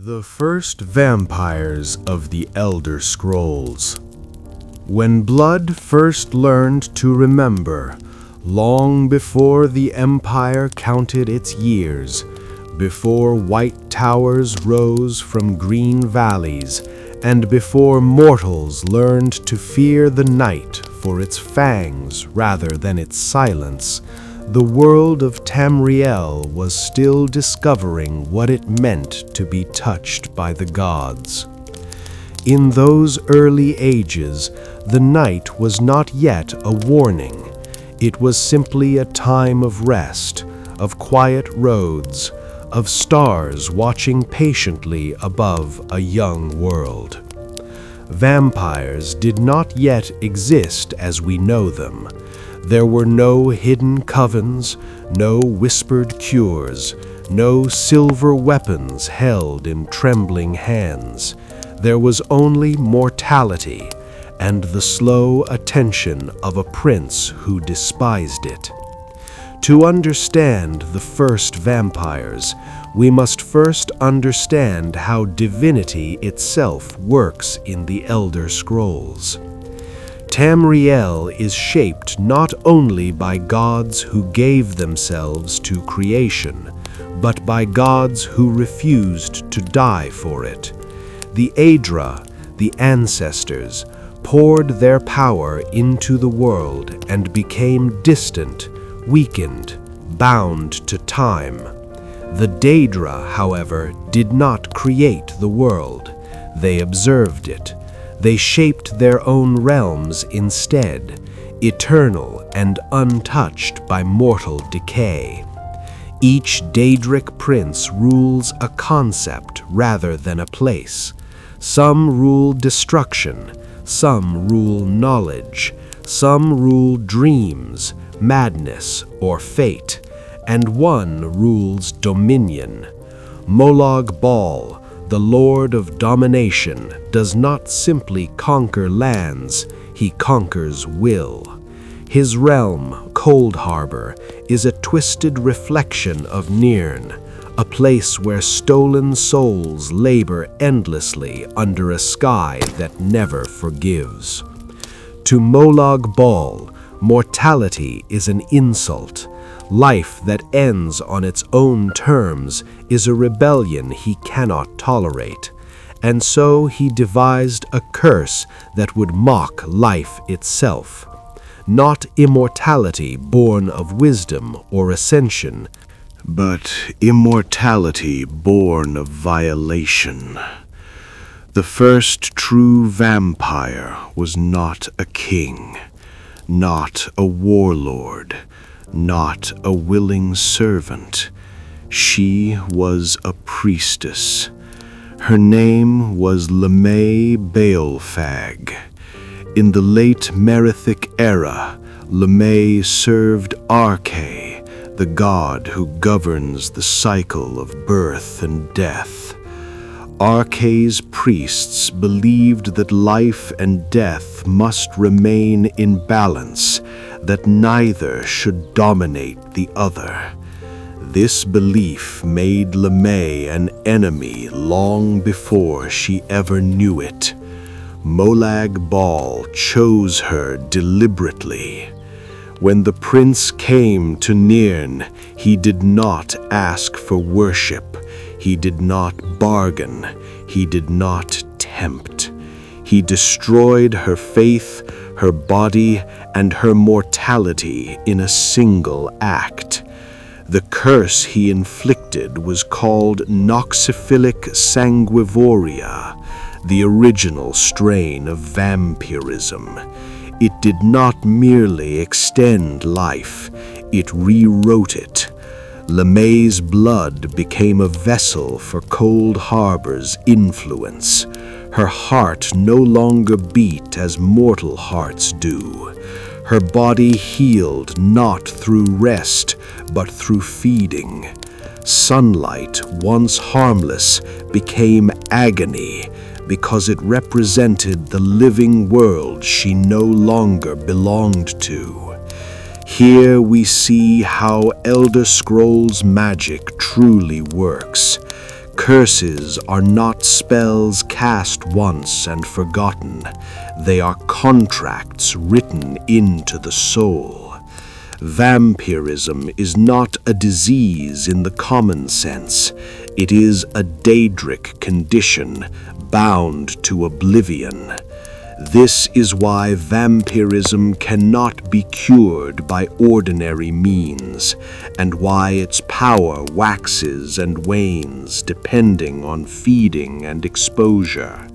The first vampires of the Elder Scrolls. When blood first learned to remember, long before the Empire counted its years, before white towers rose from green valleys, and before mortals learned to fear the night for its fangs rather than its silence, the world of Tamriel was still discovering what it meant to be touched by the gods. In those early ages, the night was not yet a warning. It was simply a time of rest, of quiet roads, of stars watching patiently above a young world. Vampires did not yet exist as we know them. There were no hidden covens, no whispered cures, no silver weapons held in trembling hands. There was only mortality and the slow attention of a prince who despised it. To understand the first vampires, we must first understand how divinity itself works in the Elder Scrolls. Tamriel is shaped not only by gods who gave themselves to creation, but by gods who refused to die for it. The Aedra, the ancestors, poured their power into the world and became distant, weakened, bound to time. The Daedra, however, did not create the world. They observed it. They shaped their own realms instead, eternal and untouched by mortal decay. Each Daedric prince rules a concept rather than a place. Some rule destruction, some rule knowledge, some rule dreams, madness, or fate, and one rules dominion. Molag Bal, the Lord of Domination, does not simply conquer lands, he conquers will. His realm, Cold Harbor, is a twisted reflection of Nirn, a place where stolen souls labor endlessly under a sky that never forgives. To Molag Bal, mortality is an insult. Life that ends on its own terms is a rebellion he cannot tolerate, and so he devised a curse that would mock life itself. Not immortality born of wisdom or ascension, but immortality born of violation. The first true vampire was not a king, not a warlord, not a willing servant. She was a priestess. Her name was LeMay Beolfag. In the late Merithic era, LeMay served Arche, the god who governs the cycle of birth and death. Arche's priests believed that life and death must remain in balance, that neither should dominate the other. This belief made LeMay an enemy long before she ever knew it. Molag Bal chose her deliberately. When the prince came to Nirn, he did not ask for worship. He did not bargain. He did not tempt. He destroyed her faith, her body, and her mortality in a single act. The curse he inflicted was called Noxophilic Sanguivoria, the original strain of vampirism. It did not merely extend life, it rewrote it. LeMay's blood became a vessel for Cold Harbor's influence. Her heart no longer beat as mortal hearts do. Her body healed not through rest, but through feeding. Sunlight, once harmless, became agony because it represented the living world she no longer belonged to. Here we see how Elder Scrolls magic truly works. Curses are not spells cast once and forgotten. They are contracts written into the soul. Vampirism is not a disease in the common sense. It is a daedric condition bound to oblivion. This is why vampirism cannot be cured by ordinary means, and why its power waxes and wanes depending on feeding and exposure.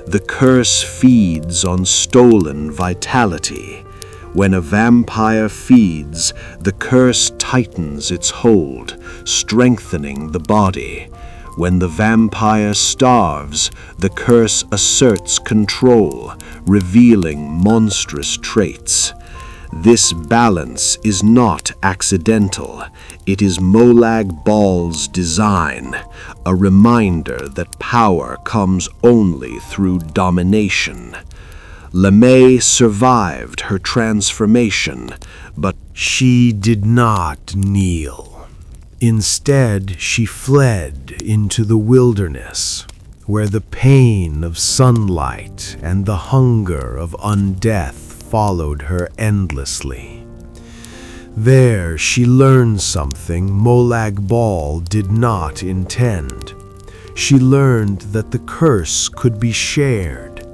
The curse feeds on stolen vitality. When a vampire feeds, the curse tightens its hold, strengthening the body. When the vampire starves, the curse asserts control, revealing monstrous traits. This balance is not accidental. It is Molag Bal's design, a reminder that power comes only through domination. LeMay survived her transformation, but she did not kneel. Instead, she fled into the wilderness, where the pain of sunlight and the hunger of undeath followed her endlessly. There, she learned something Molag Bal did not intend. She learned that the curse could be shared.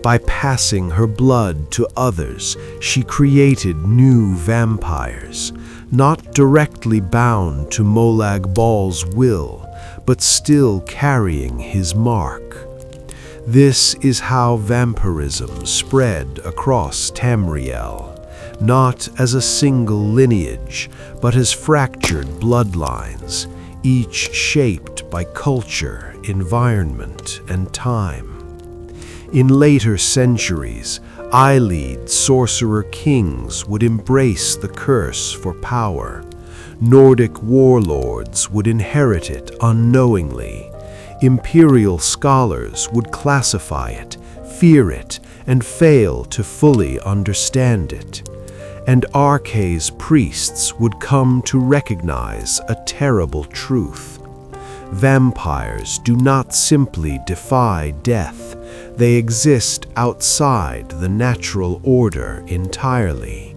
By passing her blood to others, she created new vampires, not directly bound to Molag Bal's will, but still carrying his mark. This is how vampirism spread across Tamriel, not as a single lineage, but as fractured bloodlines, each shaped by culture, environment, and time. In later centuries, Eyelid sorcerer kings would embrace the curse for power. Nordic warlords would inherit it unknowingly. Imperial scholars would classify it, fear it, and fail to fully understand it. And Arkay's priests would come to recognize a terrible truth. Vampires do not simply defy death. They exist outside the natural order entirely.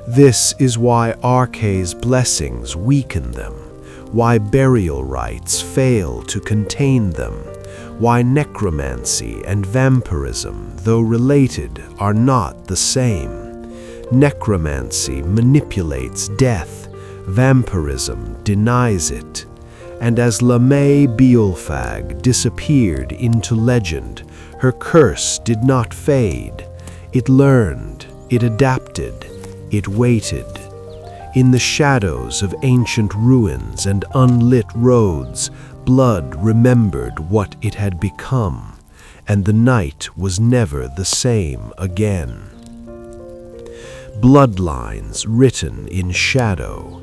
This is why Arkay's blessings weaken them, why burial rites fail to contain them, why necromancy and vampirism, though related, are not the same. Necromancy manipulates death, vampirism denies it. And as LeMay Beolfag disappeared into legend, her curse did not fade. It learned, it adapted, it waited. In the shadows of ancient ruins and unlit roads, blood remembered what it had become, and the night was never the same again. Bloodlines written in shadow.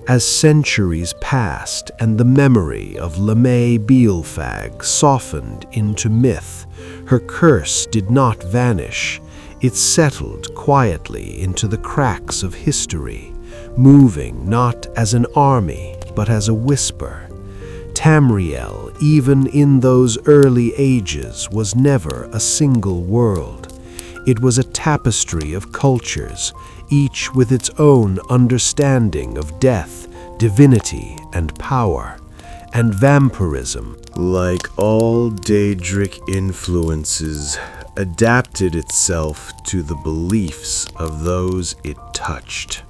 As centuries passed and the memory of LeMay Beolfag softened into myth, her curse did not vanish. It settled quietly into the cracks of history, moving not as an army, but as a whisper. Tamriel, even in those early ages, was never a single world. It was a tapestry of cultures, each with its own understanding of death, divinity, and power. And vampirism, like all daedric influences, adapted itself to the beliefs of those it touched.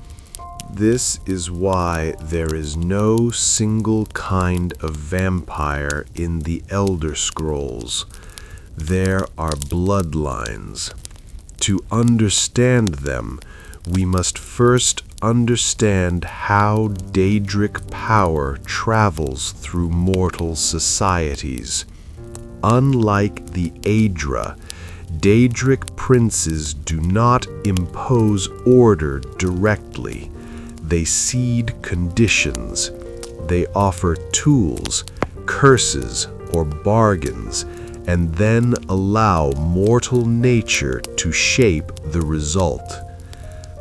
This is why there is no single kind of vampire in the Elder Scrolls. There are bloodlines. To understand them, we must first understand how daedric power travels through mortal societies. Unlike the Aedra, daedric princes do not impose order directly. They seed conditions. They offer tools, curses, or bargains, and then allow mortal nature to shape the result.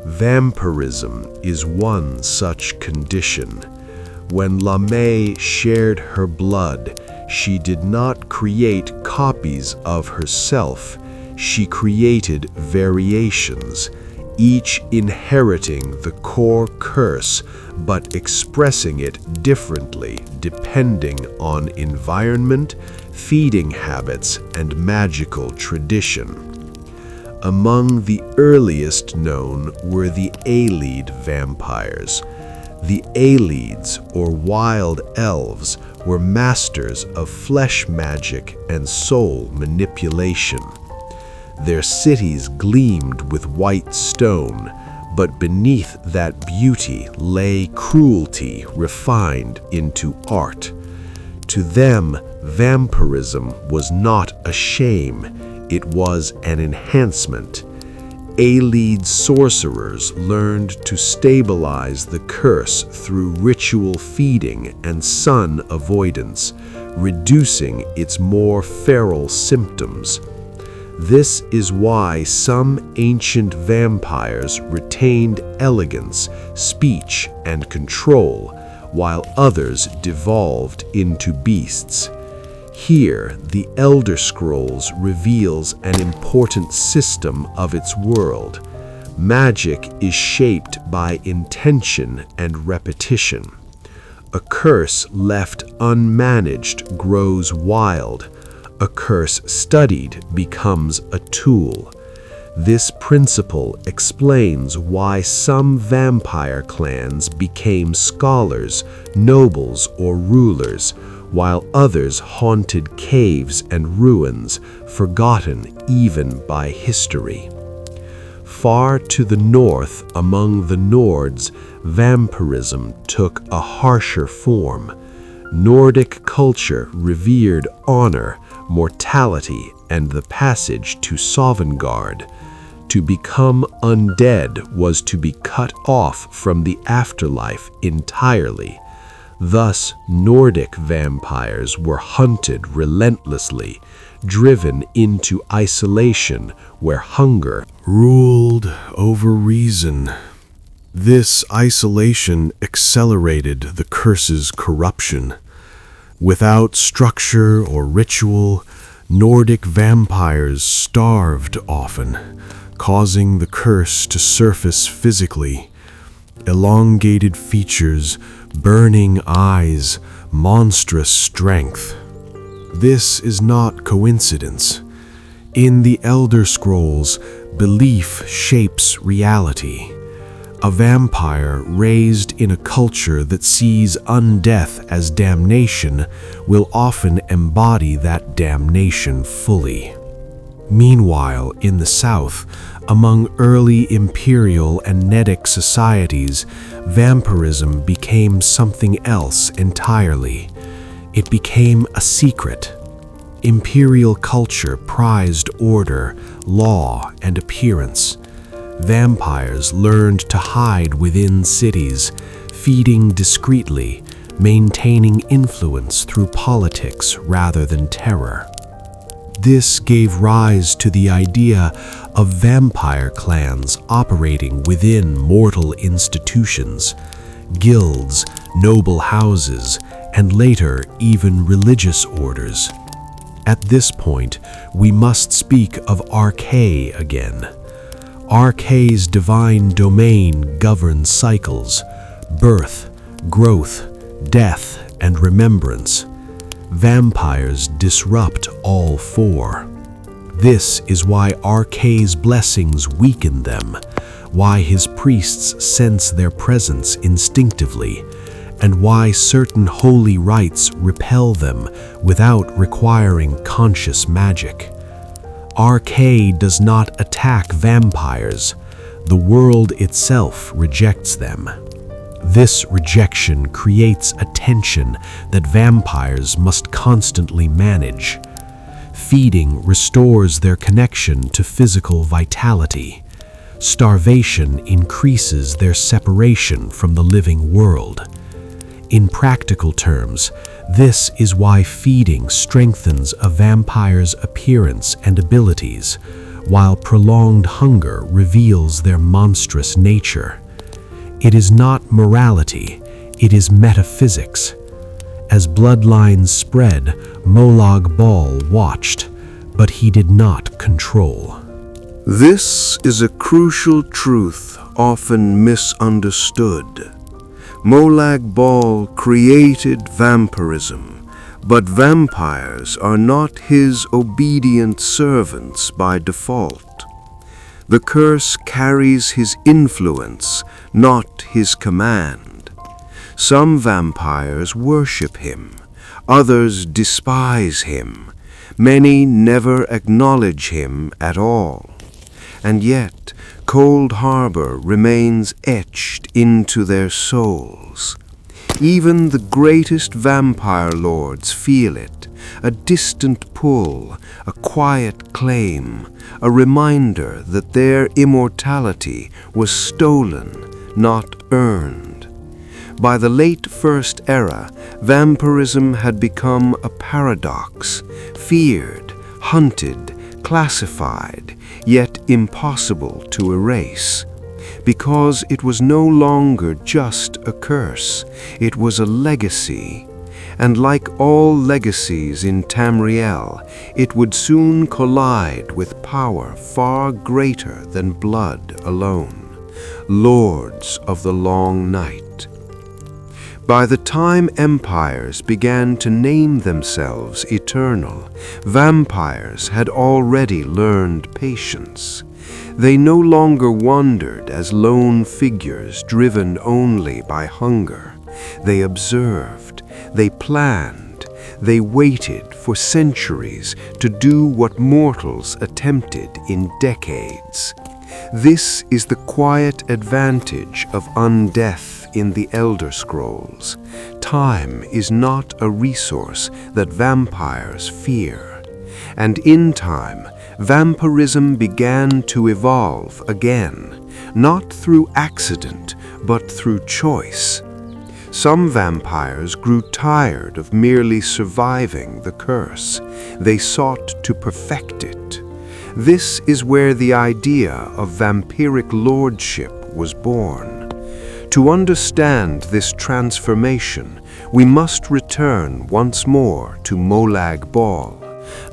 Vampirism is one such condition. When Lamé shared her blood, she did not create copies of herself. She created variations, each inheriting the core curse, but expressing it differently depending on environment, feeding habits, and magical tradition. Among the earliest known were the Aelid vampires. The Aelids, or wild elves, were masters of flesh magic and soul manipulation. Their cities gleamed with white stone, but beneath that beauty lay cruelty refined into art. To them, vampirism was not a shame, it was an enhancement. Aelid sorcerers learned to stabilize the curse through ritual feeding and sun avoidance, reducing its more feral symptoms. This is why some ancient vampires retained elegance, speech, and control, while others devolved into beasts. Here, the Elder Scrolls reveals an important system of its world. Magic is shaped by intention and repetition. A curse left unmanaged grows wild. A curse studied becomes a tool. This principle explains why some vampire clans became scholars, nobles, or rulers, while others haunted caves and ruins, forgotten even by history. Far to the north, among the Nords, vampirism took a harsher form. Nordic culture revered honor, mortality, and the passage to Sovngarde. To become undead was to be cut off from the afterlife entirely. Thus, Nordic vampires were hunted relentlessly, driven into isolation where hunger ruled over reason. This isolation accelerated the curse's corruption. Without structure or ritual, Nordic vampires starved often, causing the curse to surface physically. Elongated features, burning eyes, monstrous strength. This is not coincidence. In the Elder Scrolls, belief shapes reality. A vampire raised in a culture that sees undeath as damnation will often embody that damnation fully. Meanwhile, in the South, among early imperial and Nedic societies, vampirism became something else entirely. It became a secret. Imperial culture prized order, law, and appearance. Vampires learned to hide within cities, feeding discreetly, maintaining influence through politics rather than terror. This gave rise to the idea of vampire clans operating within mortal institutions, guilds, noble houses, and later even religious orders. At this point, we must speak of Archay again. Archay's divine domain governs cycles, birth, growth, death, and remembrance. Vampires disrupt all four. This is why Archay's blessings weaken them, why his priests sense their presence instinctively, and why certain holy rites repel them without requiring conscious magic. Archay does not attack vampires. The world itself rejects them. This rejection creates a tension that vampires must constantly manage. Feeding restores their connection to physical vitality. Starvation increases their separation from the living world. In practical terms, this is why feeding strengthens a vampire's appearance and abilities, while prolonged hunger reveals their monstrous nature. It is not morality, It is metaphysics. As bloodlines spread, Molag Bal watched, but he did not control. This is a crucial truth often misunderstood. Molag Bal created vampirism, but vampires are not his obedient servants by default. The curse carries his influence, not his command. Some vampires worship him, others despise him, many never acknowledge him at all. And yet, Cold Harbor remains etched into their souls. Even the greatest vampire lords feel it, a distant pull, a quiet claim, a reminder that their immortality was stolen, not earned. By the late First Era, vampirism had become a paradox, feared, hunted, classified, yet impossible to erase. Because it was no longer just a curse, it was a legacy. And like all legacies in Tamriel, it would soon collide with power far greater than blood alone, lords of the long night. By the time empires began to name themselves eternal, vampires had already learned patience. They no longer wandered as lone figures driven only by hunger. They observed, they planned, they waited for centuries to do what mortals attempted in decades. This is the quiet advantage of undeath in the Elder Scrolls. Time is not a resource that vampires fear. And in time, vampirism began to evolve again, not through accident, but through choice. Some vampires grew tired of merely surviving the curse. They sought to perfect it. This is where the idea of vampiric lordship was born. To understand this transformation, we must return once more to Molag Bal,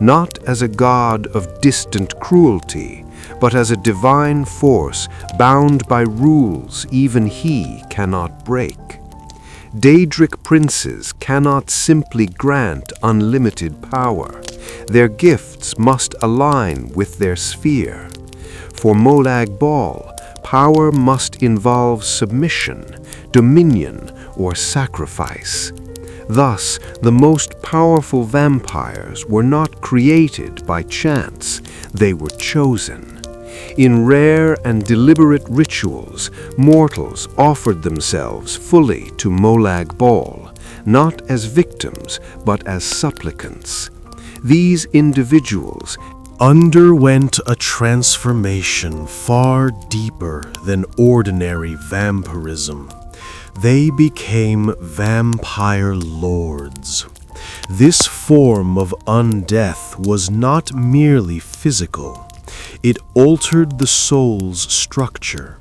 not as a god of distant cruelty, but as a divine force bound by rules even he cannot break. Daedric princes cannot simply grant unlimited power. Their gifts must align with their sphere. For Molag Bal, power must involve submission, dominion, or sacrifice. Thus, the most powerful vampires were not created by chance, they were chosen. In rare and deliberate rituals, mortals offered themselves fully to Molag Bal, not as victims, but as supplicants. These individuals underwent a transformation far deeper than ordinary vampirism. They became vampire lords. This form of undeath was not merely physical. It altered the soul's structure.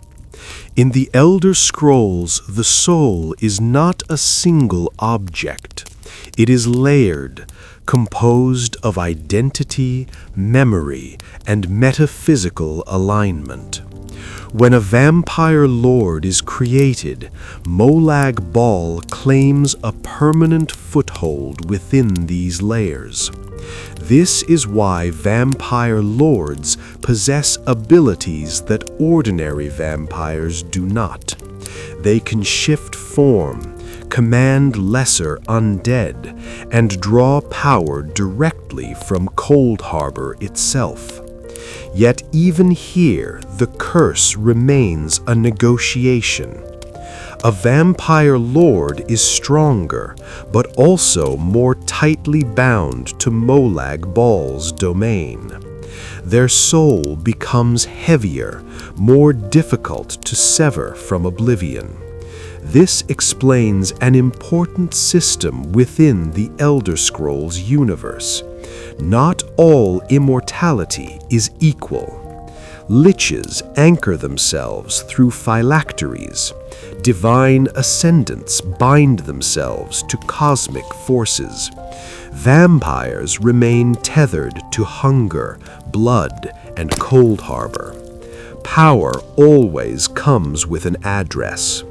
In the Elder Scrolls, the soul is not a single object. It is layered, composed of identity, memory, and metaphysical alignment. When a vampire lord is created, Molag Bal claims a permanent foothold within these layers. This is why vampire lords possess abilities that ordinary vampires do not. They can shift form, command lesser undead, and draw power directly from Cold Harbor itself. Yet even here, the curse remains a negotiation. A vampire lord is stronger, but also more tightly bound to Molag Bal's domain. Their soul becomes heavier, more difficult to sever from oblivion. This explains an important system within the Elder Scrolls universe. Not all immortality is equal. Liches anchor themselves through phylacteries. Divine ascendants bind themselves to cosmic forces. Vampires remain tethered to hunger, blood, and cold harbor. Power always comes with an address.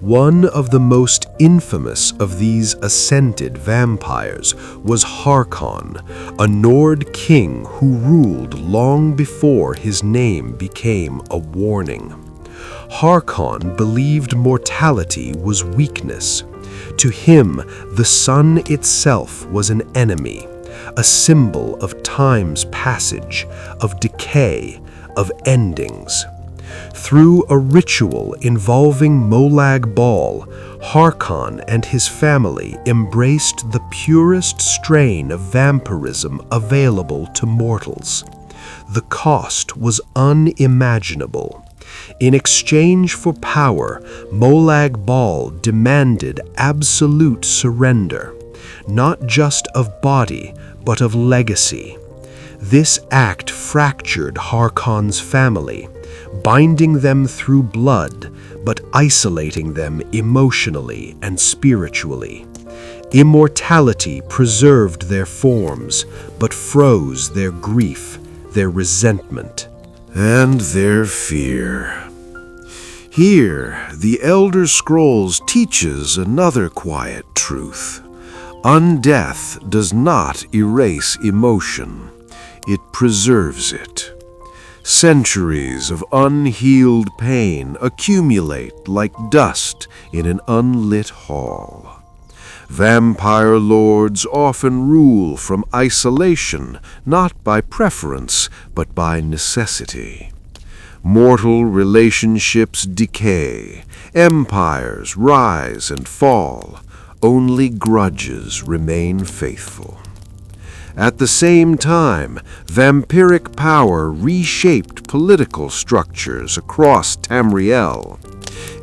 One of the most infamous of these ascended vampires was Harkon, a Nord king who ruled long before his name became a warning. Harkon believed mortality was weakness. To him, the sun itself was an enemy, a symbol of time's passage, of decay, of endings. Through a ritual involving Molag Bal, Harkon and his family embraced the purest strain of vampirism available to mortals. The cost was unimaginable. In exchange for power, Molag Bal demanded absolute surrender, not just of body, but of legacy. This act fractured Harkon's family, binding them through blood, but isolating them emotionally and spiritually. Immortality preserved their forms, but froze their grief, their resentment, and their fear. Here, the Elder Scrolls teaches another quiet truth. Undeath does not erase emotion. It preserves it. Centuries of unhealed pain accumulate like dust in an unlit hall. Vampire lords often rule from isolation, not by preference, but by necessity. Mortal relationships decay, empires rise and fall, only grudges remain faithful. At the same time, vampiric power reshaped political structures across Tamriel.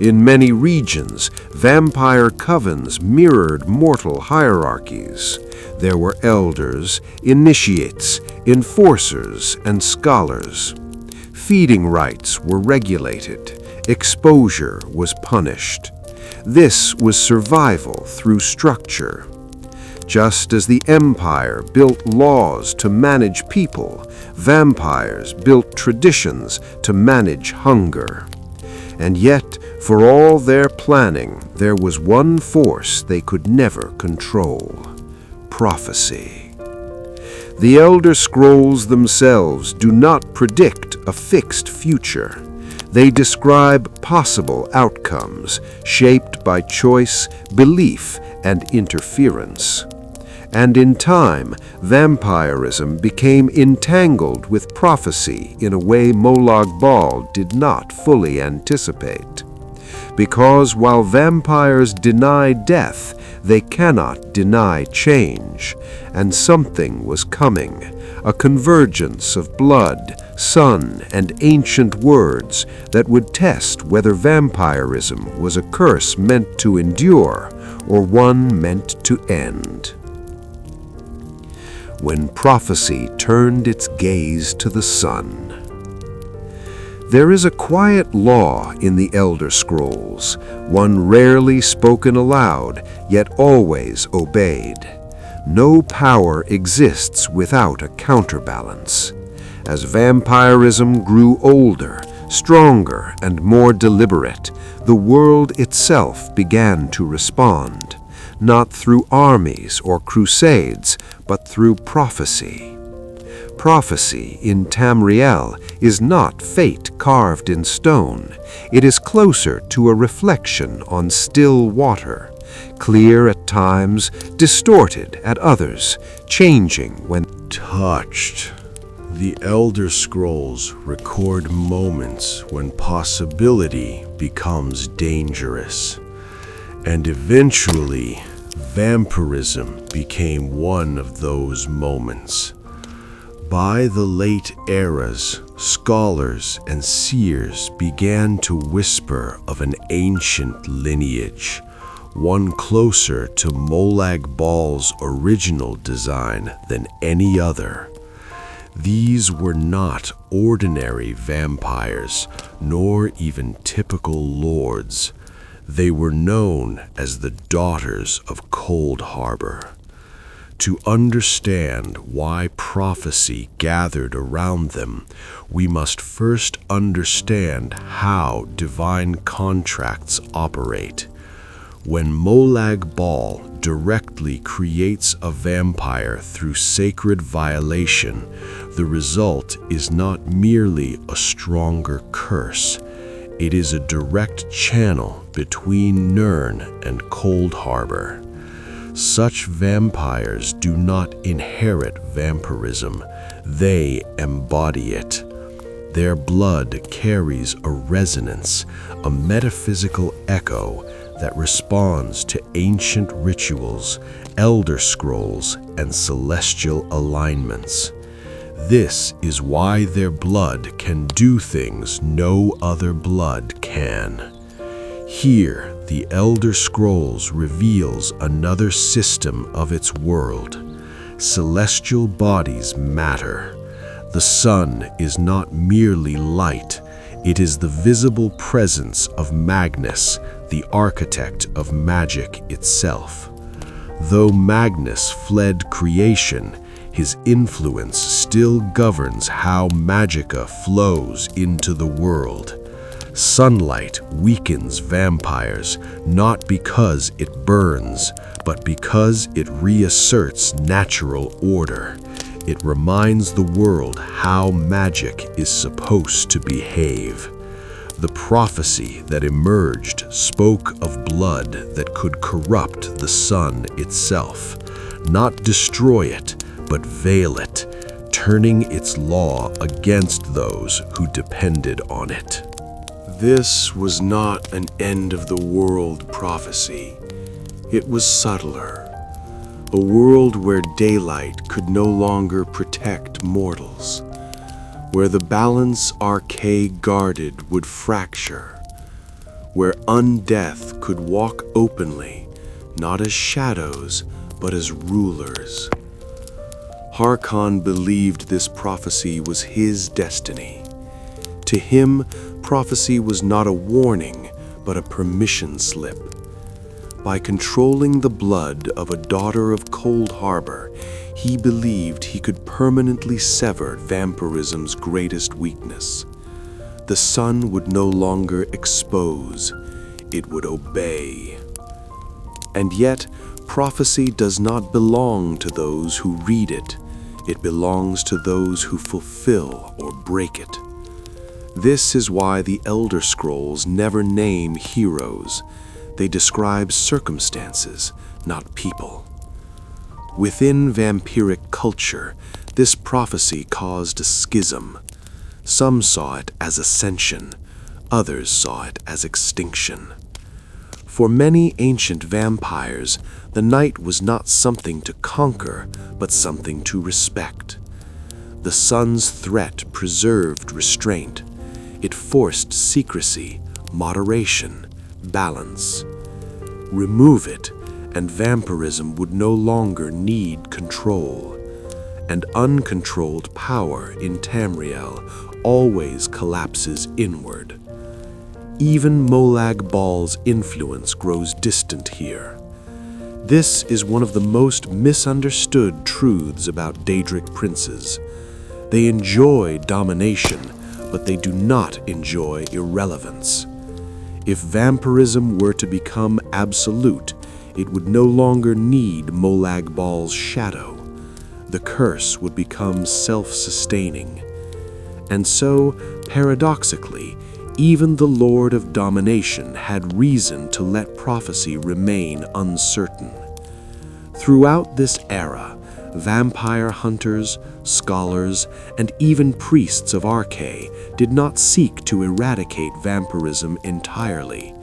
In many regions, vampire covens mirrored mortal hierarchies. There were elders, initiates, enforcers, and scholars. Feeding rites were regulated. Exposure was punished. This was survival through structure. Just as the Empire built laws to manage people, vampires built traditions to manage hunger. And yet, for all their planning, there was one force they could never control: prophecy. The Elder Scrolls themselves do not predict a fixed future. They describe possible outcomes shaped by choice, belief, and interference. And in time, vampirism became entangled with prophecy in a way Molag Bal did not fully anticipate. Because while vampires deny death, they cannot deny change, and something was coming, a convergence of blood, sun, and ancient words that would test whether vampirism was a curse meant to endure or one meant to end. When prophecy turned its gaze to the sun. There is a quiet law in the Elder Scrolls, one rarely spoken aloud, yet always obeyed. No power exists without a counterbalance. As vampirism grew older, stronger, and more deliberate, the world itself began to respond, not through armies or crusades, but through prophecy. Prophecy in Tamriel is not fate carved in stone. It is closer to a reflection on still water, clear at times, distorted at others, changing when touched. The Elder Scrolls record moments when possibility becomes dangerous, and eventually vampirism became one of those moments. By the late eras, scholars and seers began to whisper of an ancient lineage, one closer to Molag Bal's original design than any other. These were not ordinary vampires, nor even typical lords. They were known as the Daughters of Cold Harbor. To understand why prophecy gathered around them, we must first understand how divine contracts operate. When Molag Bal directly creates a vampire through sacred violation, the result is not merely a stronger curse. It is a direct channel between Nirn and Cold Harbor. Such vampires do not inherit vampirism, they embody it. Their blood carries a resonance, a metaphysical echo that responds to ancient rituals, elder scrolls, and celestial alignments. This is why their blood can do things no other blood can. Here, the Elder Scrolls reveals another system of its world. Celestial bodies matter. The sun is not merely light, it is the visible presence of Magnus, the architect of magic itself. Though Magnus fled creation, his influence still governs how magica flows into the world. Sunlight weakens vampires, not because it burns, but because it reasserts natural order. It reminds the world how magic is supposed to behave. The prophecy that emerged spoke of blood that could corrupt the sun itself, not destroy it, but veil it, turning its law against those who depended on it. This was not an end-of-the-world prophecy. It was subtler. A world where daylight could no longer protect mortals, where the balance Arche guarded would fracture, where undeath could walk openly, not as shadows, but as rulers. Harkon believed this prophecy was his destiny. To him, prophecy was not a warning, but a permission slip. By controlling the blood of a daughter of Cold Harbor, he believed he could permanently sever vampirism's greatest weakness. The sun would no longer expose, it would obey. And yet, prophecy does not belong to those who read it. It belongs to those who fulfill or break it. This is why the Elder Scrolls never name heroes. They describe circumstances, not people. Within vampiric culture, this prophecy caused a schism. Some saw it as ascension, others saw it as extinction. For many ancient vampires, the night was not something to conquer, but something to respect. The sun's threat preserved restraint. It forced secrecy, moderation, balance. Remove it, and vampirism would no longer need control. And uncontrolled power in Tamriel always collapses inward. Even Molag Bal's influence grows distant here. This is one of the most misunderstood truths about Daedric princes. They enjoy domination, but they do not enjoy irrelevance. If vampirism were to become absolute, it would no longer need Molag Bal's shadow. The curse would become self-sustaining. And so, paradoxically, even the Lord of Domination had reason to let prophecy remain uncertain. Throughout this era, vampire hunters, scholars, and even priests of Arche did not seek to eradicate vampirism entirely.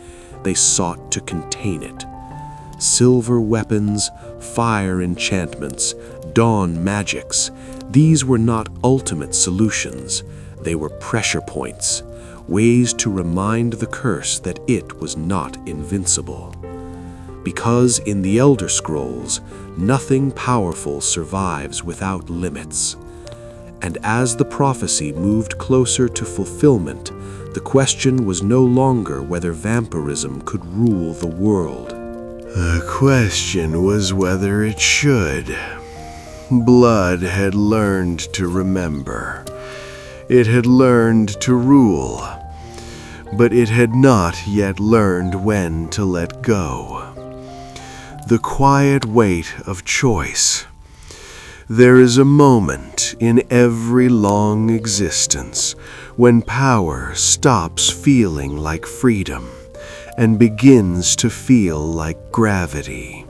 They sought to contain it. Silver weapons, fire enchantments, dawn magics, these were not ultimate solutions. They were pressure points, ways to remind the curse that it was not invincible. Because in the Elder Scrolls, nothing powerful survives without limits. And as the prophecy moved closer to fulfillment, the question was no longer whether vampirism could rule the world. The question was whether it should. Blood had learned to remember. It had learned to rule. But it had not yet learned when to let go. The quiet weight of choice. There is a moment in every long existence when power stops feeling like freedom and begins to feel like gravity.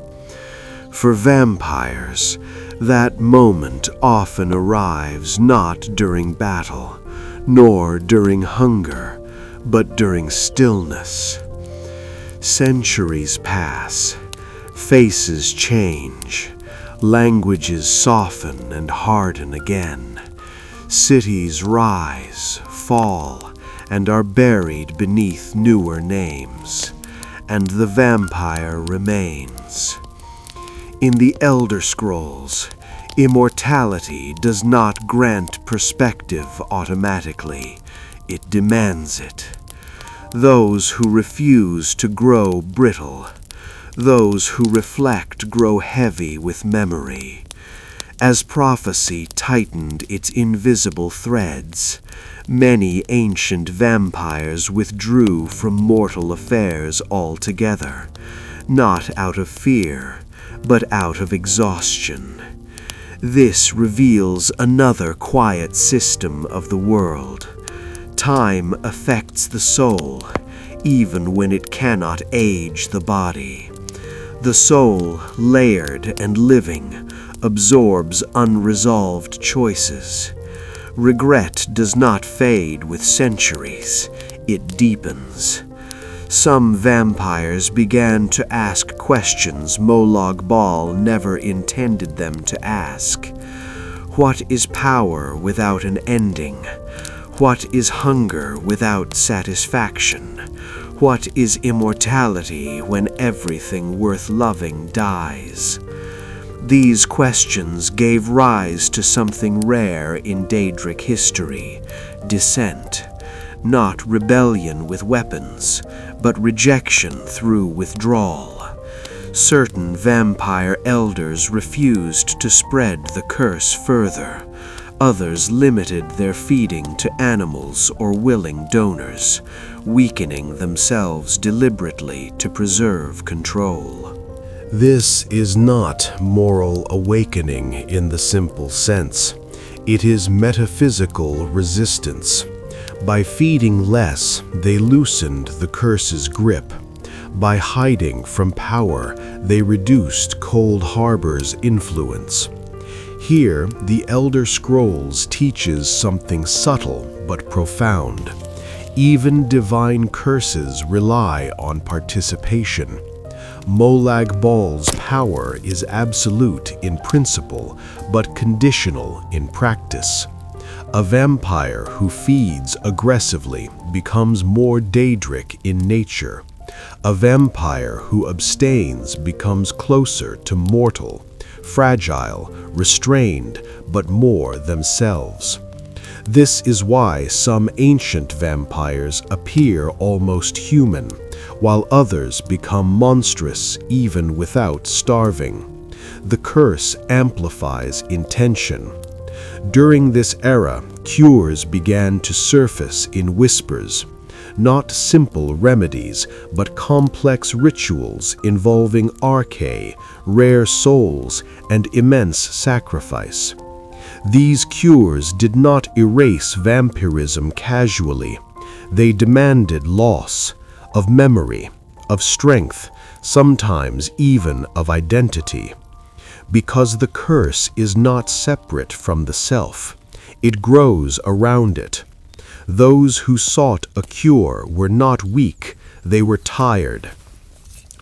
For vampires, that moment often arrives not during battle, nor during hunger, but during stillness. Centuries pass, faces change, languages soften and harden again. Cities rise, fall, and are buried beneath newer names, and the vampire remains. In the Elder Scrolls, immortality does not grant perspective automatically, it demands it. Those who refuse to grow brittle, those who reflect grow heavy with memory. As prophecy tightened its invisible threads, many ancient vampires withdrew from mortal affairs altogether, not out of fear, but out of exhaustion. This reveals another quiet system of the world. Time affects the soul, even when it cannot age the body. The soul, layered and living, absorbs unresolved choices. Regret does not fade with centuries, it deepens. Some vampires began to ask questions Molag Bal never intended them to ask. What is power without an ending? What is hunger without satisfaction? What is immortality when everything worth loving dies? These questions gave rise to something rare in Daedric history, dissent. Not rebellion with weapons, but rejection through withdrawal. Certain vampire elders refused to spread the curse further. Others limited their feeding to animals or willing donors, weakening themselves deliberately to preserve control. This is not moral awakening in the simple sense. It is metaphysical resistance. By feeding less, they loosened the curse's grip. By hiding from power, they reduced Cold Harbor's influence. Here, the Elder Scrolls teaches something subtle but profound. Even divine curses rely on participation. Molag Bal's power is absolute in principle, but conditional in practice. A vampire who feeds aggressively becomes more Daedric in nature. A vampire who abstains becomes closer to mortal, fragile, restrained, but more themselves. This is why some ancient vampires appear almost human, while others become monstrous even without starving. The curse amplifies intention. During this era, cures began to surface in whispers. Not simple remedies, but complex rituals involving arche, rare souls, and immense sacrifice. These cures did not erase vampirism casually. They demanded loss of memory, of strength, sometimes even of identity. Because the curse is not separate from the self, it grows around it. Those who sought a cure were not weak, they were tired.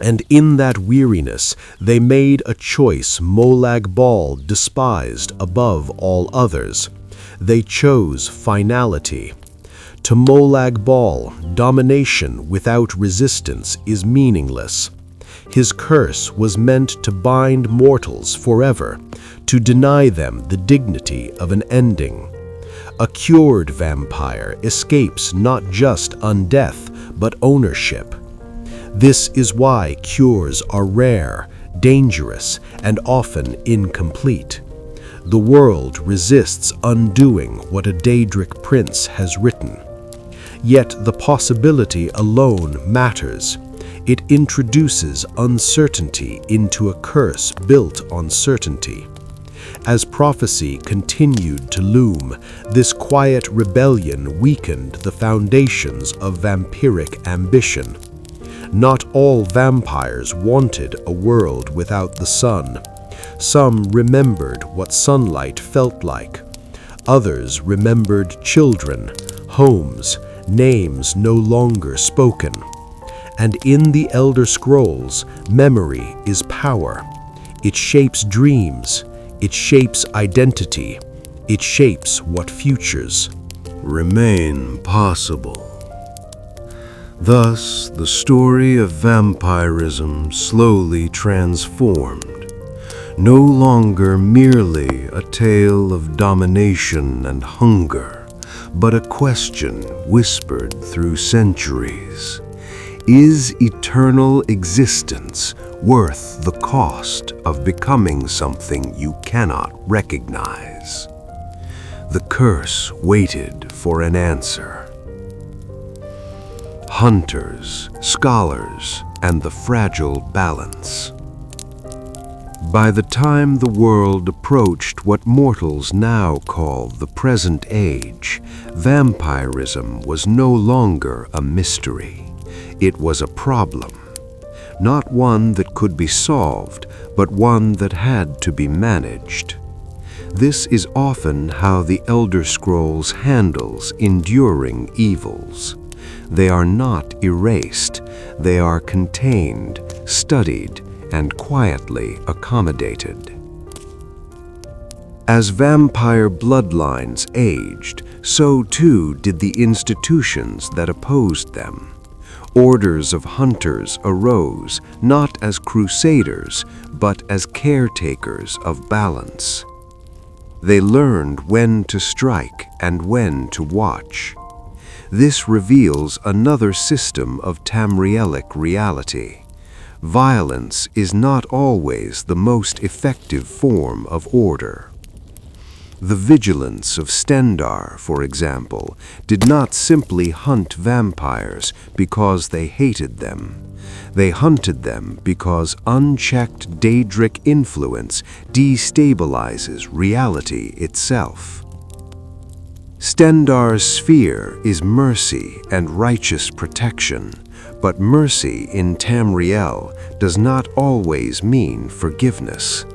And in that weariness, they made a choice Molag Bal despised above all others. They chose finality. To Molag Bal, domination without resistance is meaningless. His curse was meant to bind mortals forever, to deny them the dignity of an ending. A cured vampire escapes not just undeath, but ownership. This is why cures are rare, dangerous, and often incomplete. The world resists undoing what a Daedric prince has written. Yet the possibility alone matters. It introduces uncertainty into a curse built on certainty. As prophecy continued to loom, this quiet rebellion weakened the foundations of vampiric ambition. Not all vampires wanted a world without the sun. Some remembered what sunlight felt like. Others remembered children, homes, names no longer spoken. And in the Elder Scrolls, memory is power. It shapes dreams. It shapes identity. It shapes what futures remain possible. Thus, the story of vampirism slowly transformed, no longer merely a tale of domination and hunger, but a question whispered through centuries. Is eternal existence worth the cost of becoming something you cannot recognize? The curse waited for an answer. Hunters, scholars, and the fragile balance. By the time the world approached what mortals now call the present age, vampirism was no longer a mystery. It was a problem, not one that could be solved, but one that had to be managed. This is often how the Elder Scrolls handles enduring evils. They are not erased, they are contained, studied, and quietly accommodated. As vampire bloodlines aged, so too did the institutions that opposed them. Orders of hunters arose, not as crusaders, but as caretakers of balance. They learned when to strike and when to watch. This reveals another system of Tamrielic reality. Violence is not always the most effective form of order. The vigilance of Stendarr, for example, did not simply hunt vampires because they hated them. They hunted them because unchecked Daedric influence destabilizes reality itself. Stendarr's sphere is mercy and righteous protection, but mercy in Tamriel does not always mean forgiveness.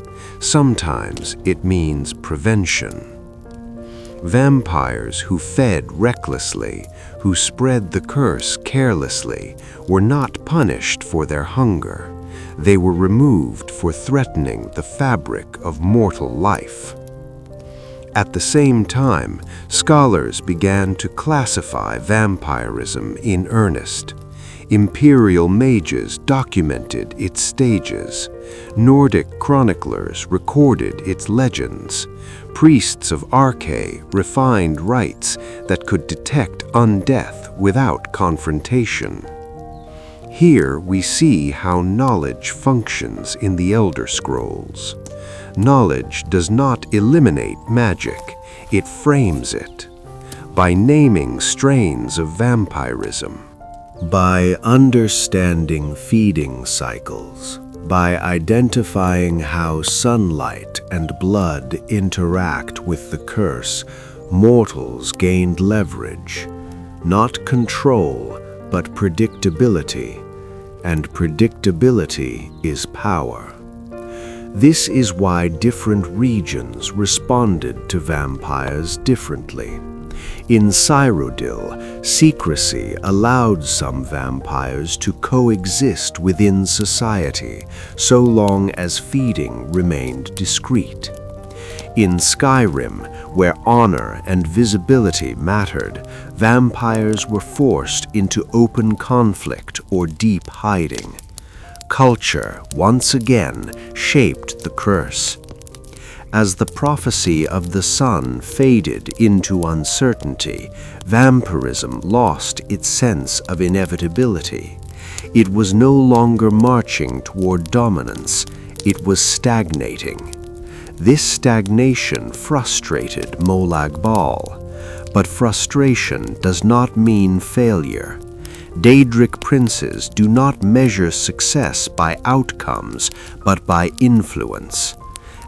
Sometimes it means prevention. Vampires who fed recklessly, who spread the curse carelessly, were not punished for their hunger. They were removed for threatening the fabric of mortal life. At the same time, scholars began to classify vampirism in earnest. Imperial mages documented its stages. Nordic chroniclers recorded its legends. Priests of Arche refined rites that could detect undeath without confrontation. Here we see how knowledge functions in the Elder Scrolls. Knowledge does not eliminate magic, it frames it. By naming strains of vampirism, by understanding feeding cycles, by identifying how sunlight and blood interact with the curse, mortals gained leverage, not control, but predictability, and predictability is power. This is why different regions responded to vampires differently. In Cyrodiil, secrecy allowed some vampires to coexist within society, so long as feeding remained discreet. In Skyrim, where honor and visibility mattered, vampires were forced into open conflict or deep hiding. Culture, once again, shaped the curse. As the prophecy of the sun faded into uncertainty, vampirism lost its sense of inevitability. It was no longer marching toward dominance, it was stagnating. This stagnation frustrated Molag Bal, but frustration does not mean failure. Daedric princes do not measure success by outcomes, but by influence.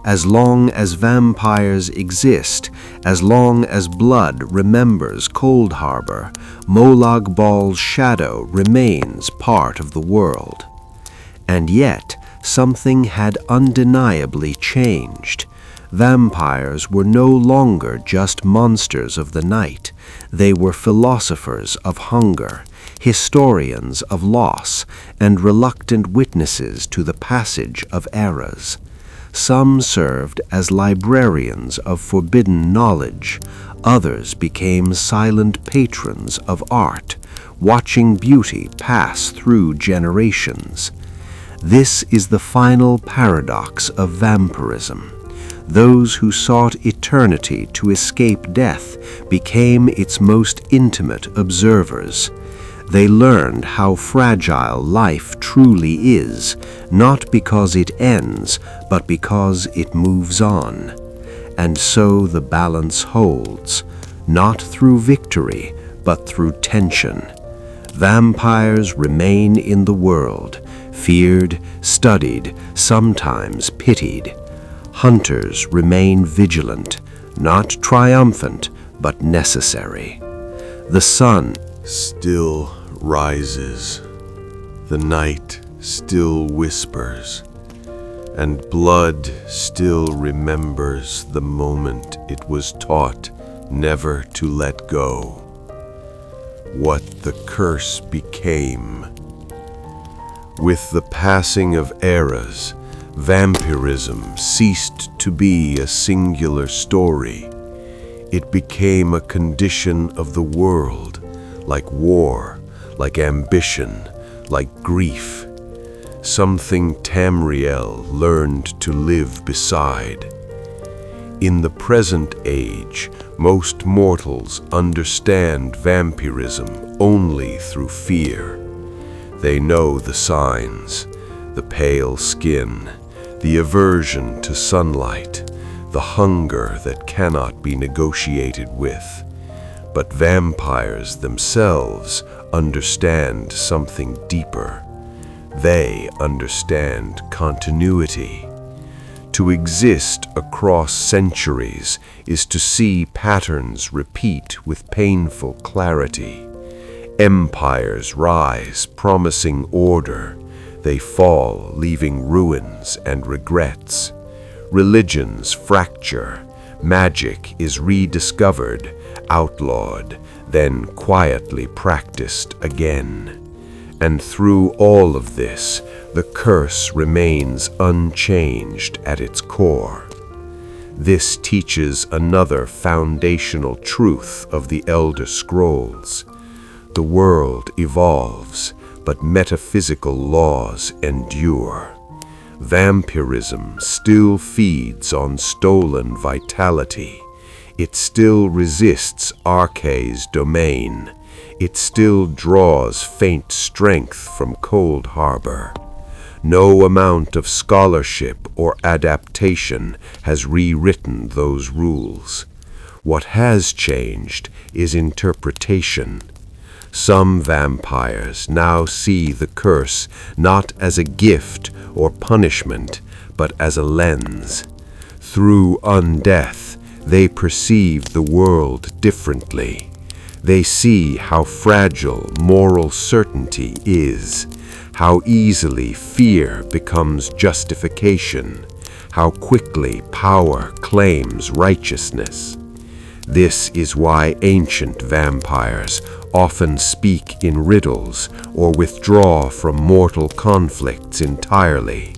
As long as vampires exist, as long as blood remembers Cold Harbor, Molag Bal's shadow remains part of the world. And yet, something had undeniably changed. Vampires were no longer just monsters of the night. They were philosophers of hunger, historians of loss, and reluctant witnesses to the passage of eras. Some served as librarians of forbidden knowledge. Others became silent patrons of art, watching beauty pass through generations. This is the final paradox of vampirism. Those who sought eternity to escape death became its most intimate observers. They learned how fragile life truly is, not because it ends, but because it moves on. And so the balance holds, not through victory, but through tension. Vampires remain in the world, feared, studied, sometimes pitied. Hunters remain vigilant, not triumphant, but necessary. The sun still rises, the night still whispers, and blood still remembers the moment it was taught never to let go. What the curse became. With the passing of eras, vampirism ceased to be a singular story. It became a condition of the world, like war, like ambition, like grief. Something Tamriel learned to live beside. In the present age, most mortals understand vampirism only through fear. They know the signs, the pale skin, the aversion to sunlight, the hunger that cannot be negotiated with. But vampires themselves understand something deeper. They understand continuity. To exist across centuries is to see patterns repeat with painful clarity. Empires rise, promising order. They fall, leaving ruins and regrets. Religions fracture. Magic is rediscovered, outlawed, then quietly practiced again. And through all of this, the curse remains unchanged at its core. This teaches another foundational truth of the Elder Scrolls. The world evolves, but metaphysical laws endure. Vampirism still feeds on stolen vitality. It still resists Arkay's domain. It still draws faint strength from Cold Harbor. No amount of scholarship or adaptation has rewritten those rules. What has changed is interpretation. Some vampires now see the curse not as a gift or punishment, but as a lens. Through undeath, they perceive the world differently. They see how fragile moral certainty is, how easily fear becomes justification, how quickly power claims righteousness. This is why ancient vampires often speak in riddles or withdraw from mortal conflicts entirely.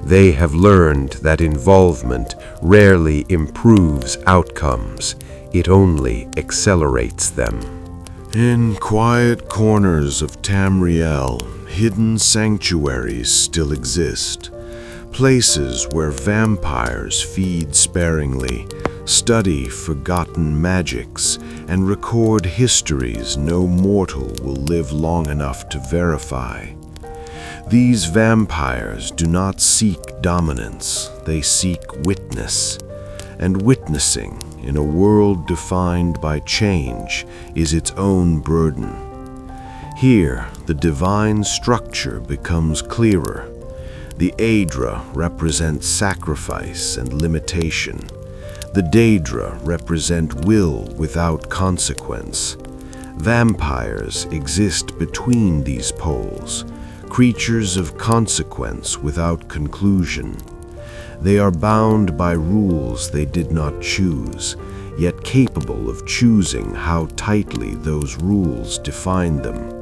They have learned that involvement rarely improves outcomes. It only accelerates them. In quiet corners of Tamriel, hidden sanctuaries still exist. places where vampires feed sparingly, study forgotten magics, and record histories no mortal will live long enough to verify. These vampires do not seek dominance, they seek witness. And witnessing, in a world defined by change, is its own burden. Here, the divine structure becomes clearer. The Aedra represent sacrifice and limitation. The Daedra represent will without consequence. Vampires exist between these poles, creatures of consequence without conclusion. They are bound by rules they did not choose, yet capable of choosing how tightly those rules define them.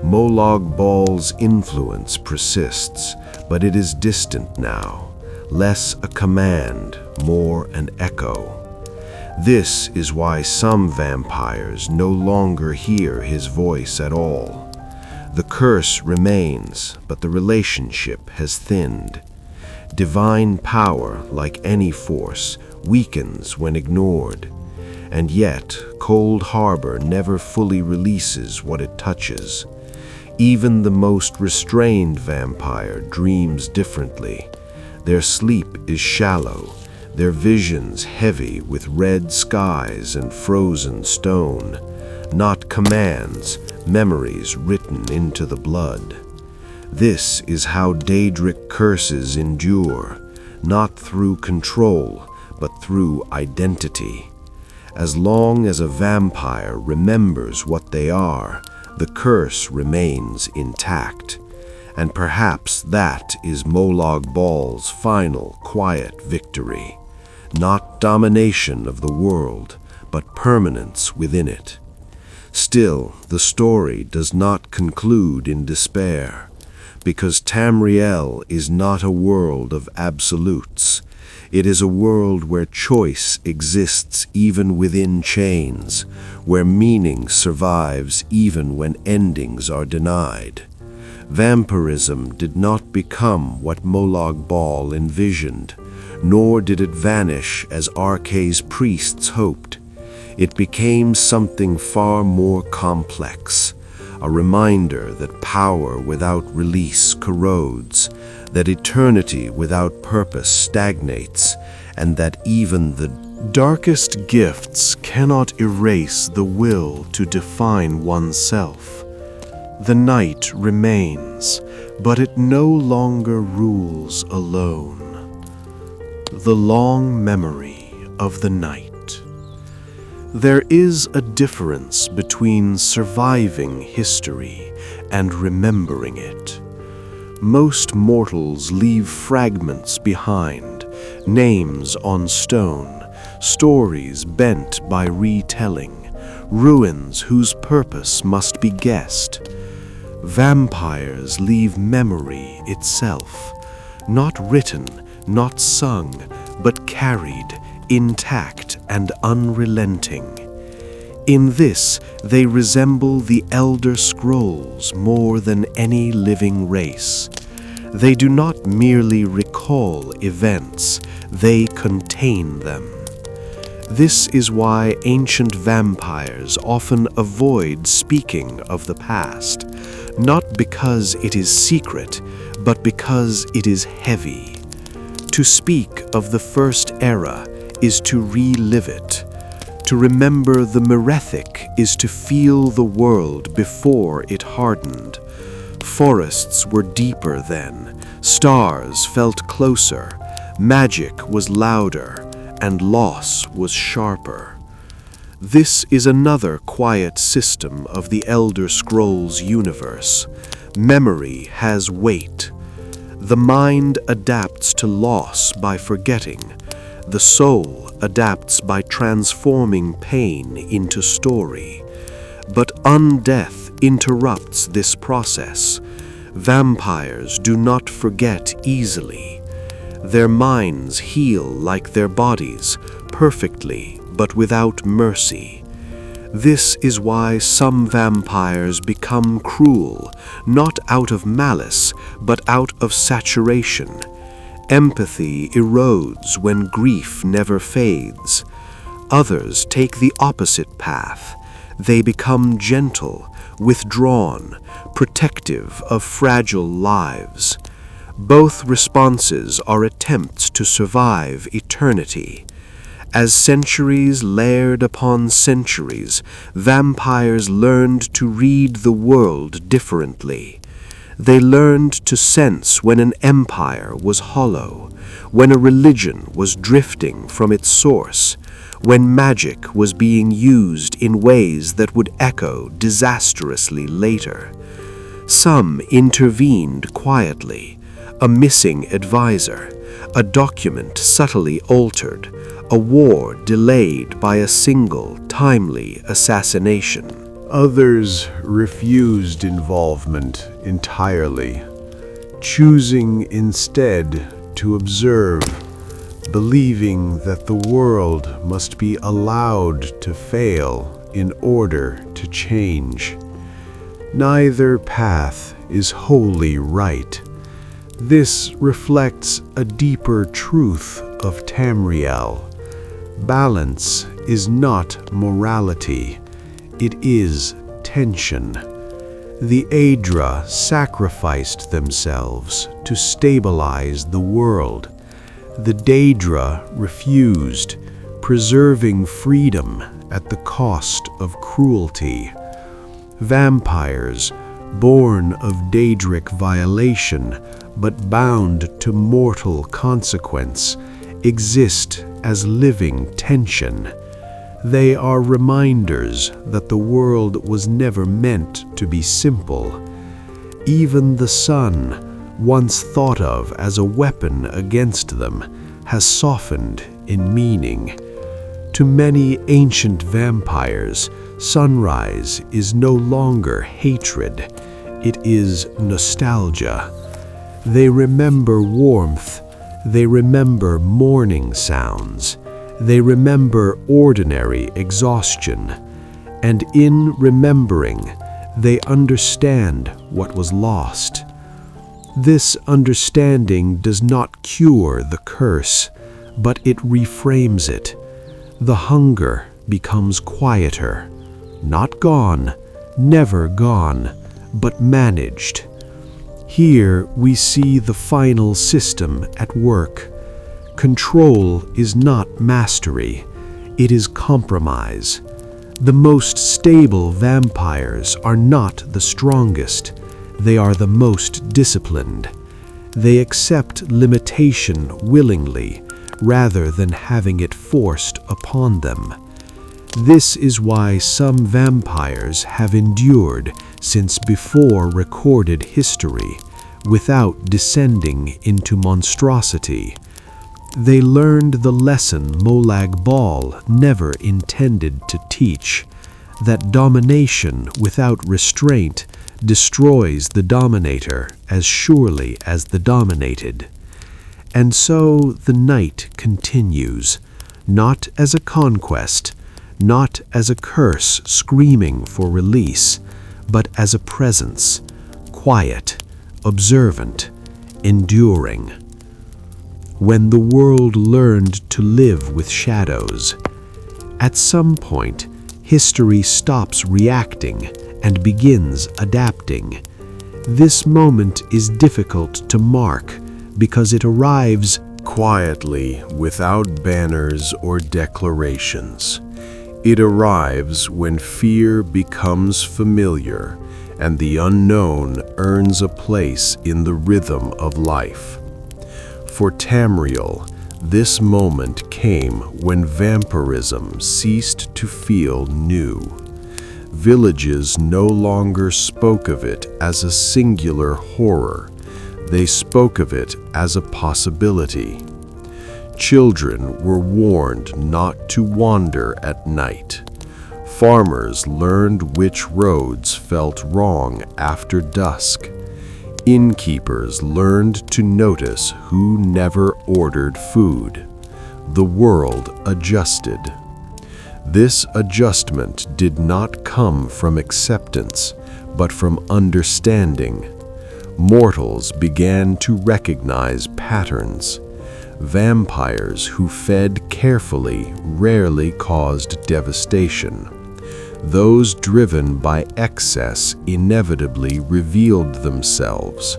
Molag Bal's influence persists, but it is distant now, less a command, more an echo. This is why some vampires no longer hear his voice at all. The curse remains, but the relationship has thinned. Divine power, like any force, weakens when ignored. And yet, Cold Harbor never fully releases what it touches. Even the most restrained vampire dreams differently. Their sleep is shallow, their visions heavy with red skies and frozen stone. Not commands, memories written into the blood. This is how Daedric curses endure, not through control, but through identity. As long as a vampire remembers what they are, the curse remains intact. And perhaps that is Molag Bal's final quiet victory. Not domination of the world, but permanence within it. Still, the story does not conclude in despair, because Tamriel is not a world of absolutes. It is a world where choice exists even within chains, where meaning survives even when endings are denied. Vampirism did not become what Molag Bal envisioned, nor did it vanish as Arkay's priests hoped. It became something far more complex, a reminder that power without release corrodes, that eternity without purpose stagnates, and that even the darkest gifts cannot erase the will to define oneself. The night remains, but it no longer rules alone. The long memory of the night. There is a difference between surviving history and remembering it. Most mortals leave fragments behind, names on stone, stories bent by retelling, ruins whose purpose must be guessed. Vampires leave memory itself, not written, not sung, but carried, intact and unrelenting. In this, they resemble the Elder Scrolls more than any living race. They do not merely recall events, they contain them. This is why ancient vampires often avoid speaking of the past, not because it is secret, but because it is heavy. To speak of the first era is to relive it. To remember the Merethic is to feel the world before it hardened. Forests were deeper then, stars felt closer, magic was louder, and loss was sharper. This is another quiet system of the Elder Scrolls universe. Memory has weight. The mind adapts to loss by forgetting. The soul adapts by transforming pain into story. But undeath interrupts this process. Vampires do not forget easily. Their minds heal like their bodies, perfectly but without mercy. This is why some vampires become cruel, not out of malice, but out of saturation. Empathy erodes when grief never fades. Others take the opposite path. They become gentle, withdrawn, protective of fragile lives. Both responses are attempts to survive eternity. As centuries layered upon centuries, vampires learned to read the world differently. They learned to sense when an empire was hollow, when a religion was drifting from its source, when magic was being used in ways that would echo disastrously later. Some intervened quietly, a missing advisor, a document subtly altered, a war delayed by a single, timely assassination. Others refused involvement entirely, choosing instead to observe, believing that the world must be allowed to fail in order to change. Neither path is wholly right. This reflects a deeper truth of Tamriel. Balance is not morality, it is tension. The Aedra sacrificed themselves to stabilize the world. The Daedra refused, preserving freedom at the cost of cruelty. Vampires, born of Daedric violation but bound to mortal consequence, exist as living tension. They are reminders that the world was never meant to be simple. Even the sun, once thought of as a weapon against them, has softened in meaning. To many ancient vampires, sunrise is no longer hatred, it is nostalgia. They remember warmth, they remember morning sounds, they remember ordinary exhaustion, and in remembering, they understand what was lost. This understanding does not cure the curse, but it reframes it. The hunger becomes quieter, not gone, never gone, but managed. Here we see the final system at work. Control is not mastery, it is compromise. The most stable vampires are not the strongest, they are the most disciplined. They accept limitation willingly, rather than having it forced upon them. This is why some vampires have endured since before recorded history, without descending into monstrosity. They learned the lesson Molag Bal never intended to teach, that domination without restraint destroys the dominator as surely as the dominated. And so the night continues, not as a conquest, not as a curse screaming for release, but as a presence, quiet, observant, enduring. When the world learned to live with shadows, at some point, history stops reacting and begins adapting. This moment is difficult to mark because it arrives quietly, without banners or declarations. It arrives when fear becomes familiar and the unknown earns a place in the rhythm of life. For Tamriel, this moment came when vampirism ceased to feel new. Villages no longer spoke of it as a singular horror. They spoke of it as a possibility. Children were warned not to wander at night. Farmers learned which roads felt wrong after dusk. Innkeepers learned to notice who never ordered food. The world adjusted. This adjustment did not come from acceptance, but from understanding. Mortals began to recognize patterns. Vampires who fed carefully rarely caused devastation. Those driven by excess inevitably revealed themselves.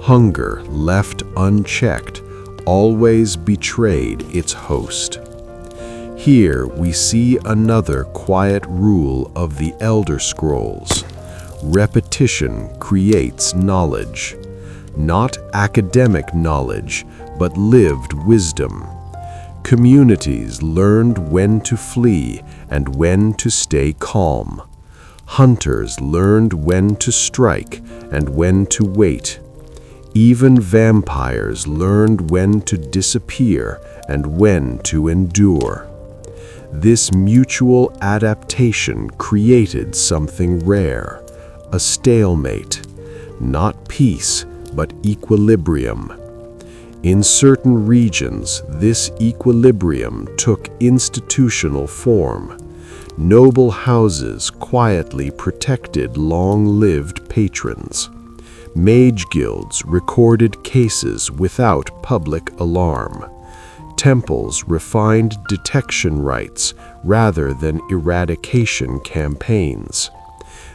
Hunger left unchecked always betrayed its host. Here we see another quiet rule of the Elder Scrolls. Repetition creates knowledge. Not academic knowledge, but lived wisdom. Communities learned when to flee and when to stay calm. Hunters learned when to strike and when to wait. Even vampires learned when to disappear and when to endure. This mutual adaptation created something rare, a stalemate, not peace, but equilibrium. In certain regions, this equilibrium took institutional form. Noble houses quietly protected long-lived patrons. Mage guilds recorded cases without public alarm. Temples refined detection rites rather than eradication campaigns.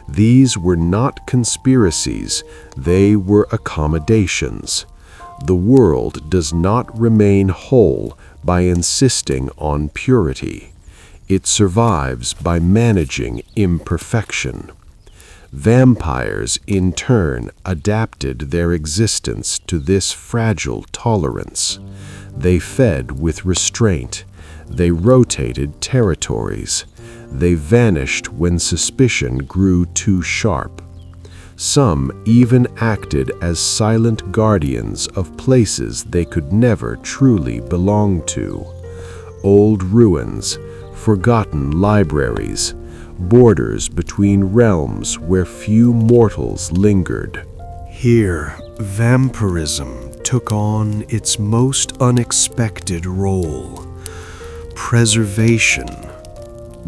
These were not conspiracies, they were accommodations. The world does not remain whole by insisting on purity. It survives by managing imperfection. Vampires, in turn, adapted their existence to this fragile tolerance. They fed with restraint. They rotated territories. They vanished when suspicion grew too sharp. Some even acted as silent guardians of places they could never truly belong to. Old ruins, forgotten libraries, borders between realms where few mortals lingered. Here, vampirism took on its most unexpected role: preservation.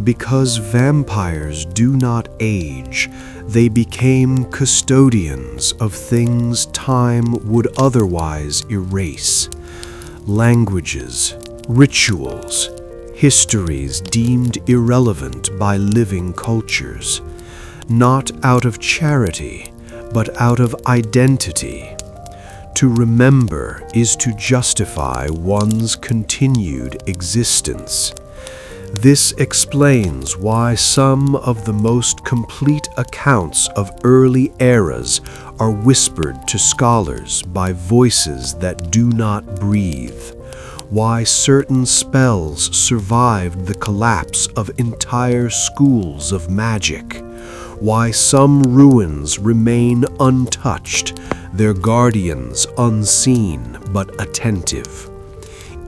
Because vampires do not age, they became custodians of things time would otherwise erase. Languages, rituals, histories deemed irrelevant by living cultures, not out of charity, but out of identity. To remember is to justify one's continued existence. This explains why some of the most complete accounts of early eras are whispered to scholars by voices that do not breathe, why certain spells survived the collapse of entire schools of magic, why some ruins remain untouched, their guardians unseen but attentive.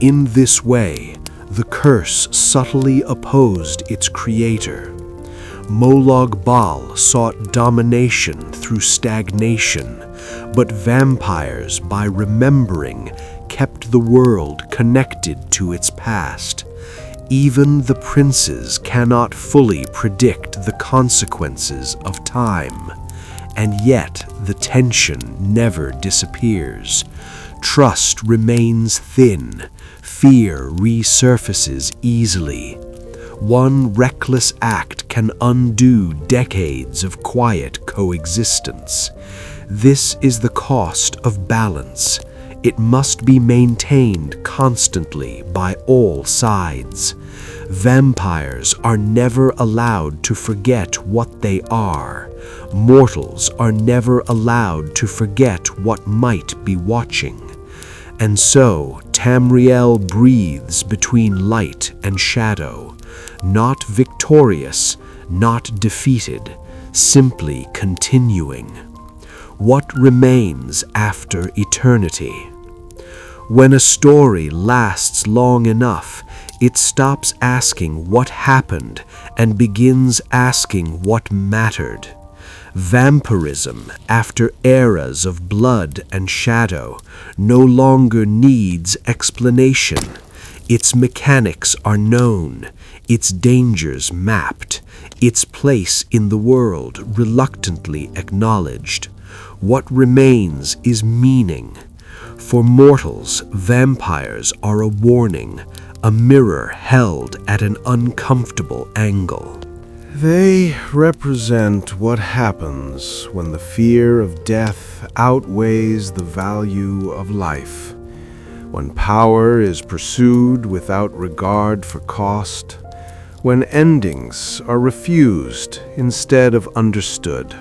In this way, the curse subtly opposed its creator. Molag Bal sought domination through stagnation, but vampires, by remembering, kept the world connected to its past. Even the princes cannot fully predict the consequences of time, and yet the tension never disappears. Trust remains thin, fear resurfaces easily. One reckless act can undo decades of quiet coexistence. This is the cost of balance. It must be maintained constantly by all sides. Vampires are never allowed to forget what they are. Mortals are never allowed to forget what might be watching. And so Tamriel breathes between light and shadow, not victorious, not defeated, simply continuing. What remains after eternity? When a story lasts long enough, it stops asking what happened and begins asking what mattered. Vampirism, after eras of blood and shadow, no longer needs explanation. Its mechanics are known, its dangers mapped, its place in the world reluctantly acknowledged. What remains is meaning. For mortals, vampires are a warning, a mirror held at an uncomfortable angle. They represent what happens when the fear of death outweighs the value of life, when power is pursued without regard for cost, when endings are refused instead of understood.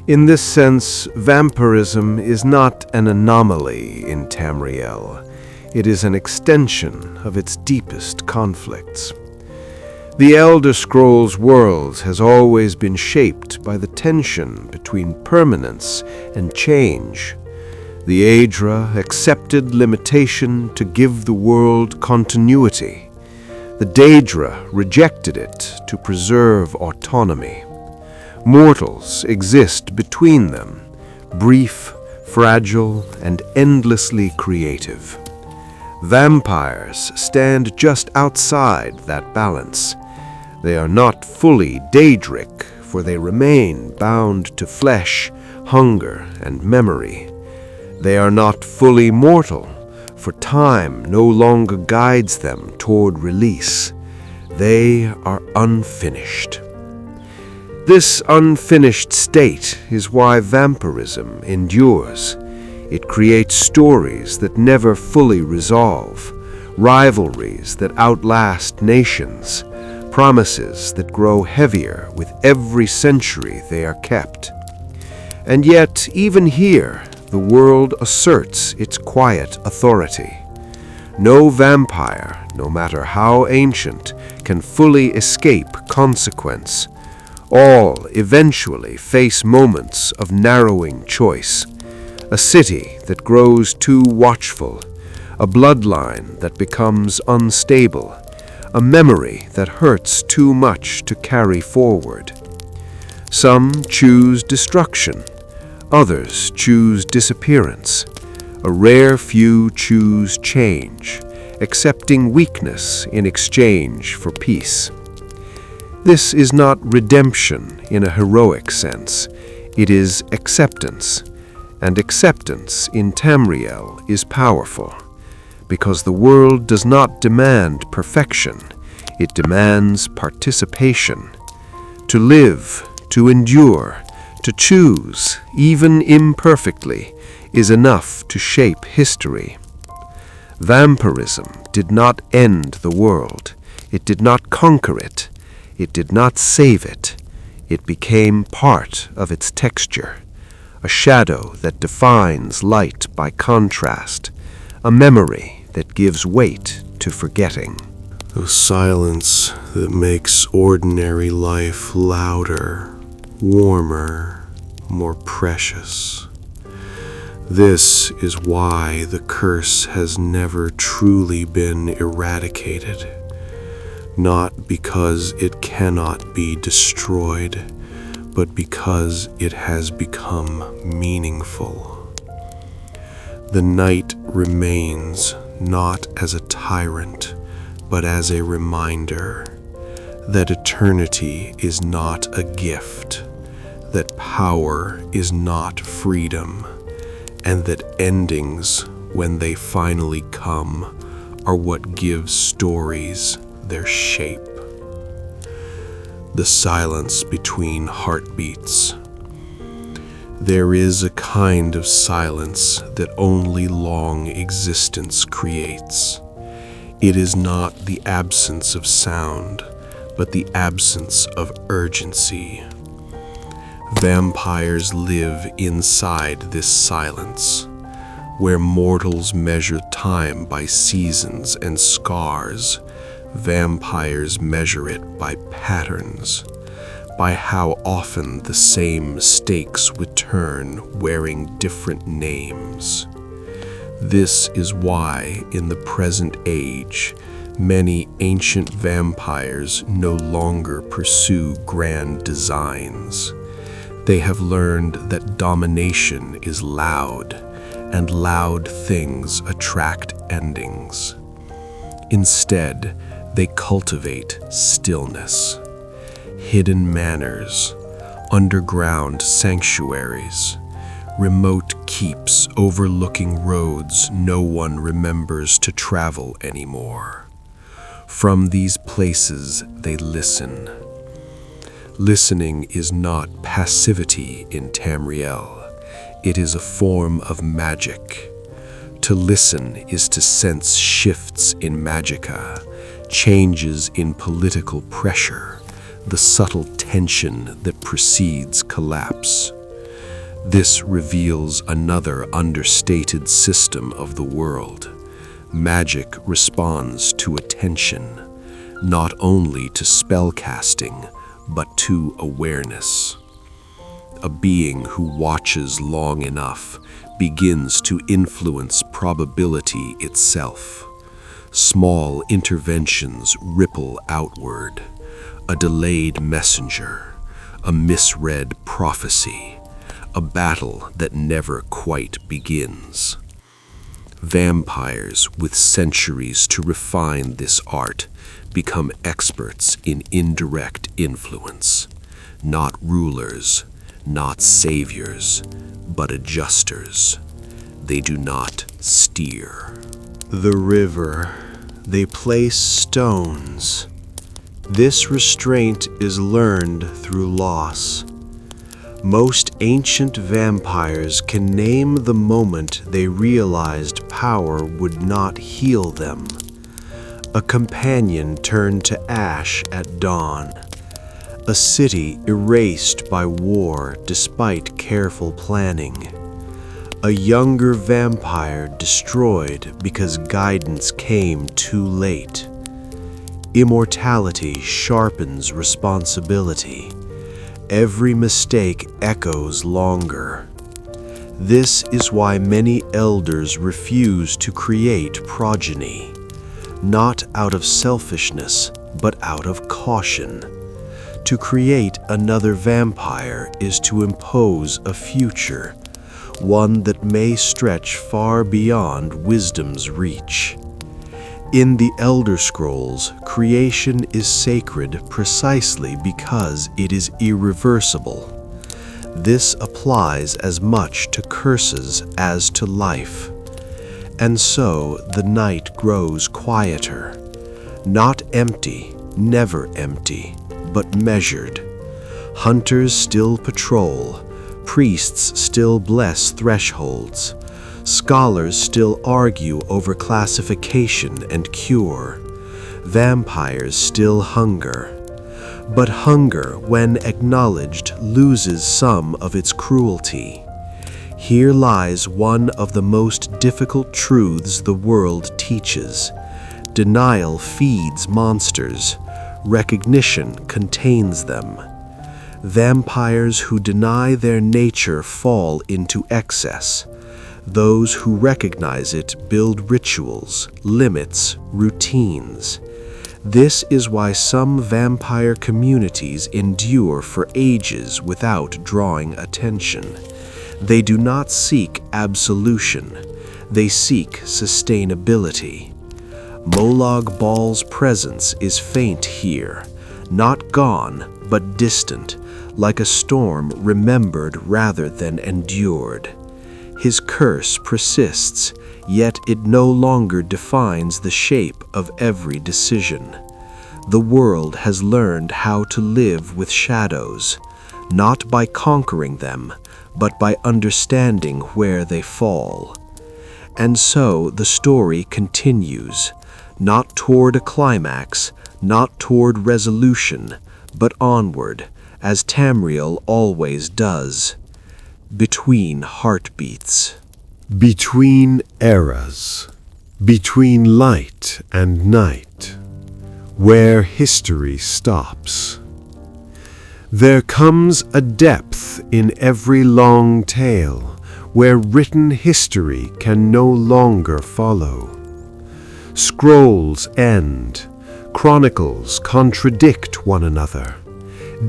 In this sense, vampirism is not an anomaly in Tamriel. It is an extension of its deepest conflicts. The Elder Scrolls world has always been shaped by the tension between permanence and change. The Aedra accepted limitation to give the world continuity. The Daedra rejected it to preserve autonomy. Mortals exist between them, brief, fragile, and endlessly creative. Vampires stand just outside that balance. They are not fully Daedric, for they remain bound to flesh, hunger, and memory. They are not fully mortal, for time no longer guides them toward release. They are unfinished. This unfinished state is why vampirism endures. It creates stories that never fully resolve, rivalries that outlast nations, promises that grow heavier with every century they are kept. And yet, even here, the world asserts its quiet authority. No vampire, no matter how ancient, can fully escape consequence. All eventually face moments of narrowing choice. A city that grows too watchful, a bloodline that becomes unstable, a memory that hurts too much to carry forward. Some choose destruction, others choose disappearance. A rare few choose change, accepting weakness in exchange for peace. This is not redemption in a heroic sense, it is acceptance. And acceptance in Tamriel is powerful, because the world does not demand perfection, it demands participation. To live, to endure, to choose, even imperfectly, is enough to shape history. Vampirism did not end the world, it did not conquer it. It did not save it. It became part of its texture, a shadow that defines light by contrast, a memory that gives weight to forgetting. A silence that makes ordinary life louder, warmer, more precious. This is why the curse has never truly been eradicated. Not because it cannot be destroyed, but because it has become meaningful. The night remains not as a tyrant, but as a reminder that eternity is not a gift, that power is not freedom, and that endings, when they finally come, are what gives stories their shape. The silence between heartbeats. There is a kind of silence that only long existence creates. It is not the absence of sound, but the absence of urgency. Vampires live inside this silence, where mortals measure time by seasons and scars. Vampires measure it by patterns, by how often the same mistakes return wearing different names. This is why, in the present age, many ancient vampires no longer pursue grand designs. They have learned that domination is loud, and loud things attract endings. Instead, they cultivate stillness, hidden manners, underground sanctuaries, remote keeps overlooking roads no one remembers to travel anymore. From these places they listen. Listening is not passivity in Tamriel. It is a form of magic. To listen is to sense shifts in magica, changes in political pressure, the subtle tension that precedes collapse. This reveals another understated system of the world. Magic responds to attention, not only to spellcasting, but to awareness. A being who watches long enough begins to influence probability itself. Small interventions ripple outward. A delayed messenger, a misread prophecy, a battle that never quite begins. Vampires with centuries to refine this art become experts in indirect influence, not rulers, not saviors, but adjusters. They do not steer. The river, they place stones. This restraint is learned through loss. Most ancient vampires can name the moment they realized power would not heal them. A companion turned to ash at dawn. A city erased by war despite careful planning. A younger vampire destroyed because guidance came too late. Immortality sharpens responsibility. Every mistake echoes longer. This is why many elders refuse to create progeny, not out of selfishness, but out of caution. To create another vampire is to impose a future, one that may stretch far beyond wisdom's reach. In the Elder Scrolls, creation is sacred precisely because it is irreversible. This applies as much to curses as to life. And so the night grows quieter, not empty, never empty, but measured. Hunters still patrol, priests still bless thresholds, scholars still argue over classification and cure, vampires still hunger. But hunger, when acknowledged, loses some of its cruelty. Here lies one of the most difficult truths the world teaches. Denial feeds monsters. Recognition contains them. Vampires who deny their nature fall into excess. Those who recognize it build rituals, limits, routines. This is why some vampire communities endure for ages without drawing attention. They do not seek absolution. They seek sustainability. Molag Bal's presence is faint here, not gone, but distant, like a storm remembered rather than endured. His curse persists, yet it no longer defines the shape of every decision. The world has learned how to live with shadows, not by conquering them, but by understanding where they fall. And so the story continues, not toward a climax, not toward resolution, but onward, as Tamriel always does. Between heartbeats. Between eras, between light and night, where history stops. There comes a depth in every long tale where written history can no longer follow. Scrolls end, chronicles contradict one another,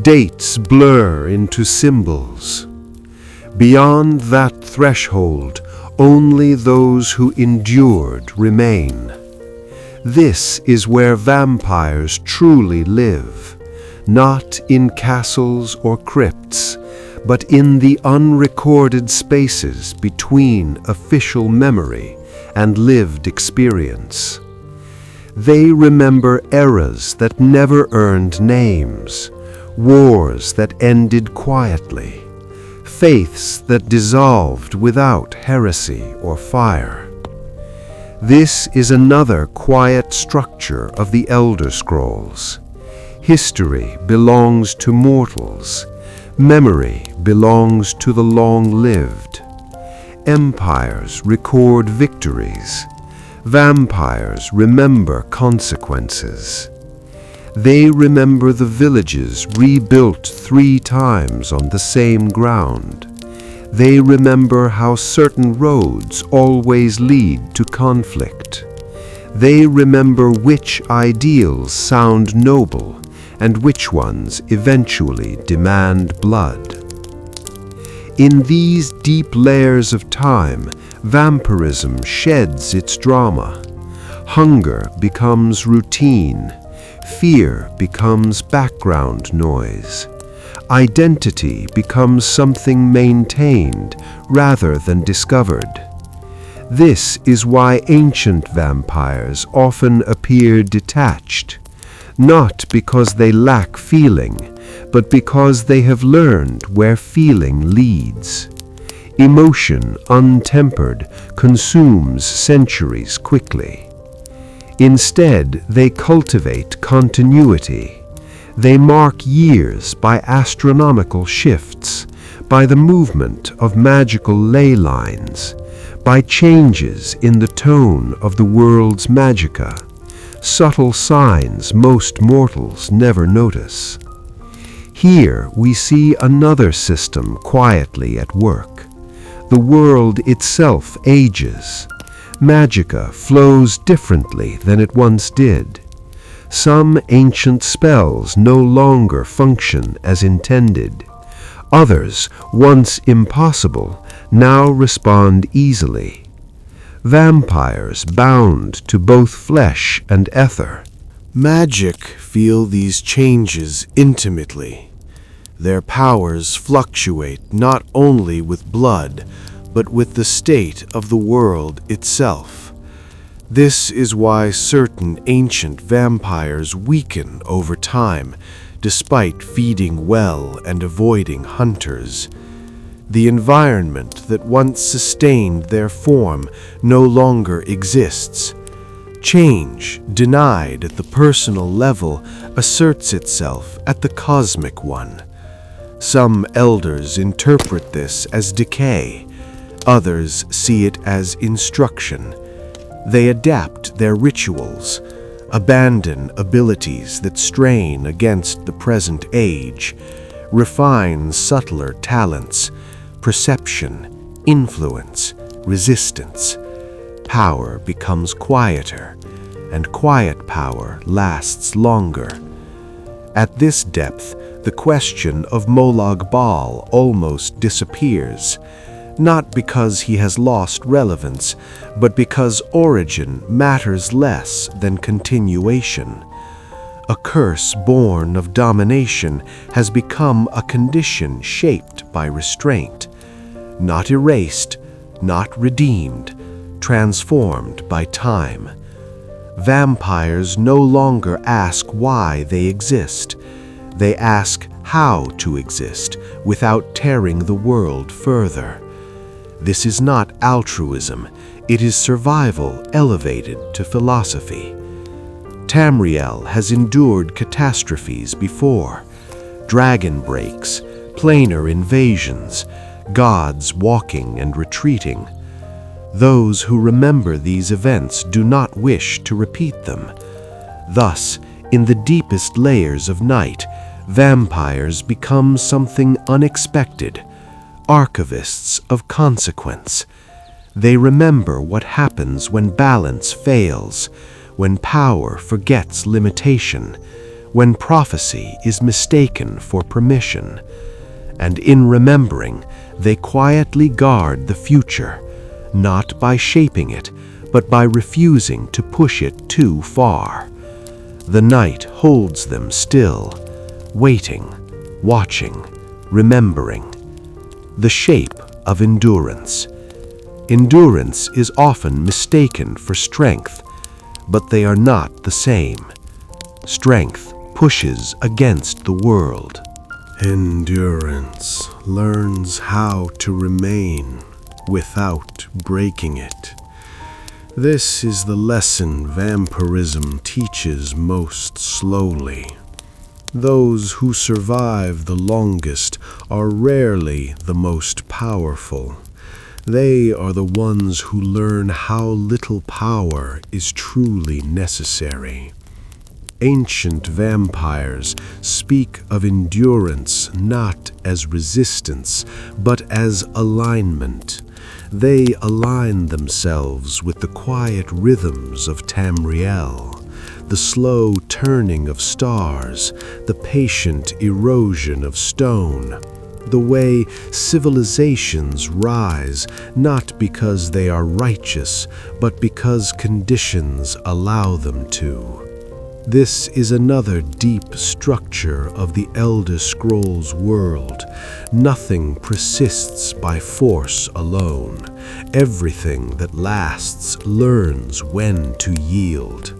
dates blur into symbols. Beyond that threshold, only those who endured remain. This is where vampires truly live, not in castles or crypts, but in the unrecorded spaces between official memory and lived experience. They remember eras that never earned names, wars that ended quietly, faiths that dissolved without heresy or fire. This is another quiet structure of the Elder Scrolls. History belongs to mortals. Memory belongs to the long-lived. Empires record victories. Vampires remember consequences. They remember the villages rebuilt 3 times on the same ground. They remember how certain roads always lead to conflict. They remember which ideals sound noble and which ones eventually demand blood. In these deep layers of time, vampirism sheds its drama. Hunger becomes routine. Fear becomes background noise. Identity becomes something maintained rather than discovered. This is why ancient vampires often appear detached, not because they lack feeling, but because they have learned where feeling leads. Emotion, untempered, consumes centuries quickly. Instead, they cultivate continuity. They mark years by astronomical shifts, by the movement of magical ley lines, by changes in the tone of the world's magica, subtle signs most mortals never notice. Here we see another system quietly at work. The world itself ages. Magica flows differently than it once did. Some ancient spells no longer function as intended. Others, once impossible, now respond easily. Vampires bound to both flesh and ether. Magic feel these changes intimately. Their powers fluctuate not only with blood, but with the state of the world itself. This is why certain ancient vampires weaken over time, despite feeding well and avoiding hunters. The environment that once sustained their form no longer exists. Change, denied at the personal level, asserts itself at the cosmic one. Some elders interpret this as decay. Others see it as instruction. They adapt their rituals, abandon abilities that strain against the present age, refine subtler talents, perception, influence, resistance. Power becomes quieter, and quiet power lasts longer. At this depth, the question of Molag Bal almost disappears, not because he has lost relevance, but because origin matters less than continuation. A curse born of domination has become a condition shaped by restraint, not erased, not redeemed, transformed by time. Vampires no longer ask why they exist. They ask how to exist without tearing the world further. This is not altruism, it is survival elevated to philosophy. Tamriel has endured catastrophes before. Dragon breaks, planar invasions, gods walking and retreating. Those who remember these events do not wish to repeat them. Thus, in the deepest layers of night, vampires become something unexpected, archivists of consequence. They remember what happens when balance fails, when power forgets limitation, when prophecy is mistaken for permission. And in remembering, they quietly guard the future, not by shaping it, but by refusing to push it too far. The night holds them still, waiting, watching, remembering, the shape of endurance. Endurance is often mistaken for strength, but they are not the same. Strength pushes against the world. Endurance learns how to remain without breaking it. This is the lesson vampirism teaches most slowly. Those who survive the longest are rarely the most powerful. They are the ones who learn how little power is truly necessary. Ancient vampires speak of endurance not as resistance, but as alignment. They align themselves with the quiet rhythms of Tamriel, the slow turning of stars, the patient erosion of stone, the way civilizations rise not because they are righteous, but because conditions allow them to. This is another deep structure of the Elder Scrolls world. Nothing persists by force alone. Everything that lasts learns when to yield.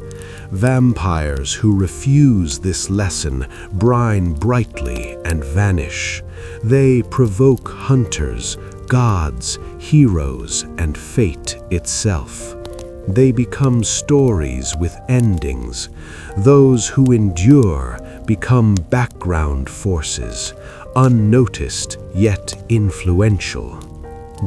Vampires who refuse this lesson brine brightly and vanish. They provoke hunters, gods, heroes, and fate itself. They become stories with endings. Those who endure become background forces, unnoticed yet influential.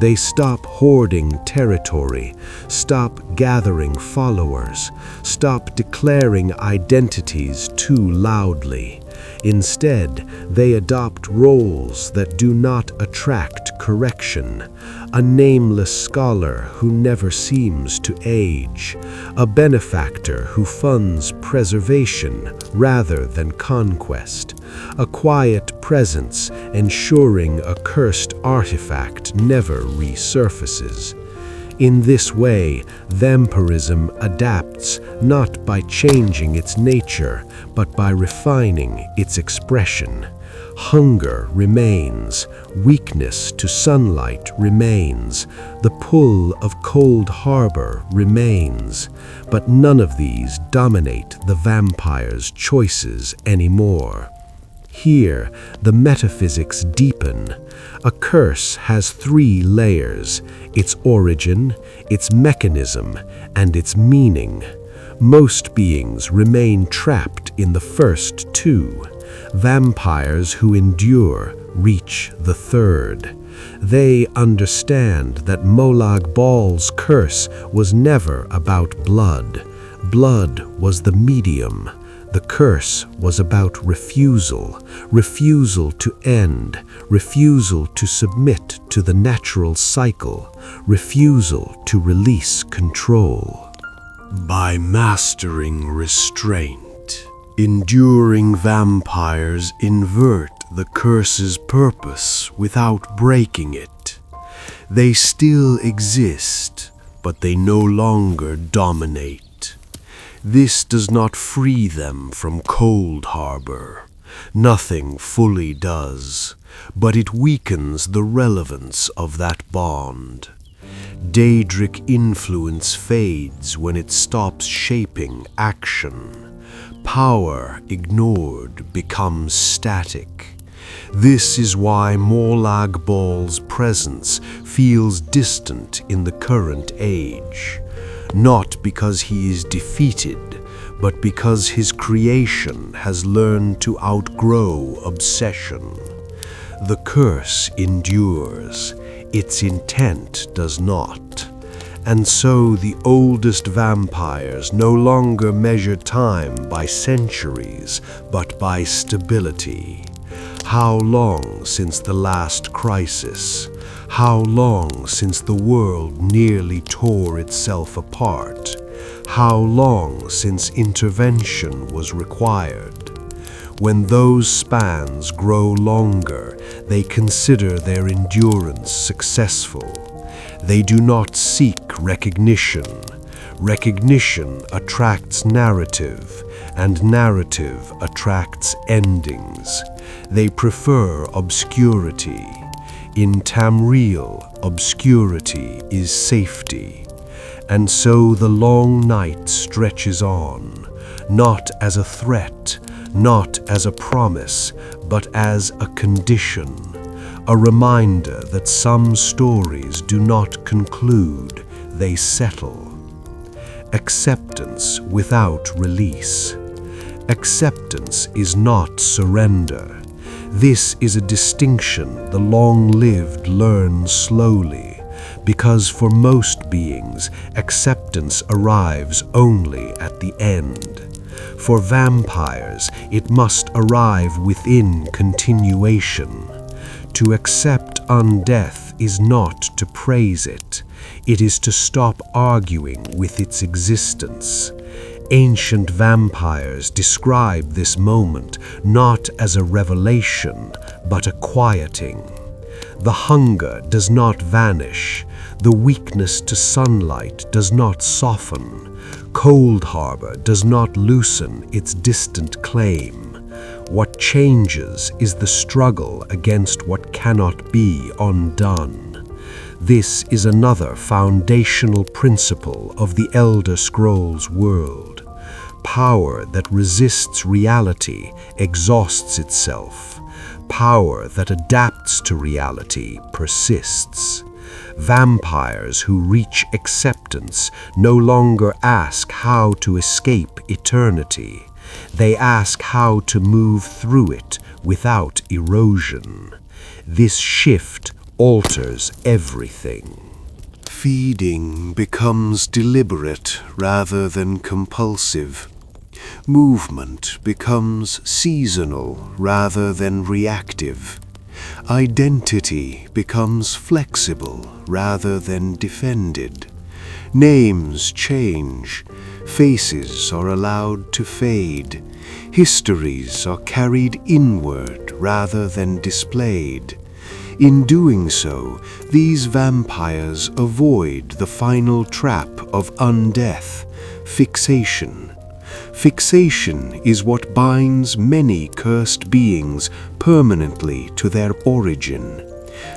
They stop hoarding territory, stop gathering followers, stop declaring identities too loudly. Instead, they adopt roles that do not attract correction. A nameless scholar who never seems to age. A benefactor who funds preservation rather than conquest. A quiet presence ensuring a cursed artifact never resurfaces. In this way, vampirism adapts not by changing its nature, but by refining its expression. Hunger remains, weakness to sunlight remains, the pull of cold harbor remains, but none of these dominate the vampire's choices anymore. Here, the metaphysics deepen. A curse has 3 layers: its origin, its mechanism, and its meaning. Most beings remain trapped in the first 2. Vampires who endure reach the 3rd. They understand that Molag Bal's curse was never about blood. Blood was the medium. The curse was about refusal, refusal to end, refusal to submit to the natural cycle, refusal to release control. By mastering restraint, enduring vampires invert the curse's purpose without breaking it. They still exist, but they no longer dominate. This does not free them from cold harbor. Nothing fully does, but it weakens the relevance of that bond. Daedric influence fades when it stops shaping action. Power ignored becomes static. This is why Molag Bal's presence feels distant in the current age. Not because he is defeated, but because his creation has learned to outgrow obsession. The curse endures, its intent does not. And so the oldest vampires no longer measure time by centuries, but by stability. How long since the last crisis? How long since the world nearly tore itself apart? How long since intervention was required? When those spans grow longer, they consider their endurance successful. They do not seek recognition. Recognition attracts narrative, and narrative attracts endings. They prefer obscurity. In Tamriel, obscurity is safety, and so the long night stretches on, not as a threat, not as a promise, but as a condition, a reminder that some stories do not conclude, they settle. Acceptance without release. Acceptance is not surrender. This is a distinction the long-lived learn slowly, because for most beings, acceptance arrives only at the end. For vampires, it must arrive within continuation. To accept undeath is not to praise it. It is to stop arguing with its existence. Ancient vampires describe this moment not as a revelation, but a quieting. The hunger does not vanish. The weakness to sunlight does not soften. Cold Harbor does not loosen its distant claim. What changes is the struggle against what cannot be undone. This is another foundational principle of the Elder Scrolls world. Power that resists reality exhausts itself. Power that adapts to reality persists. Vampires who reach acceptance no longer ask how to escape eternity. They ask how to move through it without erosion. This shift alters everything. Feeding becomes deliberate rather than compulsive. Movement becomes seasonal rather than reactive. Identity becomes flexible rather than defended. Names change. Faces are allowed to fade. Histories are carried inward rather than displayed. In doing so, these vampires avoid the final trap of undeath, fixation. Fixation is what binds many cursed beings permanently to their origin.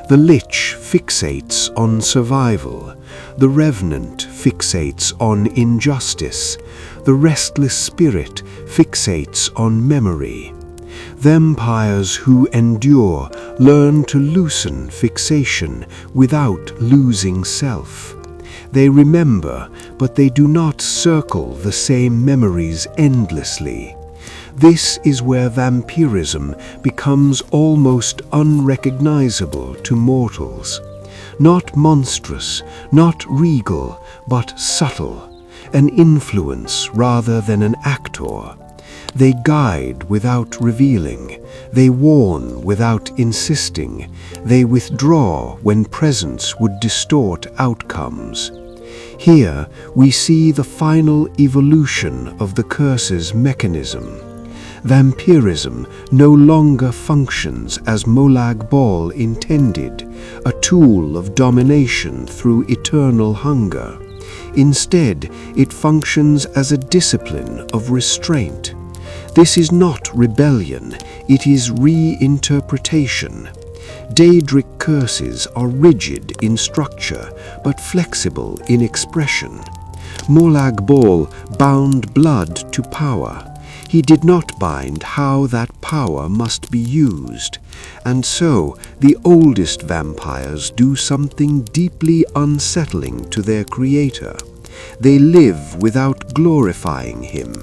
The Lich fixates on survival. The Revenant fixates on injustice. The Restless Spirit fixates on memory. Vampires who endure learn to loosen fixation without losing self. They remember, but they do not circle the same memories endlessly. This is where vampirism becomes almost unrecognizable to mortals. Not monstrous, not regal, but subtle, an influence rather than an actor. They guide without revealing. They warn without insisting. They withdraw when presence would distort outcomes. Here we see the final evolution of the curse's mechanism. Vampirism no longer functions as Molag Bal intended, a tool of domination through eternal hunger. Instead, it functions as a discipline of restraint. This is not rebellion, it is reinterpretation. Daedric curses are rigid in structure, but flexible in expression. Molag Bal bound blood to power. He did not bind how that power must be used, and so the oldest vampires do something deeply unsettling to their creator. They live without glorifying him.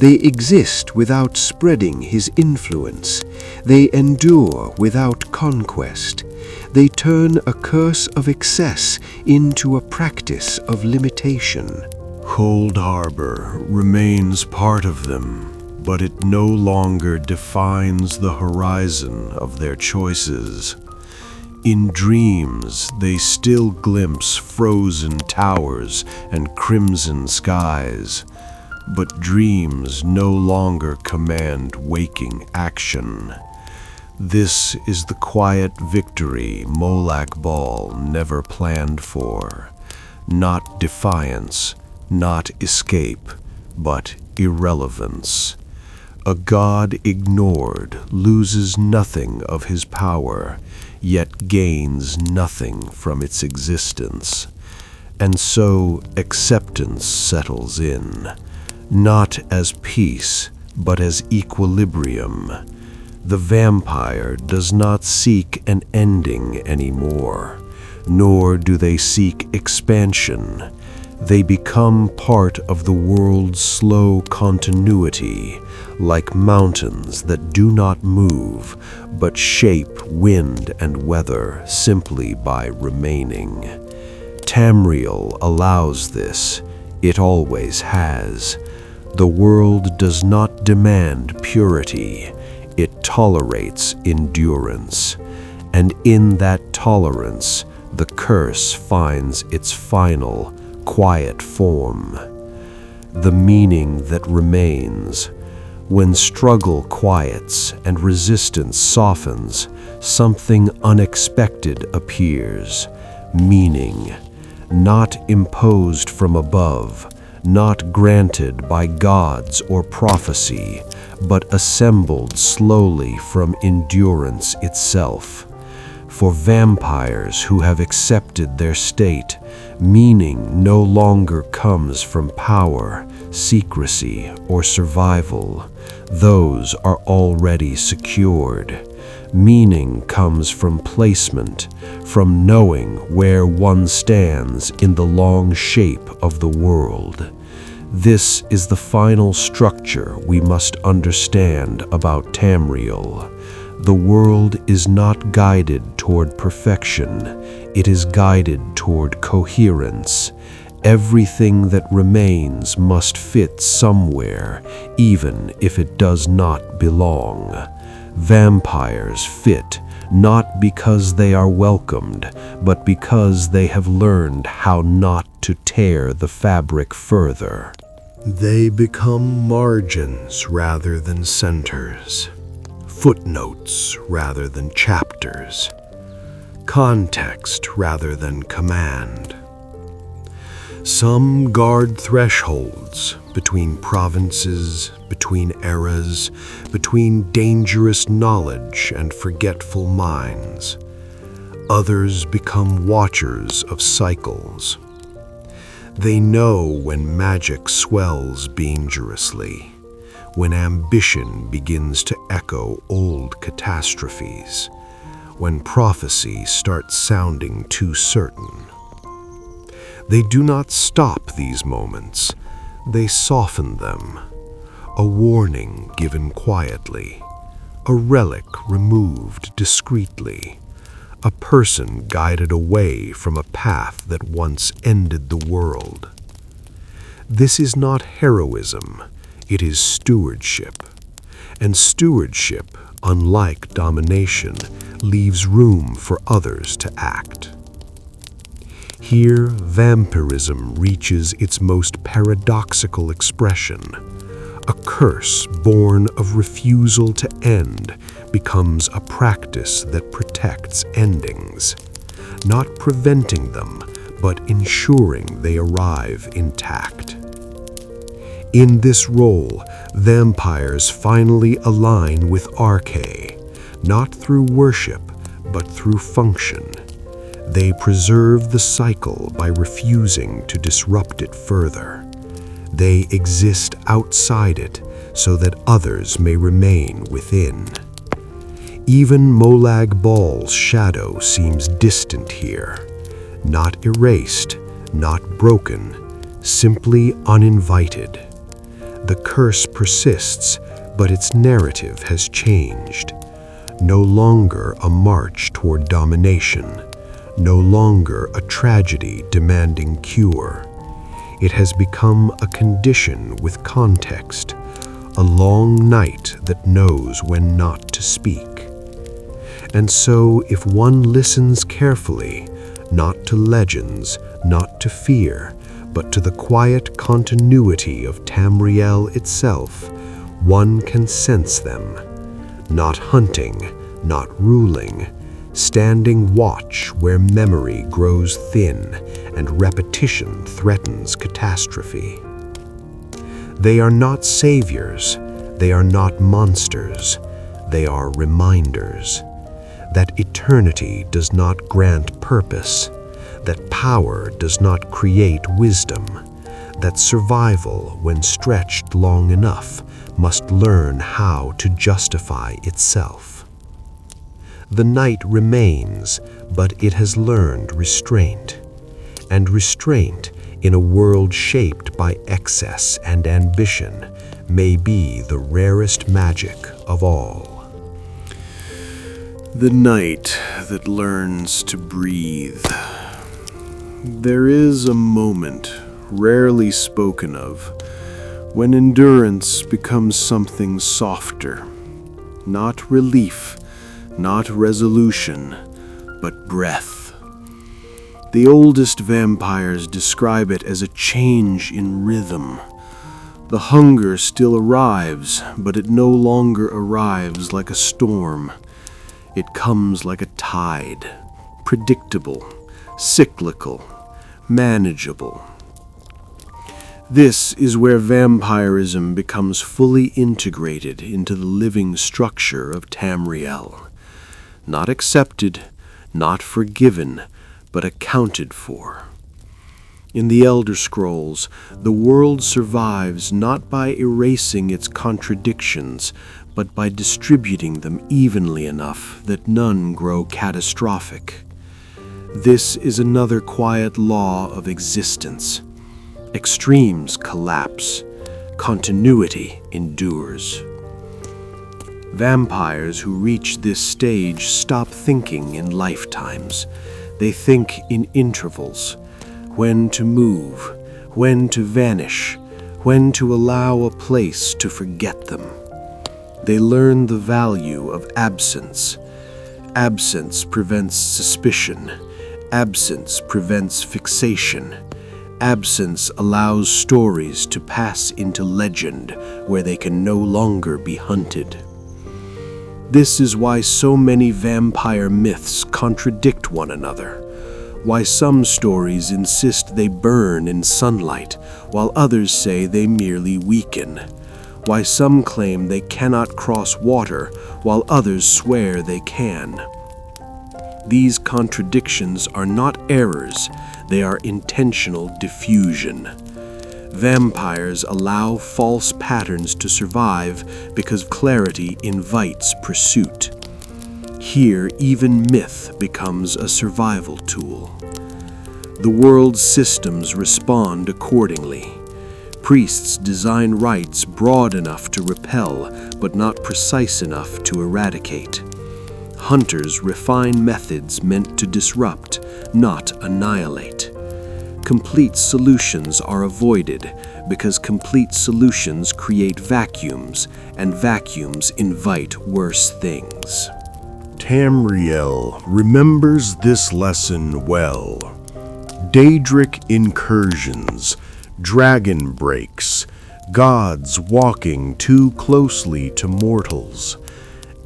They exist without spreading his influence. They endure without conquest. They turn a curse of excess into a practice of limitation. Cold Harbor remains part of them, but it no longer defines the horizon of their choices. In dreams, they still glimpse frozen towers and crimson skies, but dreams no longer command waking action. This is the quiet victory Molag Bal never planned for. Not defiance, not escape, but irrelevance. A god ignored loses nothing of his power, yet gains nothing from its existence. And so acceptance settles in, not as peace, but as equilibrium. The vampire does not seek an ending anymore, nor do they seek expansion. They become part of the world's slow continuity, like mountains that do not move, but shape wind and weather simply by remaining. Tamriel allows this. It always has. The world does not demand purity. It tolerates endurance. And in that tolerance, the curse finds its final, quiet form. The meaning that remains. When struggle quiets and resistance softens, something unexpected appears. Meaning, not imposed from above, not granted by gods or prophecy, but assembled slowly from endurance itself. For vampires who have accepted their state, meaning no longer comes from power, secrecy, or survival. Those are already secured. Meaning comes from placement, from knowing where one stands in the long shape of the world. This is the final structure we must understand about Tamriel. The world is not guided toward perfection. It is guided toward coherence. Everything that remains must fit somewhere, even if it does not belong. Vampires fit, not because they are welcomed, but because they have learned how not to tear the fabric further. They become margins rather than centers, footnotes rather than chapters, context rather than command. Some guard thresholds between provinces, between eras, between dangerous knowledge and forgetful minds. Others become watchers of cycles. They know when magic swells dangerously, when ambition begins to echo old catastrophes, when prophecy starts sounding too certain. They do not stop these moments, they soften them. A warning given quietly, a relic removed discreetly, a person guided away from a path that once ended the world. This is not heroism, it is stewardship. And stewardship, unlike domination, leaves room for others to act. Here, vampirism reaches its most paradoxical expression. A curse born of refusal to end becomes a practice that protects endings, not preventing them, but ensuring they arrive intact. In this role, vampires finally align with Arche, not through worship, but through function. They preserve the cycle by refusing to disrupt it further. They exist outside it so that others may remain within. Even Molag Bal's shadow seems distant here, not erased, not broken, simply uninvited. The curse persists, but its narrative has changed. No longer a march toward domination, no longer a tragedy demanding cure. It has become a condition with context, a long night that knows when not to speak. And so, if one listens carefully, not to legends, not to fear, but to the quiet continuity of Tamriel itself, one can sense them, not hunting, not ruling, standing watch where memory grows thin and repetition threatens catastrophe. They are not saviors, they are not monsters, they are reminders. that eternity does not grant purpose, that power does not create wisdom, that survival, when stretched long enough, must learn how to justify itself. The night remains, but it has learned restraint, and restraint in a world shaped by excess and ambition may be the rarest magic of all. The night that learns to breathe. There is a moment, rarely spoken of, when endurance becomes something softer. Not relief, not resolution, but breath. The oldest vampires describe it as a change in rhythm. The hunger still arrives, but it no longer arrives like a storm. It comes like a tide, predictable, cyclical, manageable. This is where vampirism becomes fully integrated into the living structure of Tamriel. Not accepted, not forgiven, but accounted for. In the Elder Scrolls, the world survives not by erasing its contradictions, but by distributing them evenly enough that none grow catastrophic. This is another quiet law of existence. Extremes collapse, continuity endures. Vampires who reach this stage stop thinking in lifetimes. They think in intervals. When to move, when to vanish, when to allow a place to forget them. They learn the value of absence. Absence prevents suspicion. Absence prevents fixation. Absence allows stories to pass into legend where they can no longer be hunted. This is why so many vampire myths contradict one another. Why some stories insist they burn in sunlight, while others say they merely weaken. Why some claim they cannot cross water, while others swear they can. These contradictions are not errors, they are intentional diffusion. Vampires allow false patterns to survive because clarity invites pursuit. Here, even myth becomes a survival tool. The world's systems respond accordingly. Priests design rites broad enough to repel, but not precise enough to eradicate. Hunters refine methods meant to disrupt, not annihilate. Complete solutions are avoided because complete solutions create vacuums, and vacuums invite worse things. Tamriel remembers this lesson well. Daedric incursions, dragon breaks, gods walking too closely to mortals.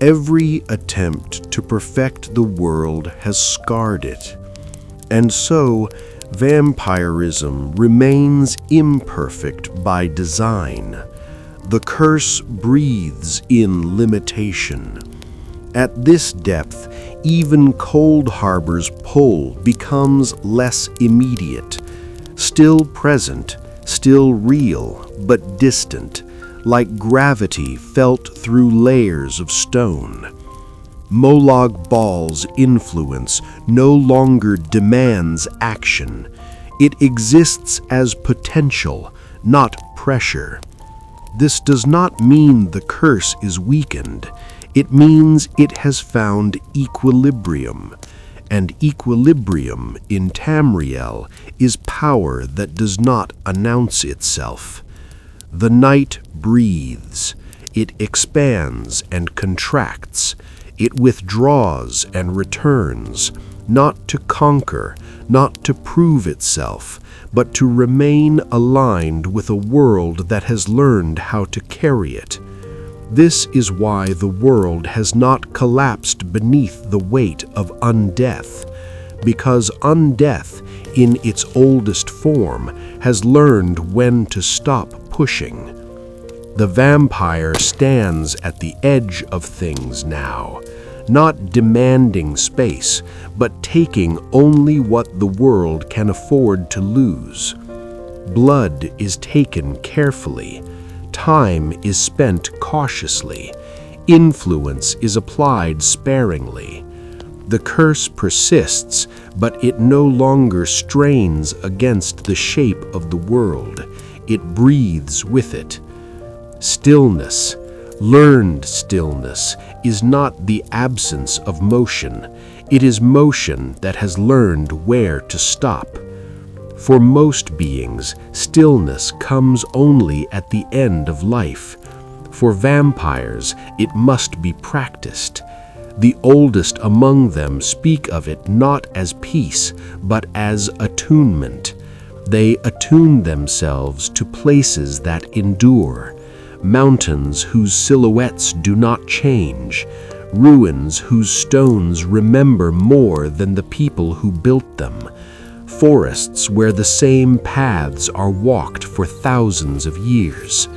Every attempt to perfect the world has scarred it. And so, vampirism remains imperfect by design. The curse breathes in limitation. At this depth, even Cold Harbor's pull becomes less immediate, still present, still real, but distant, like gravity felt through layers of stone. Molag Bal's influence no longer demands action. It exists as potential, not pressure. This does not mean the curse is weakened. It means it has found equilibrium, and equilibrium in Tamriel is power that does not announce itself. The night breathes, it expands and contracts, it withdraws and returns, not to conquer, not to prove itself, but to remain aligned with a world that has learned how to carry it. This is why the world has not collapsed beneath the weight of undeath, because undeath, in its oldest form, has learned when to stop pushing. The vampire stands at the edge of things now, not demanding space, but taking only what the world can afford to lose. Blood is taken carefully, time is spent cautiously, influence is applied sparingly. The curse persists, but it no longer strains against the shape of the world. It breathes with it. Stillness, learned stillness, is not the absence of motion. It is motion that has learned where to stop. For most beings, stillness comes only at the end of life. For vampires, it must be practiced. The oldest among them speak of it not as peace, but as attunement. They attune themselves to places that endure, mountains whose silhouettes do not change, ruins whose stones remember more than the people who built them, forests where the same paths are walked for thousands of years.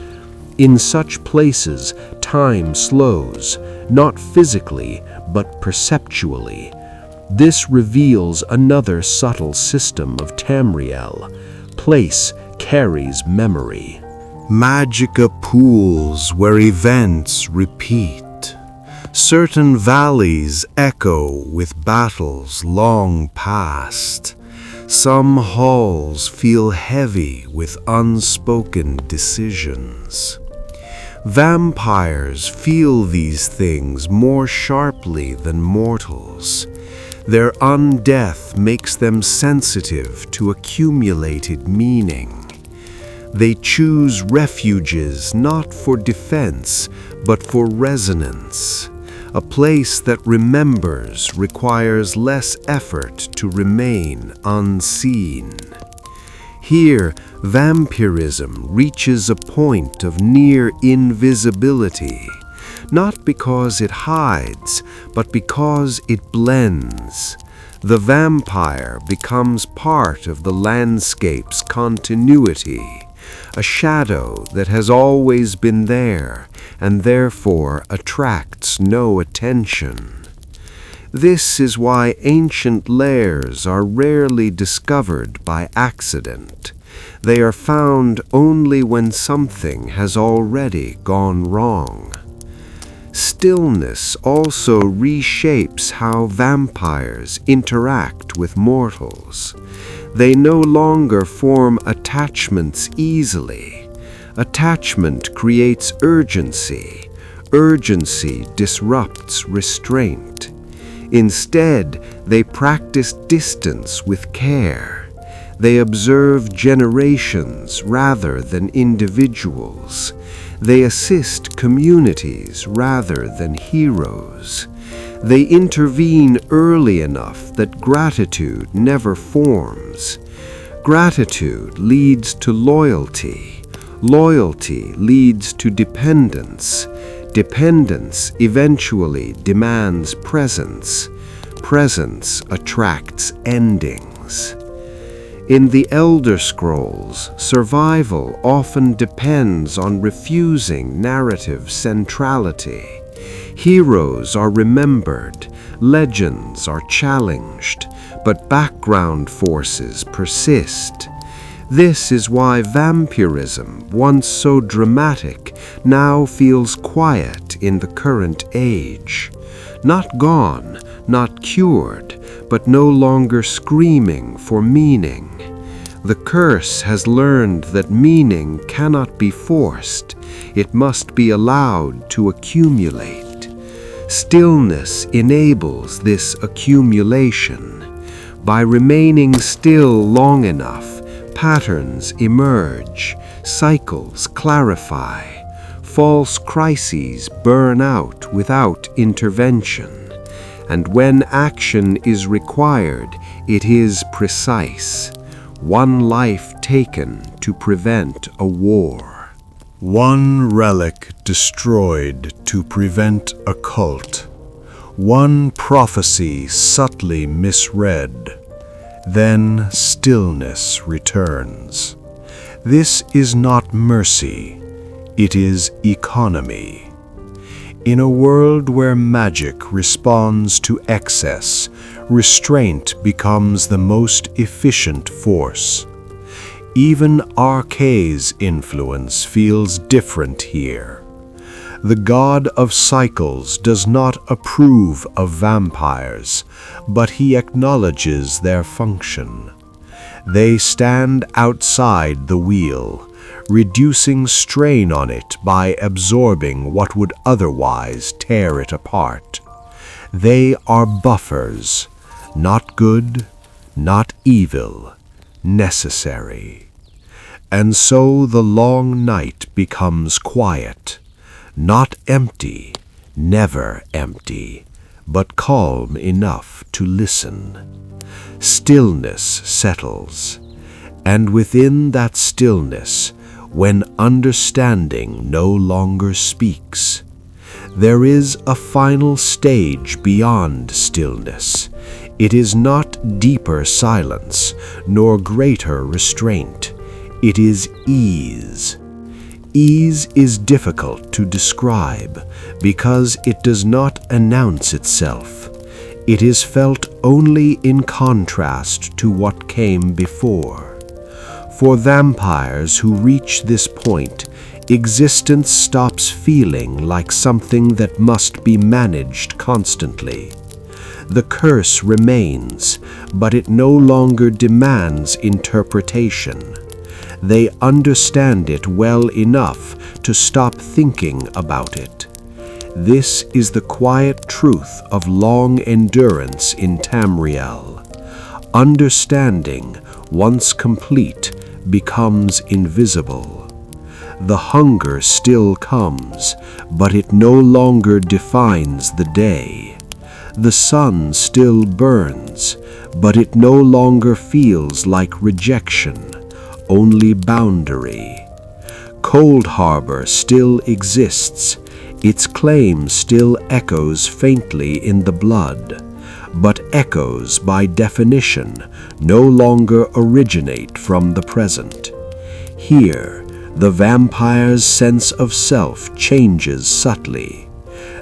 In such places, time slows, not physically, but perceptually. This reveals another subtle system of Tamriel. Place carries memory. Magica pools where events repeat. Certain valleys echo with battles long past. Some halls feel heavy with unspoken decisions. Vampires feel these things more sharply than mortals. Their undeath makes them sensitive to accumulated meaning. They choose refuges not for defense, but for resonance. A place that remembers requires less effort to remain unseen. Here, vampirism reaches a point of near invisibility, not because it hides, but because it blends. The vampire becomes part of the landscape's continuity, a shadow that has always been there and therefore attracts no attention. This is why ancient lairs are rarely discovered by accident. They are found only when something has already gone wrong. Stillness also reshapes how vampires interact with mortals. They no longer form attachments easily. Attachment creates urgency. Urgency disrupts restraint. Instead, they practice distance with care. They observe generations rather than individuals. They assist communities rather than heroes. They intervene early enough that gratitude never forms. Gratitude leads to loyalty. Loyalty leads to dependence. Dependence eventually demands presence. Presence attracts endings. In the Elder Scrolls, survival often depends on refusing narrative centrality. Heroes are remembered, legends are challenged, but background forces persist. This is why vampirism, once so dramatic, now feels quiet in the current age. Not gone, not cured, but no longer screaming for meaning. The curse has learned that meaning cannot be forced. It must be allowed to accumulate. Stillness enables this accumulation. By remaining still long enough, patterns emerge, cycles clarify, false crises burn out without intervention, and when action is required, it is precise. One life taken to prevent a war. One relic destroyed to prevent a cult. One prophecy subtly misread. Then stillness returns. This is not mercy, it is economy. In a world where magic responds to excess, restraint becomes the most efficient force. Even Arcay's influence feels different here. The god of cycles does not approve of vampires, but he acknowledges their function. They stand outside the wheel, reducing strain on it by absorbing what would otherwise tear it apart. They are buffers, not good, not evil, necessary. And so the long night becomes quiet, not empty, never empty, but calm enough to listen. Stillness settles, and within that stillness, when understanding no longer speaks, there is a final stage beyond stillness. It is not deeper silence, nor greater restraint. It is ease. Ease is difficult to describe because it does not announce itself. It is felt only in contrast to what came before. For vampires who reach this point, existence stops feeling like something that must be managed constantly. The curse remains, but it no longer demands interpretation. They understand it well enough to stop thinking about it. This is the quiet truth of long endurance in Tamriel. Understanding, once complete, becomes invisible. The hunger still comes, but it no longer defines the day. The sun still burns, but it no longer feels like rejection, only boundary. Cold Harbor still exists. Its claim still echoes faintly in the blood, but echoes, by definition, no longer originate from the present. Here, the vampire's sense of self changes subtly.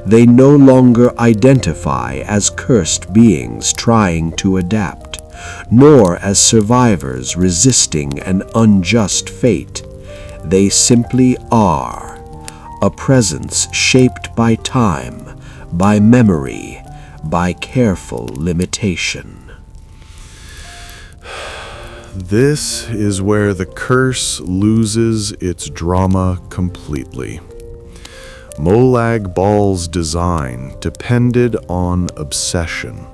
They no longer identify as cursed beings trying to adapt, nor as survivors resisting an unjust fate. They simply are, a presence shaped by time, by memory, by careful limitation. This is where the curse loses its drama completely. Molag Bal's design depended on obsession,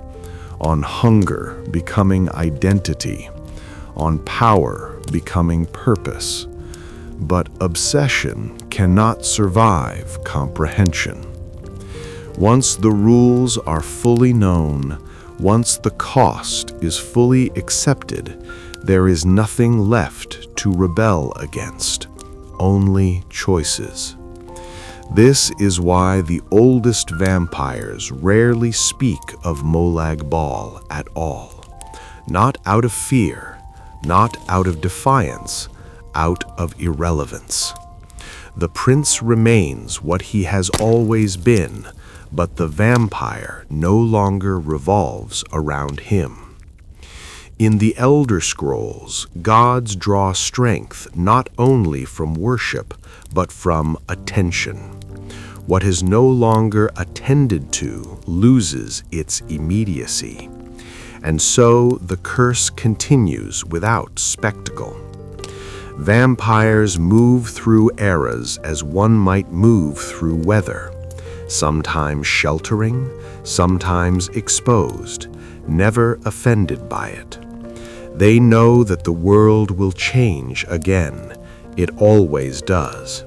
on hunger becoming identity, on power becoming purpose. But obsession cannot survive comprehension. Once the rules are fully known, once the cost is fully accepted, there is nothing left to rebel against, only choices. This is why the oldest vampires rarely speak of Molag Bal at all. Not out of fear, not out of defiance, out of irrelevance. The prince remains what he has always been, but the vampire no longer revolves around him. In the Elder Scrolls, gods draw strength not only from worship, but from attention. What is no longer attended to loses its immediacy. And so the curse continues without spectacle. Vampires move through eras as one might move through weather, sometimes sheltering, sometimes exposed, never offended by it. They know that the world will change again. It always does.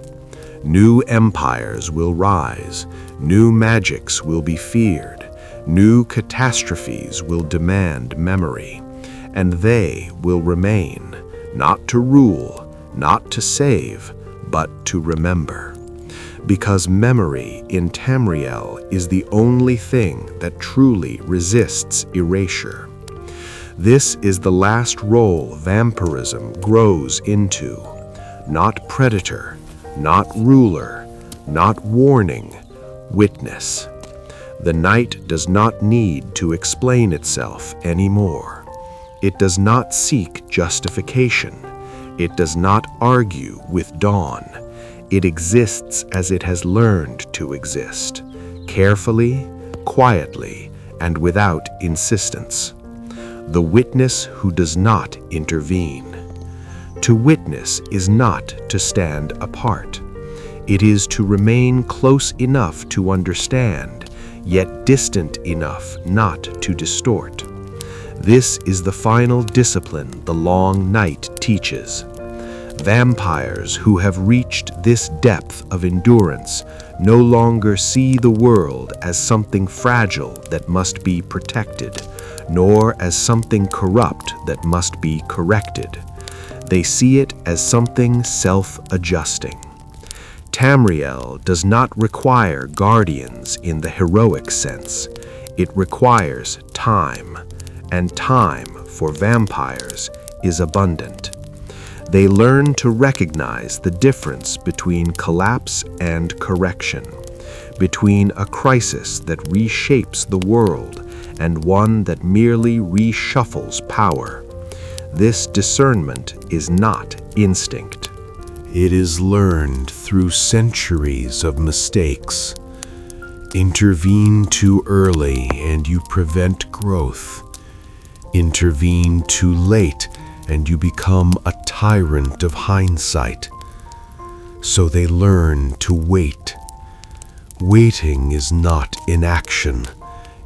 New empires will rise, new magics will be feared, new catastrophes will demand memory, and they will remain, not to rule, not to save, but to remember. Because memory in Tamriel is the only thing that truly resists erasure. This is the last role vampirism grows into. Not predator, not ruler, not warning, Witness. The night does not need to explain itself anymore. It does not seek justification. It does not argue with dawn. It exists as it has learned to exist, carefully, quietly, and without insistence. The witness who does not intervene. To witness is not to stand apart. It is to remain close enough to understand, yet distant enough not to distort. This is the final discipline the long night teaches. Vampires who have reached this depth of endurance no longer see the world as something fragile that must be protected, nor as something corrupt that must be corrected. They see it as something self-adjusting. Tamriel does not require guardians in the heroic sense. It requires time, and time for vampires is abundant. They learn to recognize the difference between collapse and correction, between a crisis that reshapes the world and one that merely reshuffles power. This discernment is not instinct. It is learned through centuries of mistakes. Intervene too early and you prevent growth. Intervene too late and you become a tyrant of hindsight. So they learn to wait. Waiting is not inaction.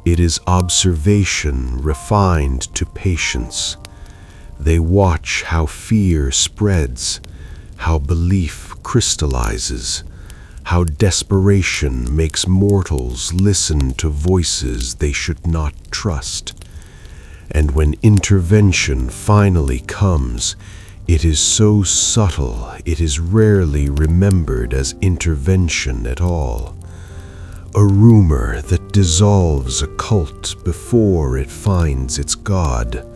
It is observation refined to patience. They watch how fear spreads, how belief crystallizes, how desperation makes mortals listen to voices they should not trust. And when intervention finally comes, it is so subtle it is rarely remembered as intervention at all. A rumor that dissolves a cult before it finds its god.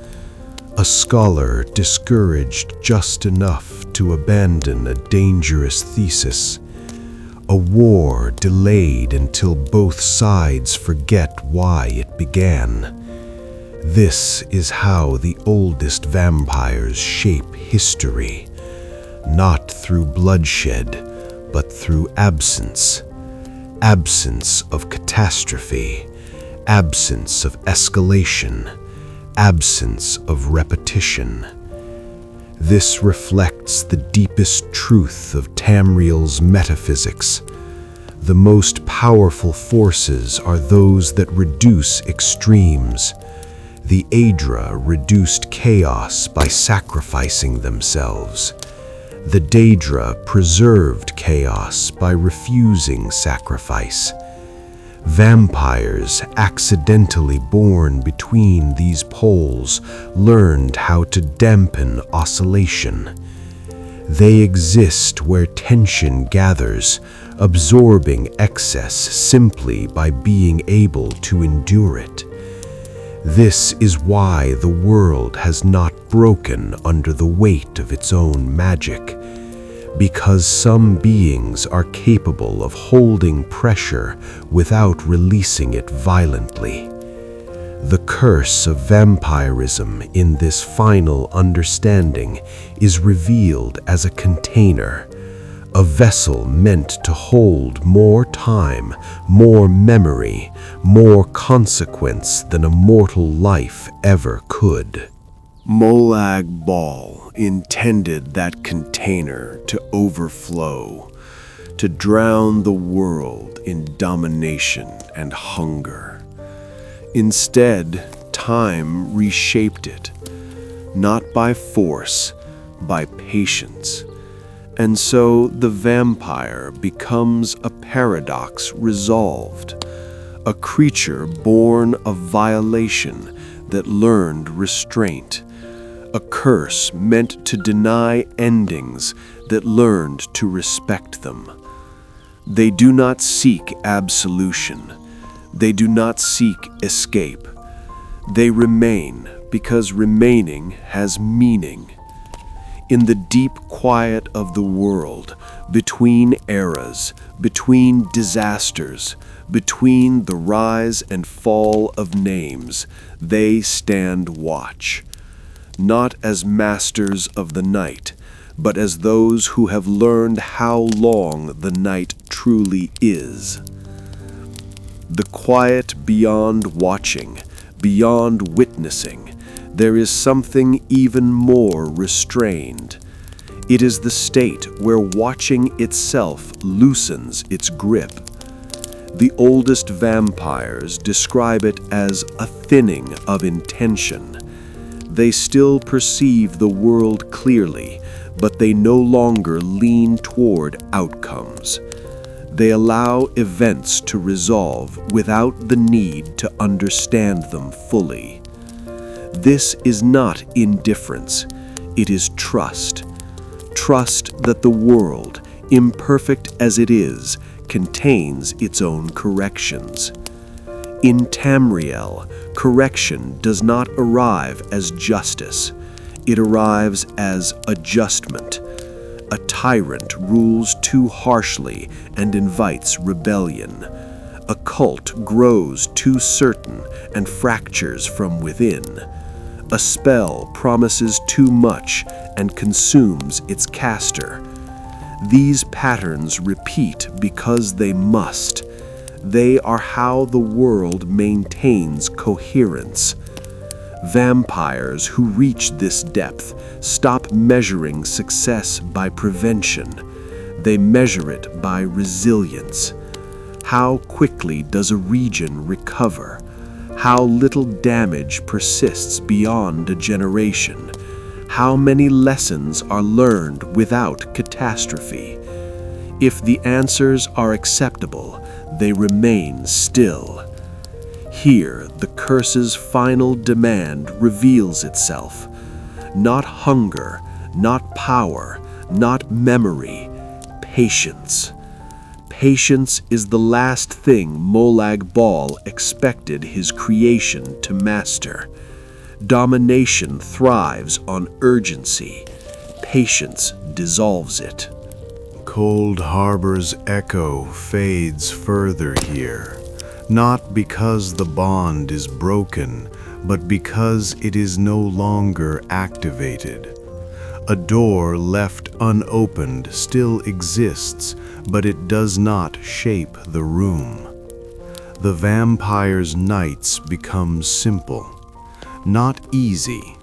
A scholar discouraged just enough to abandon a dangerous thesis. A war delayed until both sides forget why it began. This is how the oldest vampires shape history, not through bloodshed, but through absence. Absence of catastrophe, absence of escalation, absence of repetition. This reflects the deepest truth of Tamriel's metaphysics. The most powerful forces are those that reduce extremes. The Aedra reduced chaos by sacrificing themselves. The Daedra preserved chaos by refusing sacrifice. Vampires, accidentally born between these poles, learned how to dampen oscillation. They exist where tension gathers, absorbing excess simply by being able to endure it. This is why the world has not broken under the weight of its own magic, because some beings are capable of holding pressure without releasing it violently. The curse of vampirism in this final understanding is revealed as a container, a vessel meant to hold more time, more memory, more consequence than a mortal life ever could. Molag Bal intended that container to overflow, to drown the world in domination and hunger. Instead, time reshaped it, not by force, by patience. And so the vampire becomes a paradox resolved, a creature born of violation that learned restraint, a curse meant to deny endings that learned to respect them. They do not seek absolution. They do not seek escape. They remain because remaining has meaning. In the deep quiet of the world, between eras, between disasters, between the rise and fall of names, they stand watch. Not as masters of the night, but as those who have learned how long the night truly is. The quiet beyond watching, beyond witnessing, there is something even more restrained. It is the state where watching itself loosens its grip. The oldest vampires describe it as a thinning of intention. They still perceive the world clearly, but they no longer lean toward outcomes. They allow events to resolve without the need to understand them fully. This is not indifference, it is trust. Trust that the world, imperfect as it is, contains its own corrections. In Tamriel, correction does not arrive as justice. It arrives as adjustment. A tyrant rules too harshly and invites rebellion. A cult grows too certain and fractures from within. A spell promises too much and consumes its caster. These patterns repeat because they must. They are how the world maintains coherence. Vampires who reach this depth stop measuring success by prevention. They measure it by resilience. How quickly does a region recover? How little damage persists beyond a generation? How many lessons are learned without catastrophe? If the answers are acceptable, they remain still. Here, the curse's final demand reveals itself. Not hunger, not power, not memory, patience. Patience is the last thing Molag Bal expected his creation to master. Domination thrives on urgency. Patience dissolves it. Cold Harbor's echo fades further here, not because the bond is broken, but because it is no longer activated. A door left unopened still exists, but it does not shape the room. The vampire's nights become simple, not easy.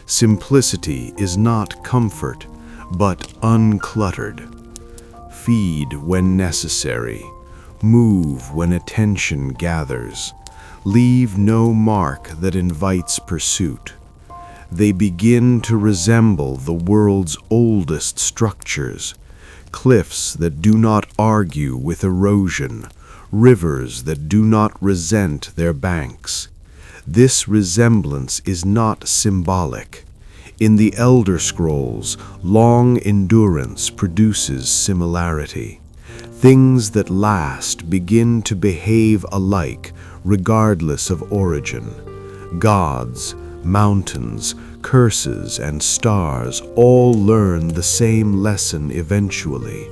Simplicity is not comfort, but uncluttered. Feed when necessary, move when attention gathers, leave no mark that invites pursuit. They begin to resemble the world's oldest structures, cliffs that do not argue with erosion, rivers that do not resent their banks. This resemblance is not symbolic. In the Elder Scrolls, long endurance produces similarity. Things that last begin to behave alike, regardless of origin. Gods, mountains, curses, and stars all learn the same lesson eventually.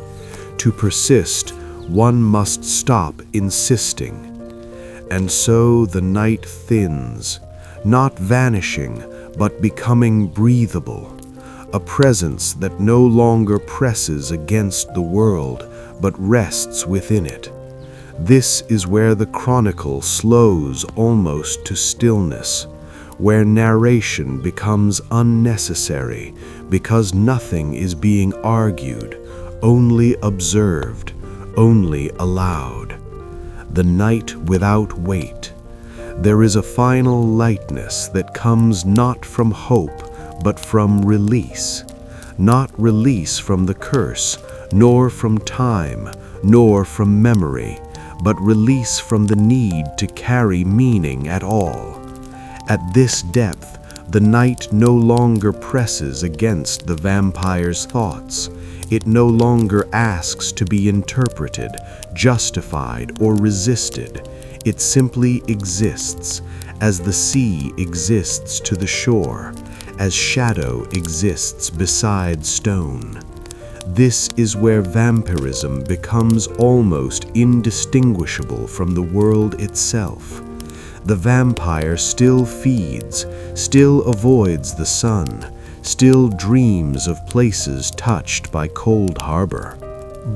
To persist, one must stop insisting. And so the night thins, not vanishing, but becoming breathable, a presence that no longer presses against the world, but rests within it. This is where the chronicle slows almost to stillness, where narration becomes unnecessary because nothing is being argued, only observed, only allowed. The night without weight. There is a final lightness that comes not from hope, but from release. Not release from the curse, nor from time, nor from memory, but release from the need to carry meaning at all. At this depth, the night no longer presses against the vampire's thoughts. It no longer asks to be interpreted, justified, or resisted. It simply exists, as the sea exists to the shore, as shadow exists beside stone. This is where vampirism becomes almost indistinguishable from the world itself. The vampire still feeds, still avoids the sun, still dreams of places touched by cold harbor.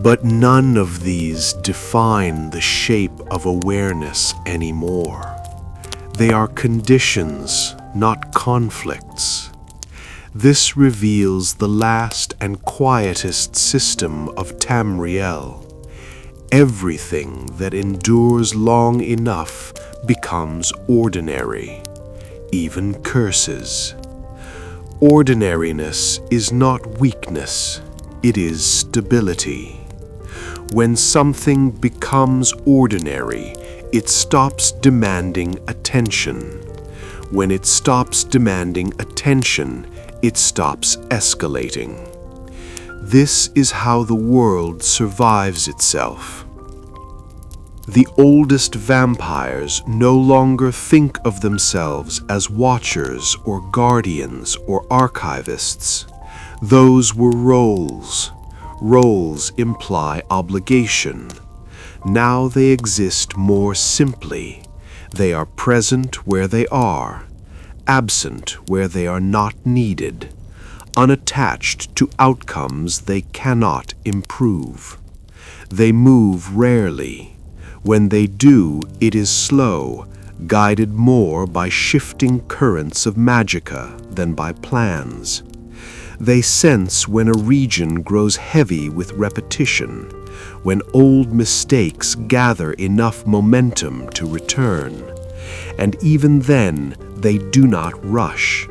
But none of these define the shape of awareness anymore. They are conditions, not conflicts. This reveals the last and quietest system of Tamriel. Everything that endures long enough becomes ordinary, even curses. Ordinariness is not weakness, it is stability. When something becomes ordinary, it stops demanding attention. When it stops demanding attention, it stops escalating. This is how the world survives itself. The oldest vampires no longer think of themselves as watchers or guardians or archivists. Those were roles. Roles imply obligation. Now they exist more simply. They are present where they are, absent where they are not needed, unattached to outcomes they cannot improve. They move rarely. When they do, it is slow, guided more by shifting currents of magicka than by plans. They sense when a region grows heavy with repetition, when old mistakes gather enough momentum to return. And even then, they do not rush.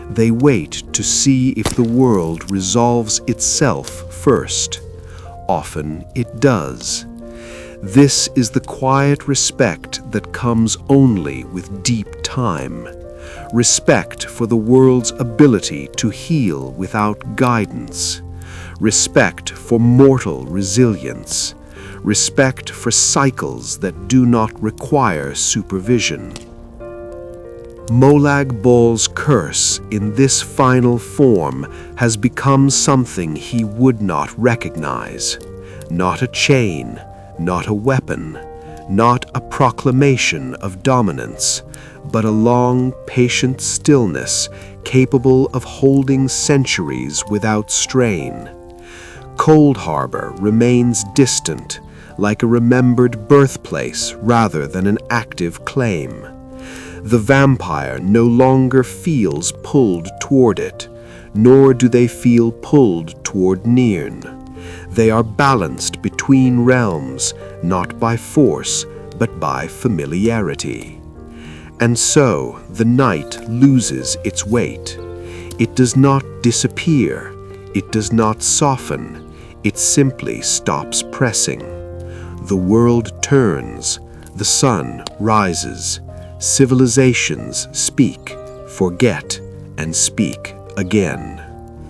They wait to see if the world resolves itself first. Often it does. This is the quiet respect that comes only with deep time. Respect for the world's ability to heal without guidance. Respect for mortal resilience. Respect for cycles that do not require supervision. Molag Bol's curse in this final form has become something he would not recognize. Not a chain, not a weapon, not a proclamation of dominance, but a long, patient stillness capable of holding centuries without strain. Cold Harbor remains distant, like a remembered birthplace rather than an active claim. The vampire no longer feels pulled toward it, nor do they feel pulled toward Nirn. They are balanced between realms, not by force, but by familiarity. And so the night loses its weight. It does not disappear, it does not soften, it simply stops pressing. The world turns, the sun rises, civilizations speak, forget, and speak again.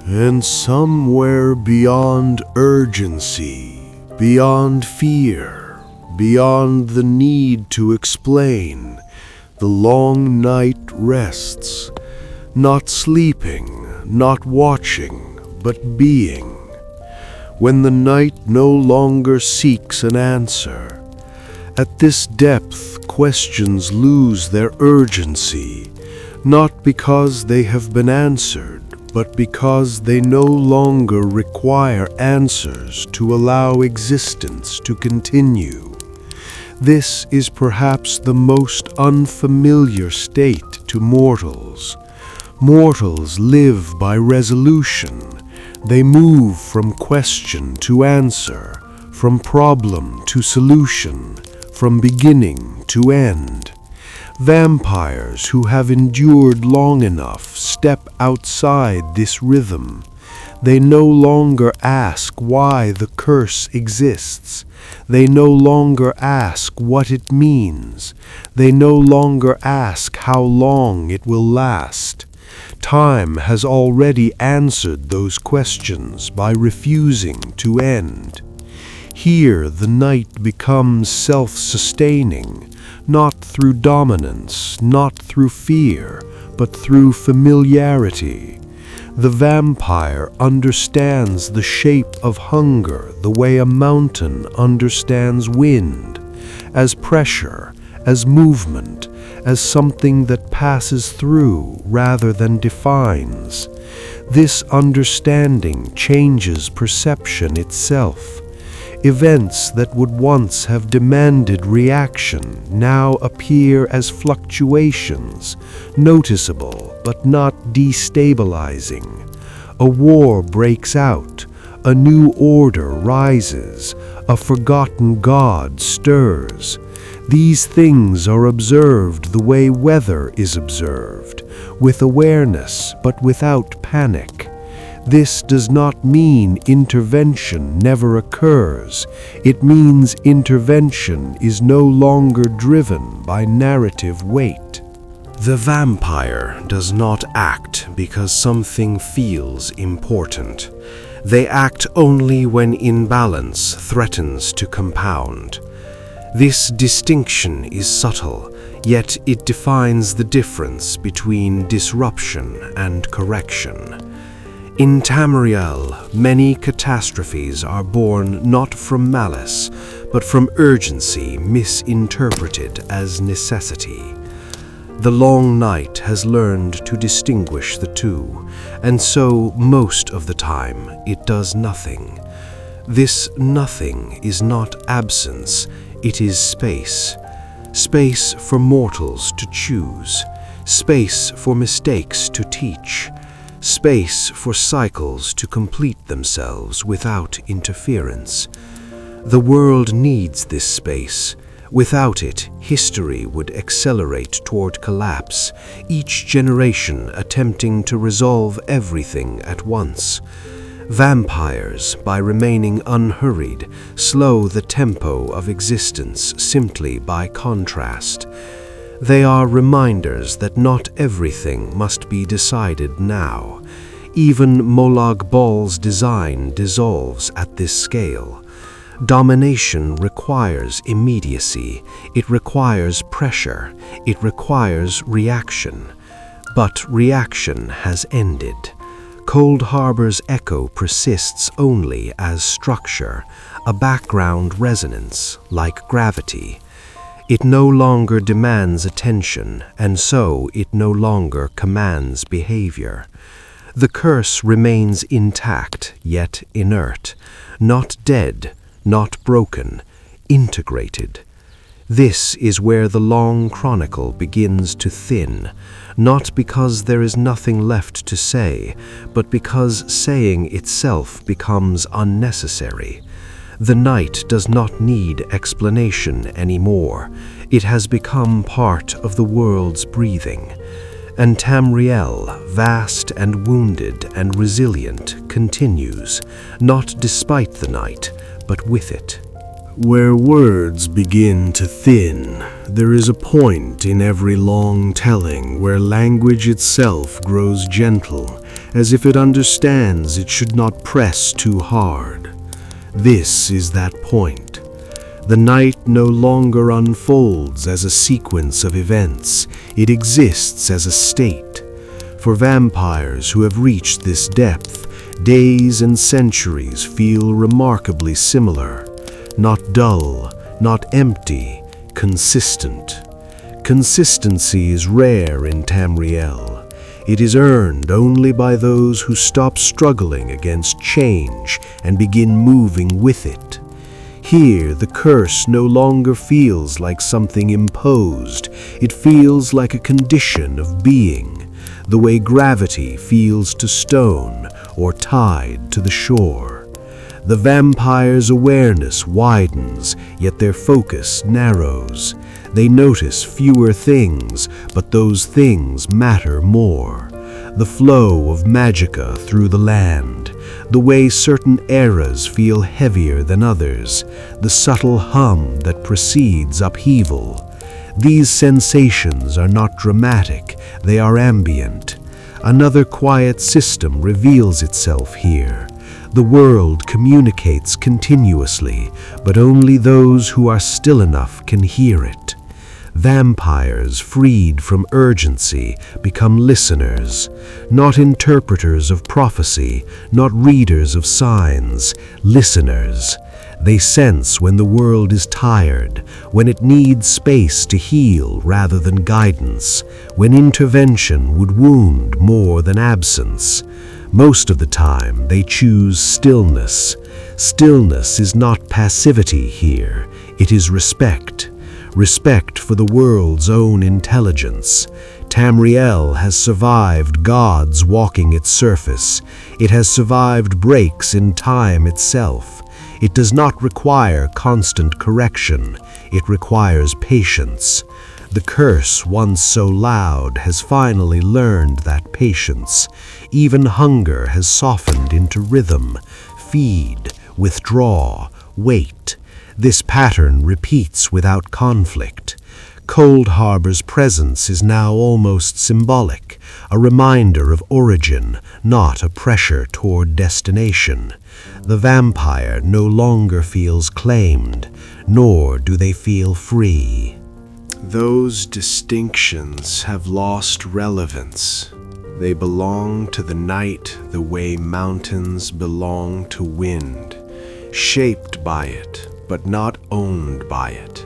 And somewhere beyond urgency, beyond fear, beyond the need to explain, the long night rests, not sleeping, not watching, but being. When the night no longer seeks an answer, at this depth questions lose their urgency, not because they have been answered, but because they no longer require answers to allow existence to continue. This is perhaps the most unfamiliar state to mortals. Mortals live by resolution. They move from question to answer, from problem to solution, from beginning to end. Vampires who have endured long enough step outside this rhythm. They no longer ask why the curse exists. They no longer ask what it means. They no longer ask how long it will last. Time has already answered those questions by refusing to end. Here the night becomes self-sustaining, not through dominance, not through fear, but through familiarity. The vampire understands the shape of hunger the way a mountain understands wind, as pressure, as movement, as something that passes through rather than defines. This understanding changes perception itself. Events that would once have demanded reaction now appear as fluctuations, noticeable but not destabilizing. A war breaks out, a new order rises, a forgotten god stirs. These things are observed the way weather is observed, with awareness but without panic. This does not mean intervention never occurs. It means intervention is no longer driven by narrative weight. The vampire does not act because something feels important. They act only when imbalance threatens to compound. This distinction is subtle, yet it defines the difference between disruption and correction. In Tamriel, many catastrophes are born not from malice, but from urgency misinterpreted as necessity. The long night has learned to distinguish the two, and so most of the time it does nothing. This nothing is not absence, it is space. Space for mortals to choose, space for mistakes to teach, space for cycles to complete themselves without interference. The world needs this space. Without it, history would accelerate toward collapse, each generation attempting to resolve everything at once. Vampires, by remaining unhurried, slow the tempo of existence simply by contrast. They are reminders that not everything must be decided now. Even Molag Bal's design dissolves at this scale. Domination requires immediacy, it requires pressure, it requires reaction. But reaction has ended. Cold Harbor's echo persists only as structure, a background resonance, like gravity. It no longer demands attention, and so it no longer commands behavior. The curse remains intact, yet inert, not dead, not broken, integrated. This is where the long chronicle begins to thin, not because there is nothing left to say, but because saying itself becomes unnecessary. The night does not need explanation anymore. It has become part of the world's breathing. And Tamriel, vast and wounded and resilient, continues, not despite the night, but with it. Where words begin to thin, there is a point in every long telling where language itself grows gentle, as if it understands it should not press too hard. This is that point. The night no longer unfolds as a sequence of events, it exists as a state. For vampires who have reached this depth, days and centuries feel remarkably similar. Not dull, not empty, consistent. Consistency is rare in Tamriel. It is earned only by those who stop struggling against change and begin moving with it. Here, the curse no longer feels like something imposed. It feels like a condition of being, the way gravity feels to stone or tide to the shore. The vampire's awareness widens, yet their focus narrows. They notice fewer things, but those things matter more. The flow of magicka through the land, the way certain eras feel heavier than others, the subtle hum that precedes upheaval. These sensations are not dramatic, they are ambient. Another quiet system reveals itself here. The world communicates continuously, but only those who are still enough can hear it. Vampires, freed from urgency, become listeners, not interpreters of prophecy, not readers of signs, listeners. They sense when the world is tired, when it needs space to heal rather than guidance, when intervention would wound more than absence. Most of the time, they choose stillness. Stillness is not passivity here, it is respect. Respect for the world's own intelligence. Tamriel has survived gods walking its surface. It has survived breaks in time itself. It does not require constant correction. It requires patience. The curse, once so loud, has finally learned that patience. Even hunger has softened into rhythm. Feed, withdraw, wait. This pattern repeats without conflict. Cold Harbor's presence is now almost symbolic, a reminder of origin, not a pressure toward destination. The vampire no longer feels claimed, nor do they feel free. Those distinctions have lost relevance. They belong to the night the way mountains belong to wind, shaped by it, but not owned by it.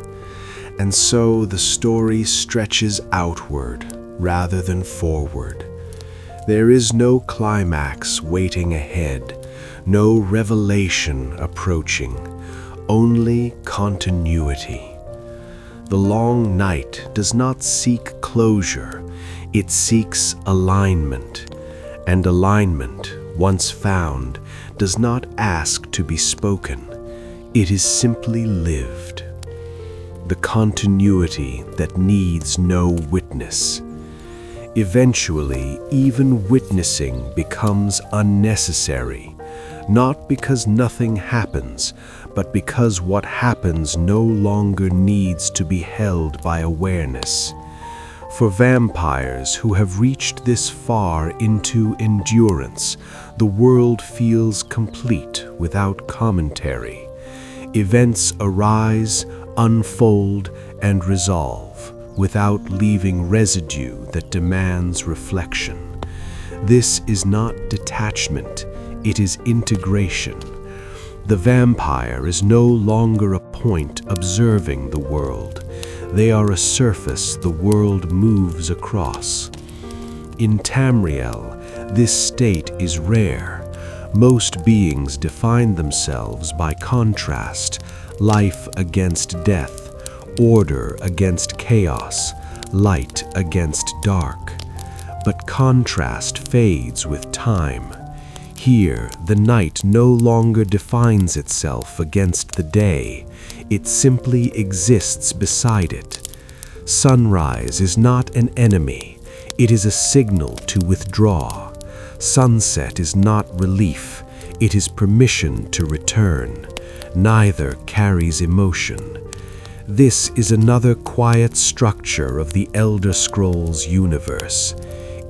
And so the story stretches outward rather than forward. There is no climax waiting ahead, no revelation approaching, only continuity. The long night does not seek closure, it seeks alignment. And alignment, once found, does not ask to be spoken. It is simply lived. The continuity that needs no witness. Eventually, even witnessing becomes unnecessary, not because nothing happens, but because what happens no longer needs to be held by awareness. For vampires who have reached this far into endurance, the world feels complete without commentary. Events arise, unfold, and resolve, without leaving residue that demands reflection. This is not detachment, it is integration. The vampire is no longer a point observing the world. They are a surface the world moves across. In Tamriel, this state is rare. Most beings define themselves by contrast, life against death, order against chaos, light against dark. But contrast fades with time. Here, the night no longer defines itself against the day. It simply exists beside it. Sunrise is not an enemy. It is a signal to withdraw. Sunset is not relief. It is permission to return. Neither carries emotion. This is another quiet structure of the Elder Scrolls universe.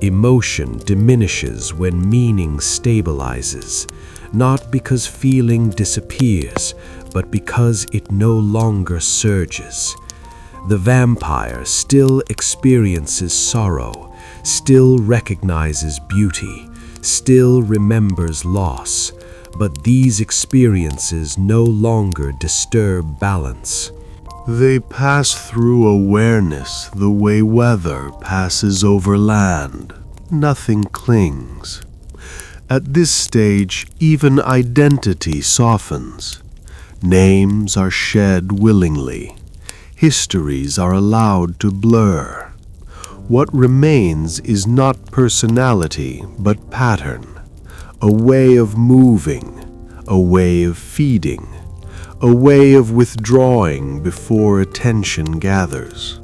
Emotion diminishes when meaning stabilizes, not because feeling disappears, but because it no longer surges. The vampire still experiences sorrow, still recognizes beauty, still remembers loss, but these experiences no longer disturb balance. They pass through awareness the way weather passes over land. Nothing clings. At this stage, even identity softens. Names are shed willingly. Histories are allowed to blur. What remains is not personality, but pattern. A way of moving, a way of feeding, a way of withdrawing before attention gathers.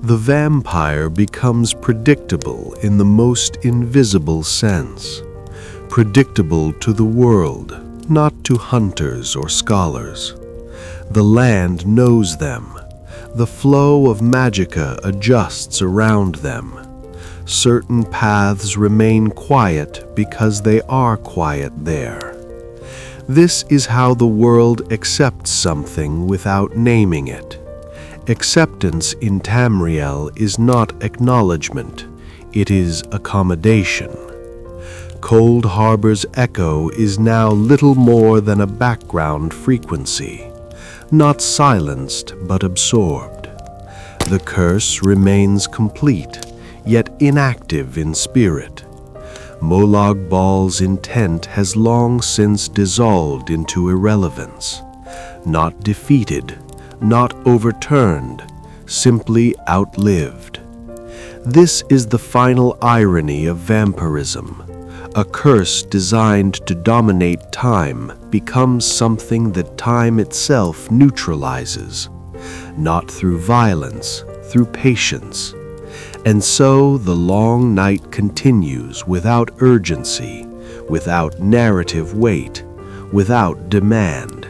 The vampire becomes predictable in the most invisible sense. Predictable to the world, not to hunters or scholars. The land knows them. The flow of magicka adjusts around them. Certain paths remain quiet because they are quiet there. This is how the world accepts something without naming it. Acceptance in Tamriel is not acknowledgement, it is accommodation. Cold Harbor's echo is now little more than a background frequency, not silenced but absorbed. The curse remains complete, yet inactive in spirit. Molag Bal's intent has long since dissolved into irrelevance, not defeated, not overturned, simply outlived. This is the final irony of vampirism. A curse designed to dominate time becomes something that time itself neutralizes, not through violence, through patience. And so the long night continues without urgency, without narrative weight, without demand.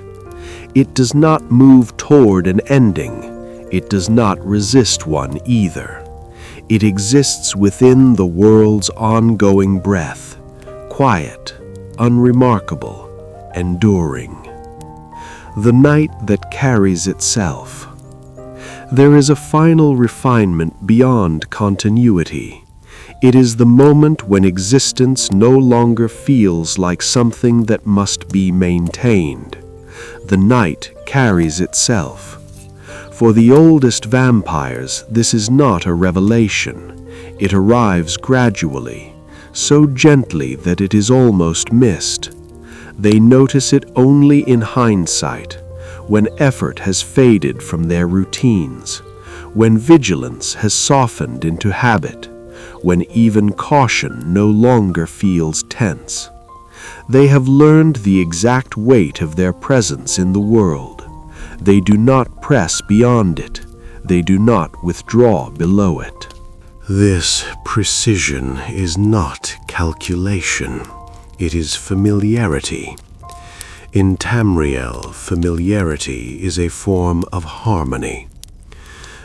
It does not move toward an ending. It does not resist one either. It exists within the world's ongoing breath, quiet, unremarkable, enduring. The night that carries itself. There is a final refinement beyond continuity. It is the moment when existence no longer feels like something that must be maintained. The night carries itself. For the oldest vampires, this is not a revelation. It arrives gradually, so gently that it is almost missed. They notice it only in hindsight, when effort has faded from their routines, when vigilance has softened into habit, when even caution no longer feels tense. They have learned the exact weight of their presence in the world. They do not press beyond it. They do not withdraw below it. This precision is not calculation. It is familiarity. In Tamriel, familiarity is a form of harmony.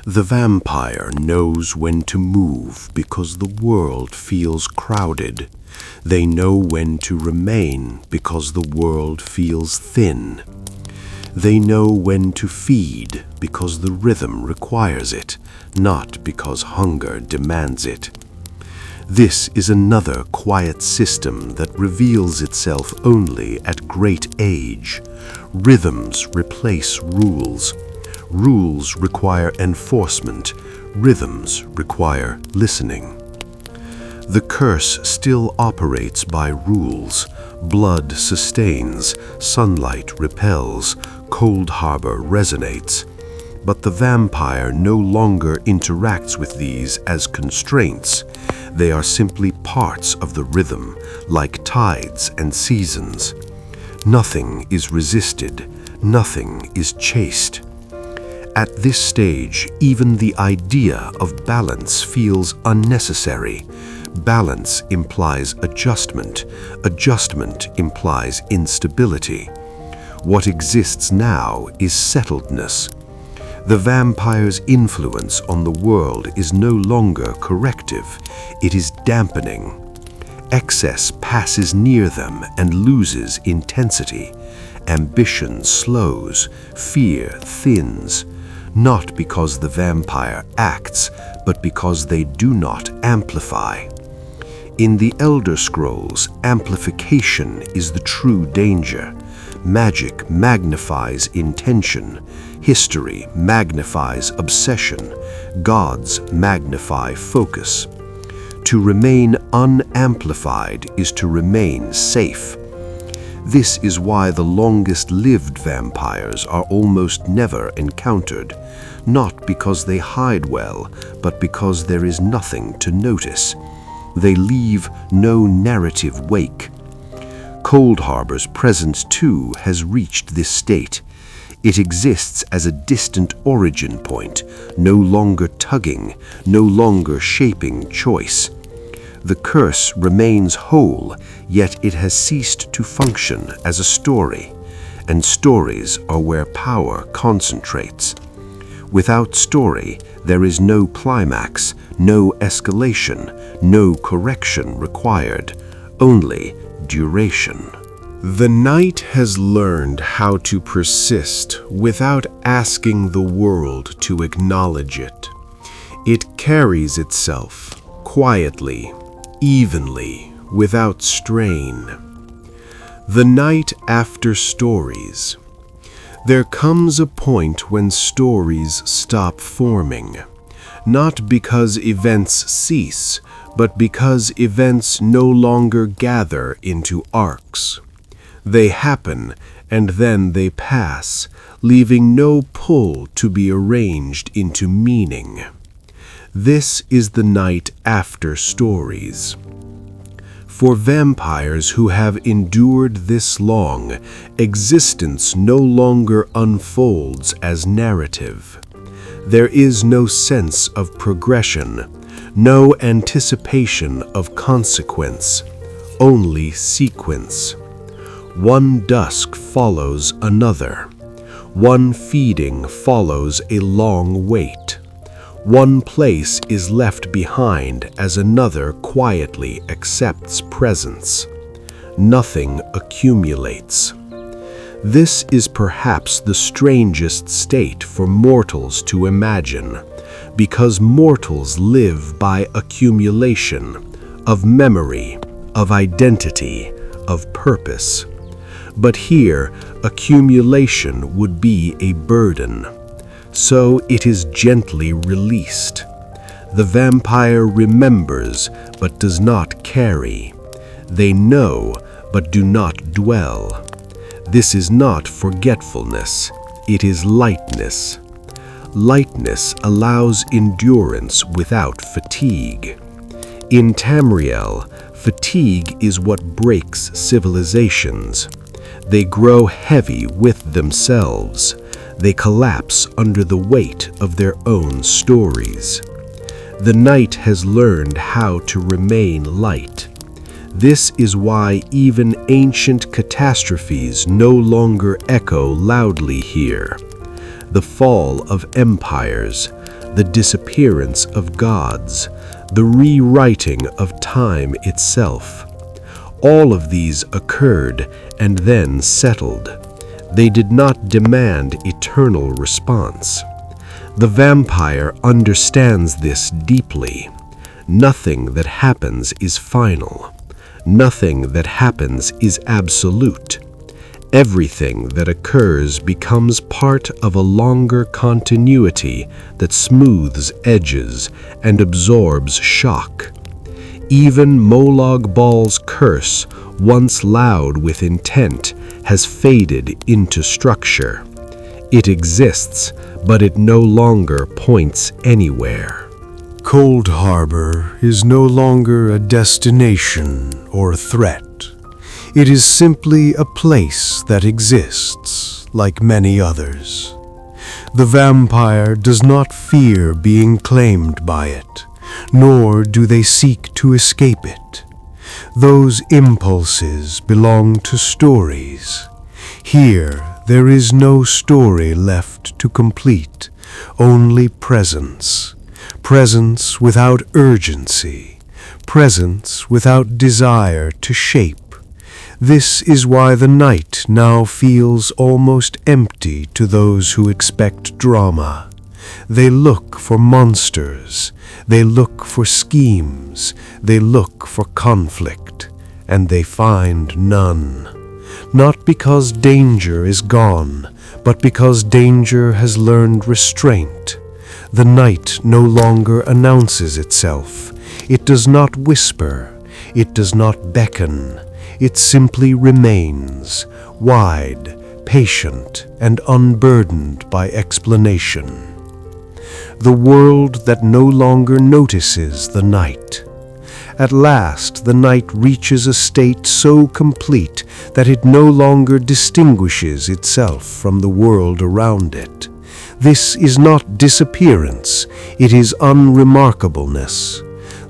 The vampire knows when to move because the world feels crowded. They know when to remain because the world feels thin. They know when to feed because the rhythm requires it, not because hunger demands it. This is another quiet system that reveals itself only at great age. Rhythms replace rules. Rules require enforcement. Rhythms require listening. The curse still operates by rules. Blood sustains, sunlight repels, Cold Harbor resonates. But the vampire no longer interacts with these as constraints. They are simply parts of the rhythm, like tides and seasons. Nothing is resisted, nothing is chased. At this stage, even the idea of balance feels unnecessary. Balance implies adjustment. Adjustment implies instability. What exists now is settledness. The vampire's influence on the world is no longer corrective. It is dampening. Excess passes near them and loses intensity. Ambition slows. Fear thins. Not because the vampire acts, but because they do not amplify. In the Elder Scrolls, amplification is the true danger. Magic magnifies intention. History magnifies obsession. Gods magnify focus. To remain unamplified is to remain safe. This is why the longest-lived vampires are almost never encountered, not because they hide well, but because there is nothing to notice. They leave no narrative wake. Cold Harbor's presence, too, has reached this state. It exists as a distant origin point, no longer tugging, no longer shaping choice. The curse remains whole, yet it has ceased to function as a story, and stories are where power concentrates. Without story, there is no climax, no escalation, no correction required, only duration. The night has learned how to persist without asking the world to acknowledge it. It carries itself quietly, evenly, without strain. The night after stories. There comes a point when stories stop forming, not because events cease, but because events no longer gather into arcs. They happen, and then they pass, leaving no pull to be arranged into meaning. This is the night after stories. For vampires who have endured this long, existence no longer unfolds as narrative. There is no sense of progression, no anticipation of consequence, only sequence. One dusk follows another. One feeding follows a long wait. One place is left behind as another quietly accepts presence. Nothing accumulates. This is perhaps the strangest state for mortals to imagine, because mortals live by accumulation, of memory, of identity, of purpose. But here, accumulation would be a burden. So it is gently released. The vampire remembers, but does not carry. They know, but do not dwell. This is not forgetfulness, it is lightness. Lightness allows endurance without fatigue. In Tamriel, fatigue is what breaks civilizations. They grow heavy with themselves. They collapse under the weight of their own stories. The night has learned how to remain light. This is why even ancient catastrophes no longer echo loudly here. The fall of empires, the disappearance of gods, the rewriting of time itself. All of these occurred and then settled. They did not demand eternal response. The vampire understands this deeply. Nothing that happens is final. Nothing that happens is absolute. Everything that occurs becomes part of a longer continuity that smooths edges and absorbs shock. Even Molag Bal's curse, once loud with intent, has faded into structure. It exists, but it no longer points anywhere. Cold Harbor is no longer a destination or a threat. It is simply a place that exists, like many others. The vampire does not fear being claimed by it, nor do they seek to escape it. Those impulses belong to stories. Here, there is no story left to complete, only presence. Presence without urgency, presence without desire to shape. This is why the night now feels almost empty to those who expect drama. They look for monsters, they look for schemes, they look for conflict, and they find none. Not because danger is gone, but because danger has learned restraint. The night no longer announces itself. It does not whisper. It does not beckon. It simply remains, wide, patient, and unburdened by explanation. The world that no longer notices the night. At last, the night reaches a state so complete that it no longer distinguishes itself from the world around it. This is not disappearance, it is unremarkableness.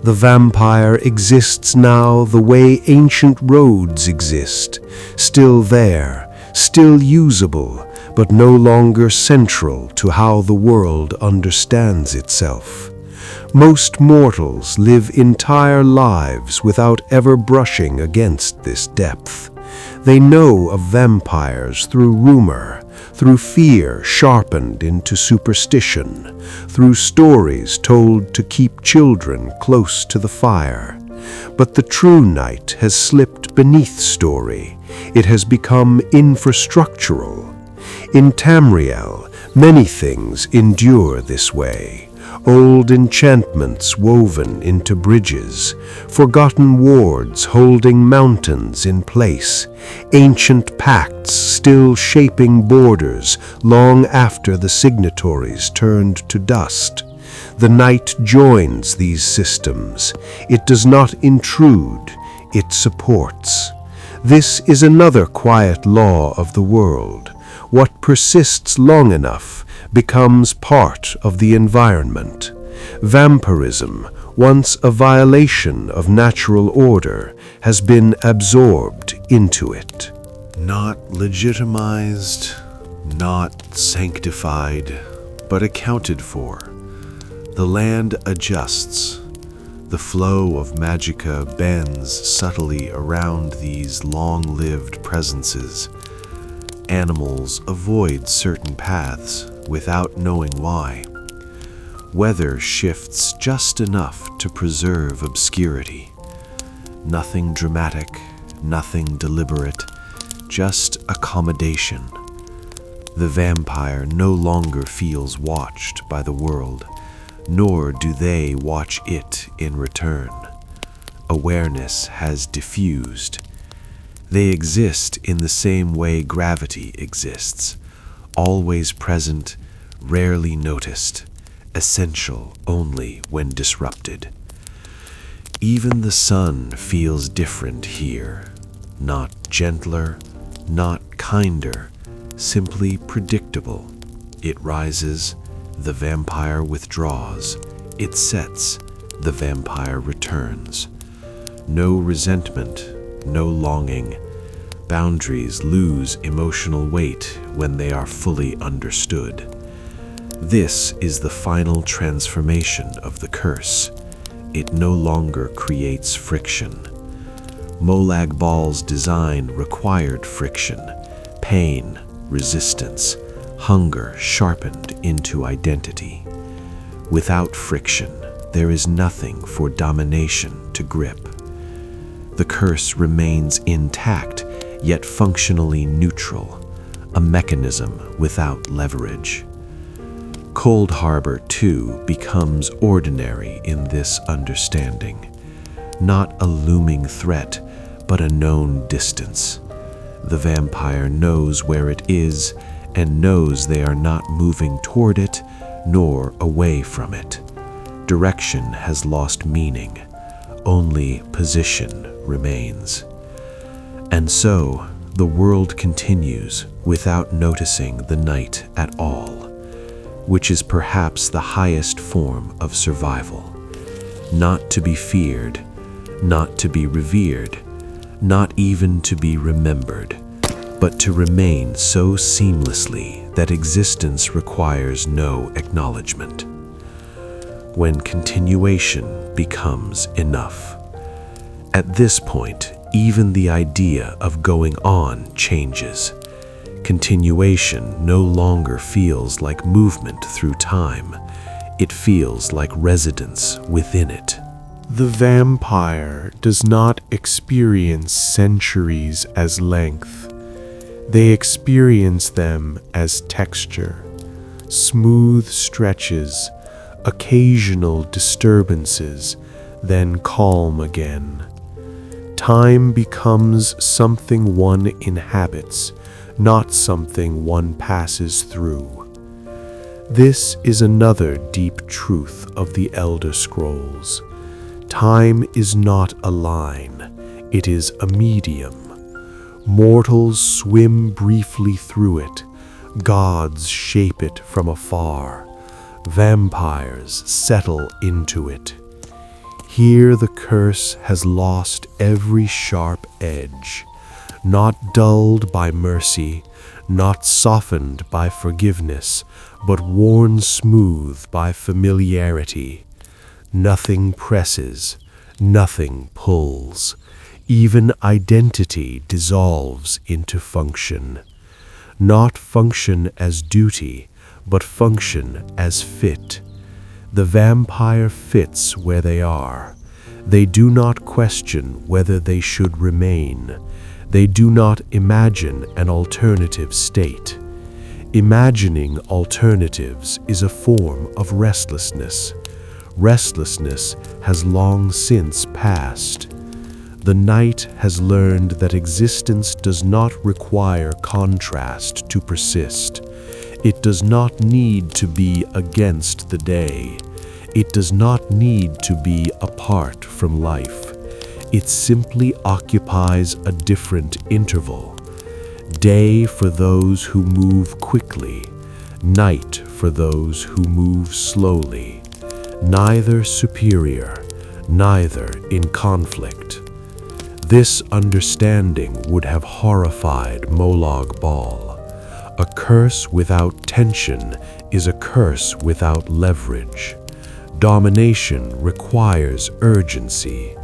The vampire exists now the way ancient roads exist, still there, still usable, but no longer central to how the world understands itself. Most mortals live entire lives without ever brushing against this depth. They know of vampires through rumor, through fear sharpened into superstition, through stories told to keep children close to the fire. But the true night has slipped beneath story. It has become infrastructural. In Tamriel, many things endure this way. Old enchantments woven into bridges, forgotten wards holding mountains in place, ancient pacts still shaping borders long after the signatories turned to dust. The night joins these systems. It does not intrude, it supports. This is another quiet law of the world. What persists long enough becomes part of the environment. Vampirism, once a violation of natural order, has been absorbed into it. Not legitimized, not sanctified, but accounted for. The land adjusts. The flow of magicka bends subtly around these long-lived presences. Animals avoid certain paths without knowing why. Weather shifts just enough to preserve obscurity. Nothing dramatic, nothing deliberate, just accommodation. The vampire no longer feels watched by the world, nor do they watch it in return. Awareness has diffused. They exist in the same way gravity exists, always present, rarely noticed, essential only when disrupted. Even the sun feels different here, not gentler, not kinder, simply predictable. It rises, the vampire withdraws. It sets, the vampire returns. No resentment, no longing. Boundaries lose emotional weight when they are fully understood. This is the final transformation of the curse. It no longer creates friction. Molag Bal's design required friction, pain, resistance, hunger sharpened into identity. Without friction, there is nothing for domination to grip. The curse remains intact, yet functionally neutral, a mechanism without leverage. Cold Harbor, too, becomes ordinary in this understanding. Not a looming threat, but a known distance. The vampire knows where it is and knows they are not moving toward it nor away from it. Direction has lost meaning. Only position remains. And so, the world continues without noticing the night at all, which is perhaps the highest form of survival. Not to be feared, not to be revered, not even to be remembered, but to remain so seamlessly that existence requires no acknowledgement. When continuation becomes enough. At this point, even the idea of going on changes. Continuation no longer feels like movement through time. It feels like residence within it. The vampire does not experience centuries as length. They experience them as texture, smooth stretches, occasional disturbances, then calm again. Time becomes something one inhabits, not something one passes through. This is another deep truth of the Elder Scrolls. Time is not a line, it is a medium. Mortals swim briefly through it, gods shape it from afar, vampires settle into it. Here the curse has lost every sharp edge, not dulled by mercy, not softened by forgiveness, but worn smooth by familiarity. Nothing presses, nothing pulls. Even identity dissolves into function. Not function as duty, but function as fit. The vampire fits where they are. They do not question whether they should remain. They do not imagine an alternative state. Imagining alternatives is a form of restlessness. Restlessness has long since passed. The night has learned that existence does not require contrast to persist. It does not need to be against the day. It does not need to be apart from life. It simply occupies a different interval. Day for those who move quickly, night for those who move slowly. Neither superior, neither in conflict. This understanding would have horrified Molag Bal. A curse without tension is a curse without leverage. Domination requires urgency.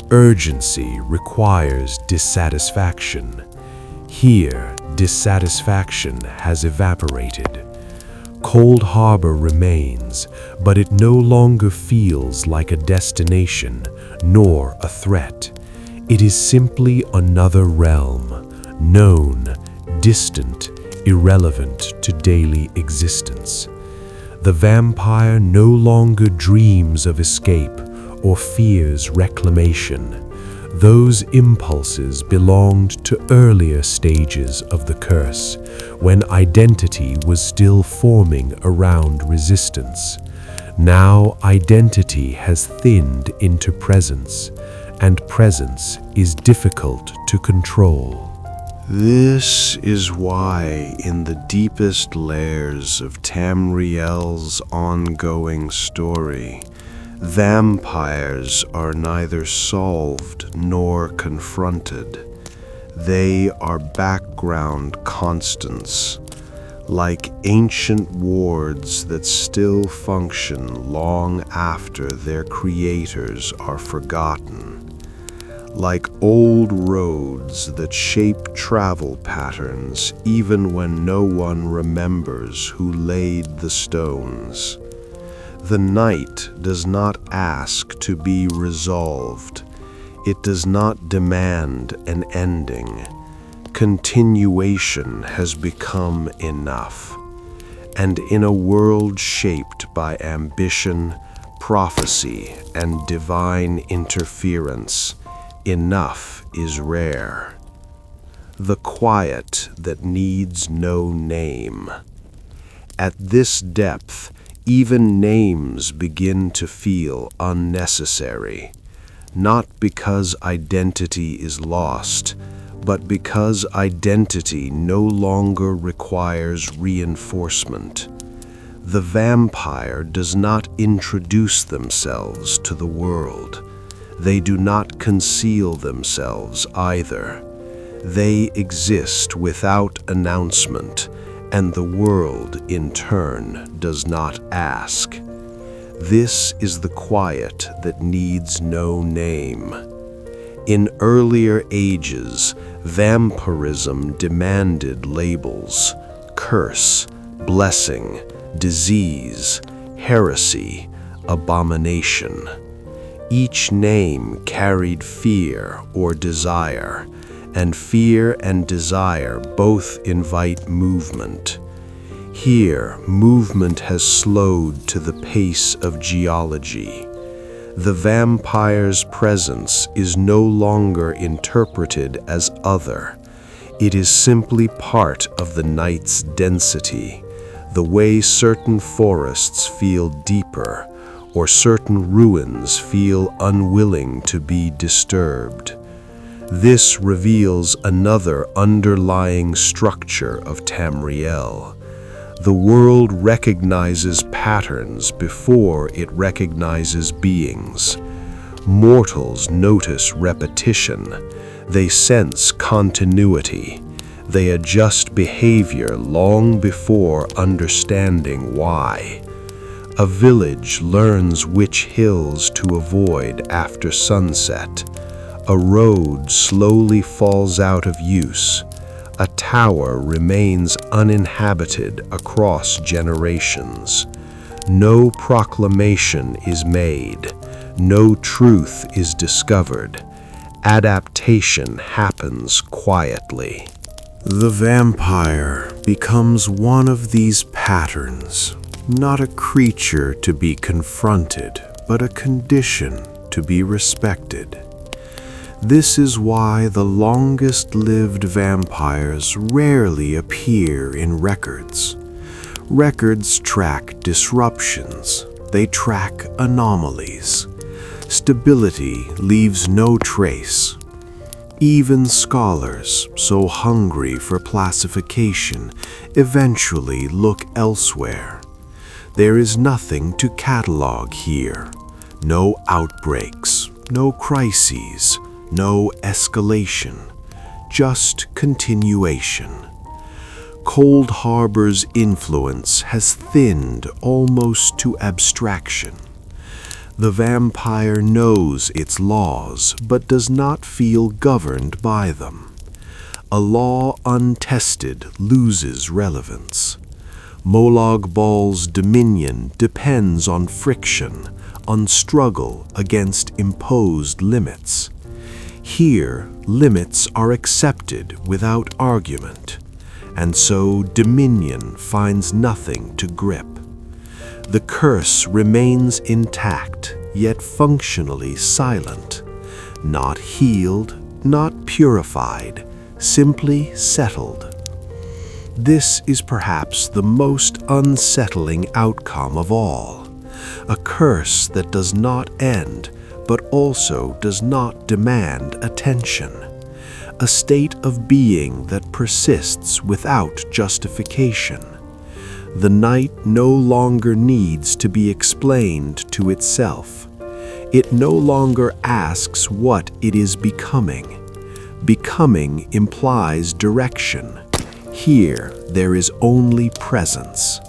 Urgency requires dissatisfaction. Here, dissatisfaction has evaporated. Cold Harbor remains, but it no longer feels like a destination, nor a threat. It is simply another realm, known, distant, irrelevant to daily existence. The vampire no longer dreams of escape or fears reclamation. Those impulses belonged to earlier stages of the curse, when identity was still forming around resistance. Now identity has thinned into presence, and presence is difficult to control. This is why, in the deepest layers of Tamriel's ongoing story, vampires are neither solved nor confronted. They are background constants, like ancient wards that still function long after their creators are forgotten. Like old roads that shape travel patterns even when no one remembers who laid the stones. The night does not ask to be resolved. It does not demand an ending. Continuation has become enough. And in a world shaped by ambition, prophecy, and divine interference, enough is rare. The quiet that needs no name. At this depth, even names begin to feel unnecessary, not because identity is lost, but because identity no longer requires reinforcement. The vampire does not introduce themselves to the world. They do not conceal themselves either. They exist without announcement, and the world, in turn, does not ask. This is the quiet that needs no name. In earlier ages, vampirism demanded labels: curse, blessing, disease, heresy, abomination. Each name carried fear or desire, and fear and desire both invite movement. Here, movement has slowed to the pace of geology. The vampire's presence is no longer interpreted as other. It is simply part of the night's density, the way certain forests feel deeper, or certain ruins feel unwilling to be disturbed. This reveals another underlying structure of Tamriel. The world recognizes patterns before it recognizes beings. Mortals notice repetition. They sense continuity. They adjust behavior long before understanding why. A village learns which hills to avoid after sunset. A road slowly falls out of use. A tower remains uninhabited across generations. No proclamation is made. No truth is discovered. Adaptation happens quietly. The vampire becomes one of these patterns, not a creature to be confronted, but a condition to be respected. This is why the longest-lived vampires rarely appear in records. Records track disruptions. They track anomalies. Stability leaves no trace. Even scholars, so hungry for classification, eventually look elsewhere. There is nothing to catalog here. No outbreaks, no crises, no escalation, just continuation. Cold Harbor's influence has thinned almost to abstraction. The vampire knows its laws, but does not feel governed by them. A law untested loses relevance. Molag Bal's dominion depends on friction, on struggle against imposed limits. Here, limits are accepted without argument, and so dominion finds nothing to grip. The curse remains intact, yet functionally silent, not healed, not purified, simply settled. This is perhaps the most unsettling outcome of all, a curse that does not end, but also does not demand attention, a state of being that persists without justification. The night no longer needs to be explained to itself. It no longer asks what it is becoming. Becoming implies direction. Here, there is only presence.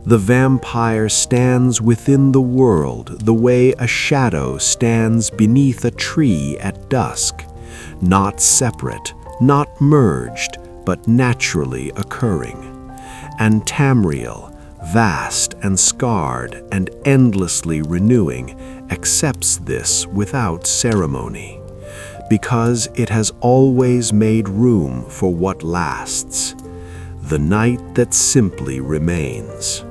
The vampire stands within the world the way a shadow stands beneath a tree at dusk, not separate, not merged, but naturally occurring. And Tamriel, vast and scarred and endlessly renewing, accepts this without ceremony, because it has always made room for what lasts, the night that simply remains.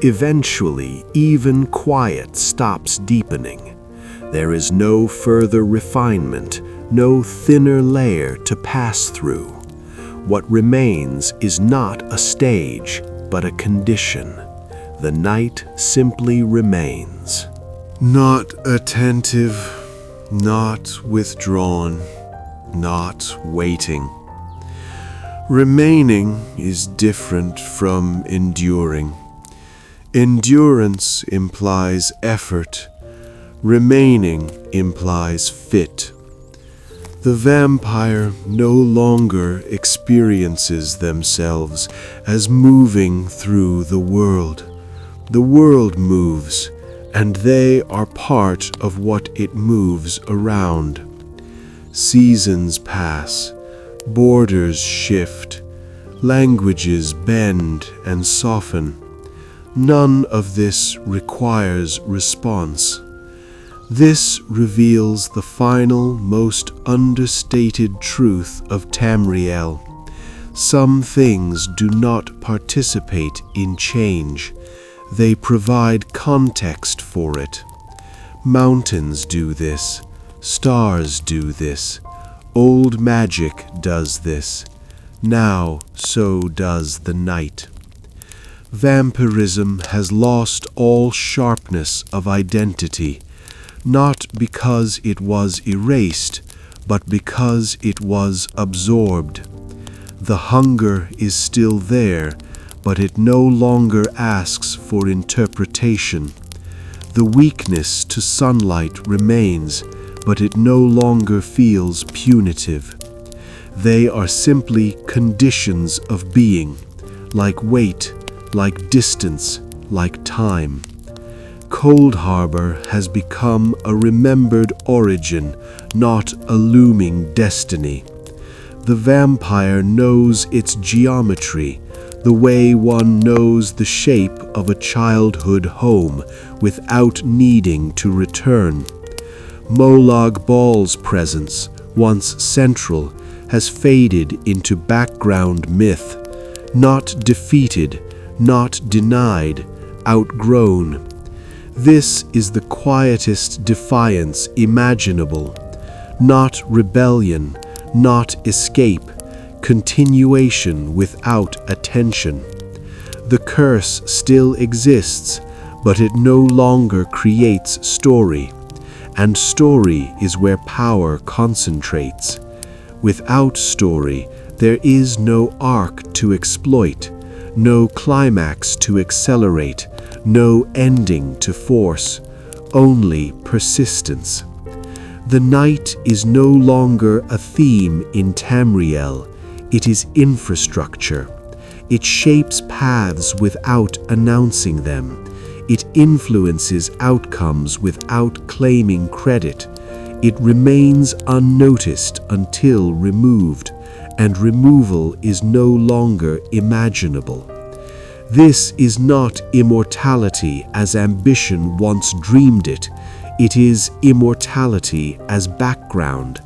Eventually, even quiet stops deepening. There is no further refinement, no thinner layer to pass through. What remains is not a stage, but a condition. The night simply remains. Not attentive, not withdrawn, not waiting. Remaining is different from enduring. Endurance implies effort. Remaining implies fit. The vampire no longer experiences themselves as moving through the world. The world moves, and they are part of what it moves around. Seasons pass, borders shift, languages bend and soften. None of this requires response. This reveals the final, most understated truth of Tamriel. Some things do not participate in change. They provide context for it. Mountains do this. Stars do this. Old magic does this. Now so does the night. Vampirism has lost all sharpness of identity, not because it was erased, but because it was absorbed. The hunger is still there, but it no longer asks for interpretation. The weakness to sunlight remains, but it no longer feels punitive. They are simply conditions of being, like weight, like distance, like time. Cold Harbor has become a remembered origin, not a looming destiny. The vampire knows its geometry, the way one knows the shape of a childhood home without needing to return. Molag Bal's presence, once central, has faded into background myth, not defeated, not denied, outgrown. This is the quietest defiance imaginable, not rebellion, not escape, continuation without attention. The curse still exists, but it no longer creates story, and story is where power concentrates. Without story, there is no arc to exploit, no climax to accelerate, no ending to force, only persistence. The night is no longer a theme in Tamriel, it is infrastructure. It shapes paths without announcing them. It influences outcomes without claiming credit. It remains unnoticed until removed, and removal is no longer imaginable. This is not immortality as ambition once dreamed it. It is immortality as background,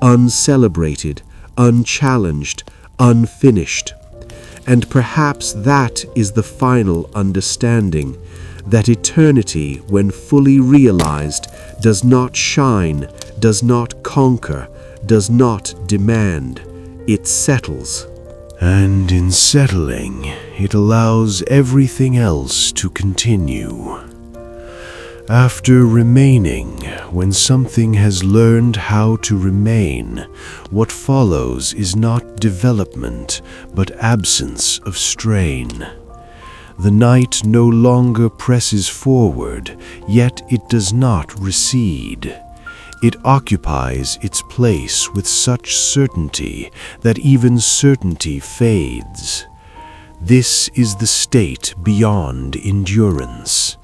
uncelebrated, unchallenged, unfinished. And perhaps that is the final understanding, that eternity, when fully realized, does not shine, does not conquer, does not demand. It settles. And in settling, it allows everything else to continue. After remaining, when something has learned how to remain, what follows is not development, but absence of strain. The night no longer presses forward, yet it does not recede. It occupies its place with such certainty that even certainty fades. This is the state beyond endurance.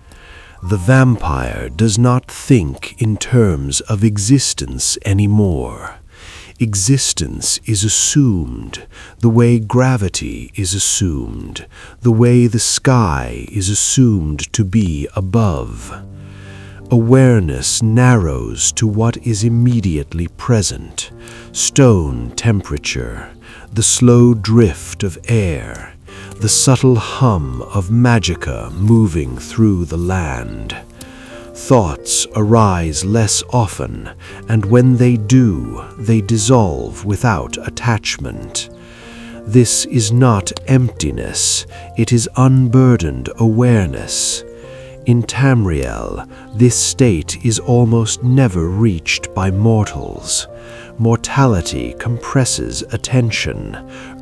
The vampire does not think in terms of existence anymore. Existence is assumed, the way gravity is assumed, the way the sky is assumed to be above. Awareness narrows to what is immediately present: stone temperature, the slow drift of air, the subtle hum of magica moving through the land. Thoughts arise less often, and when they do, they dissolve without attachment. This is not emptiness, it is unburdened awareness. In Tamriel, this state is almost never reached by mortals. Mortality compresses attention,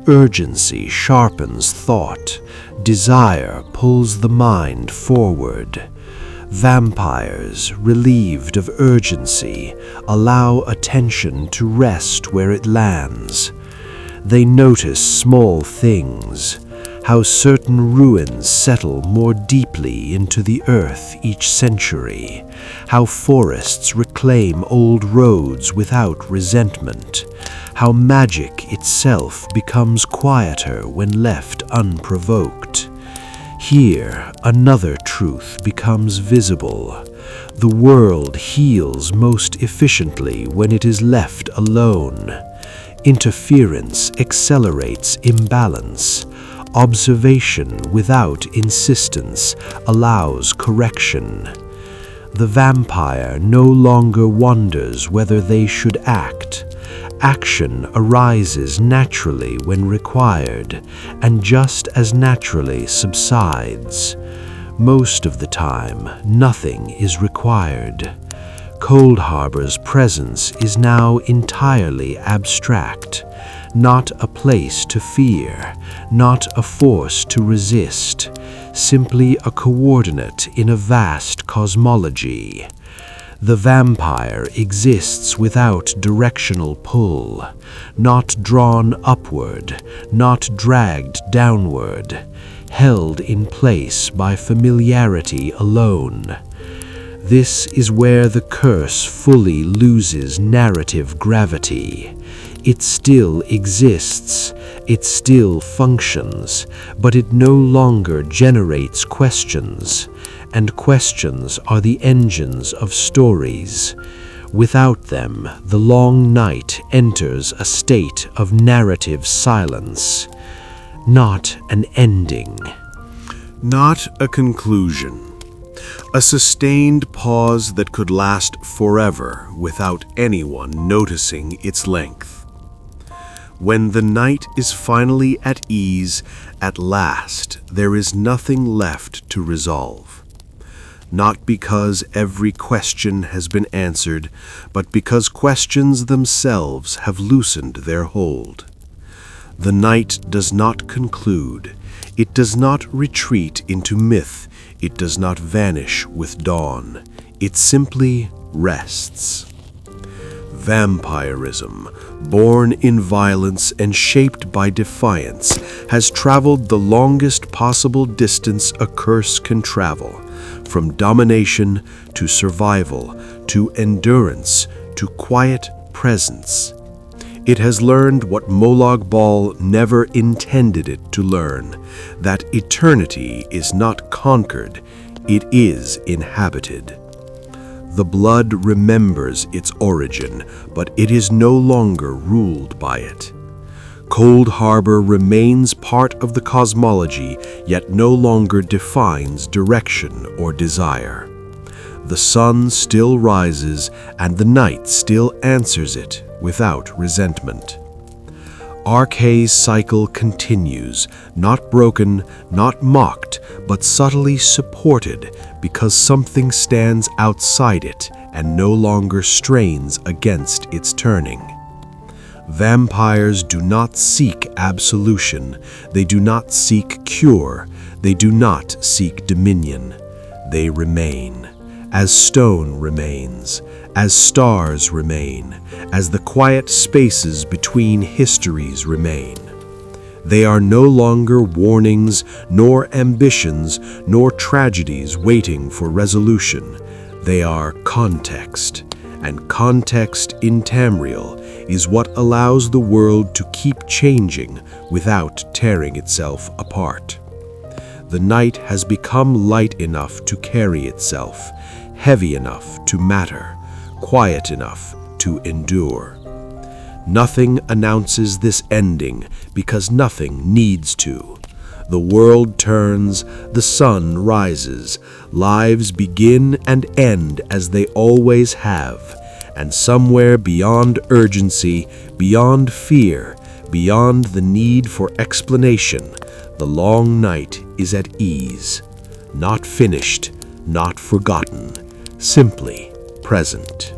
urgency sharpens thought, desire pulls the mind forward. Vampires, relieved of urgency, allow attention to rest where it lands. They notice small things, how certain ruins settle more deeply into the earth each century, how forests reclaim old roads without resentment, how magic itself becomes quieter when left unprovoked. Here, another truth becomes visible. The world heals most efficiently when it is left alone. Interference accelerates imbalance. Observation without insistence allows correction. The vampire no longer wonders whether they should act. Action arises naturally when required, and just as naturally subsides. Most of the time, nothing is required. Cold Harbor's presence is now entirely abstract, not a place to fear, not a force to resist, simply a coordinate in a vast cosmology. The vampire exists without directional pull, not drawn upward, not dragged downward, held in place by familiarity alone. This is where the curse fully loses narrative gravity. It still exists, it still functions, but it no longer generates questions, and questions are the engines of stories. Without them, the long night enters a state of narrative silence, not an ending. Not a conclusion. A sustained pause that could last forever without anyone noticing its length. When the night is finally at ease, at last there is nothing left to resolve. Not because every question has been answered, but because questions themselves have loosened their hold. The night does not conclude. It does not retreat into myth. It does not vanish with dawn. It simply rests. Vampirism, born in violence and shaped by defiance, has traveled the longest possible distance a curse can travel, from domination to survival, to endurance, to quiet presence. It has learned what Molag Bal never intended it to learn, that eternity is not conquered, it is inhabited. The blood remembers its origin, but it is no longer ruled by it. Cold Harbor remains part of the cosmology, yet no longer defines direction or desire. The sun still rises, and the night still answers it without resentment. Arkay's cycle continues, not broken, not mocked, but subtly supported, because something stands outside it and no longer strains against its turning. Vampires do not seek absolution, they do not seek cure, they do not seek dominion. They remain, as stone remains, as stars remain, as the quiet spaces between histories remain. They are no longer warnings, nor ambitions, nor tragedies waiting for resolution. They are context, and context in Tamriel is what allows the world to keep changing without tearing itself apart. The night has become light enough to carry itself, heavy enough to matter, quiet enough to endure. Nothing announces this ending because nothing needs to. The world turns, the sun rises, lives begin and end as they always have, and somewhere beyond urgency, beyond fear, beyond the need for explanation, the long night is at ease, not finished, not forgotten, simply present.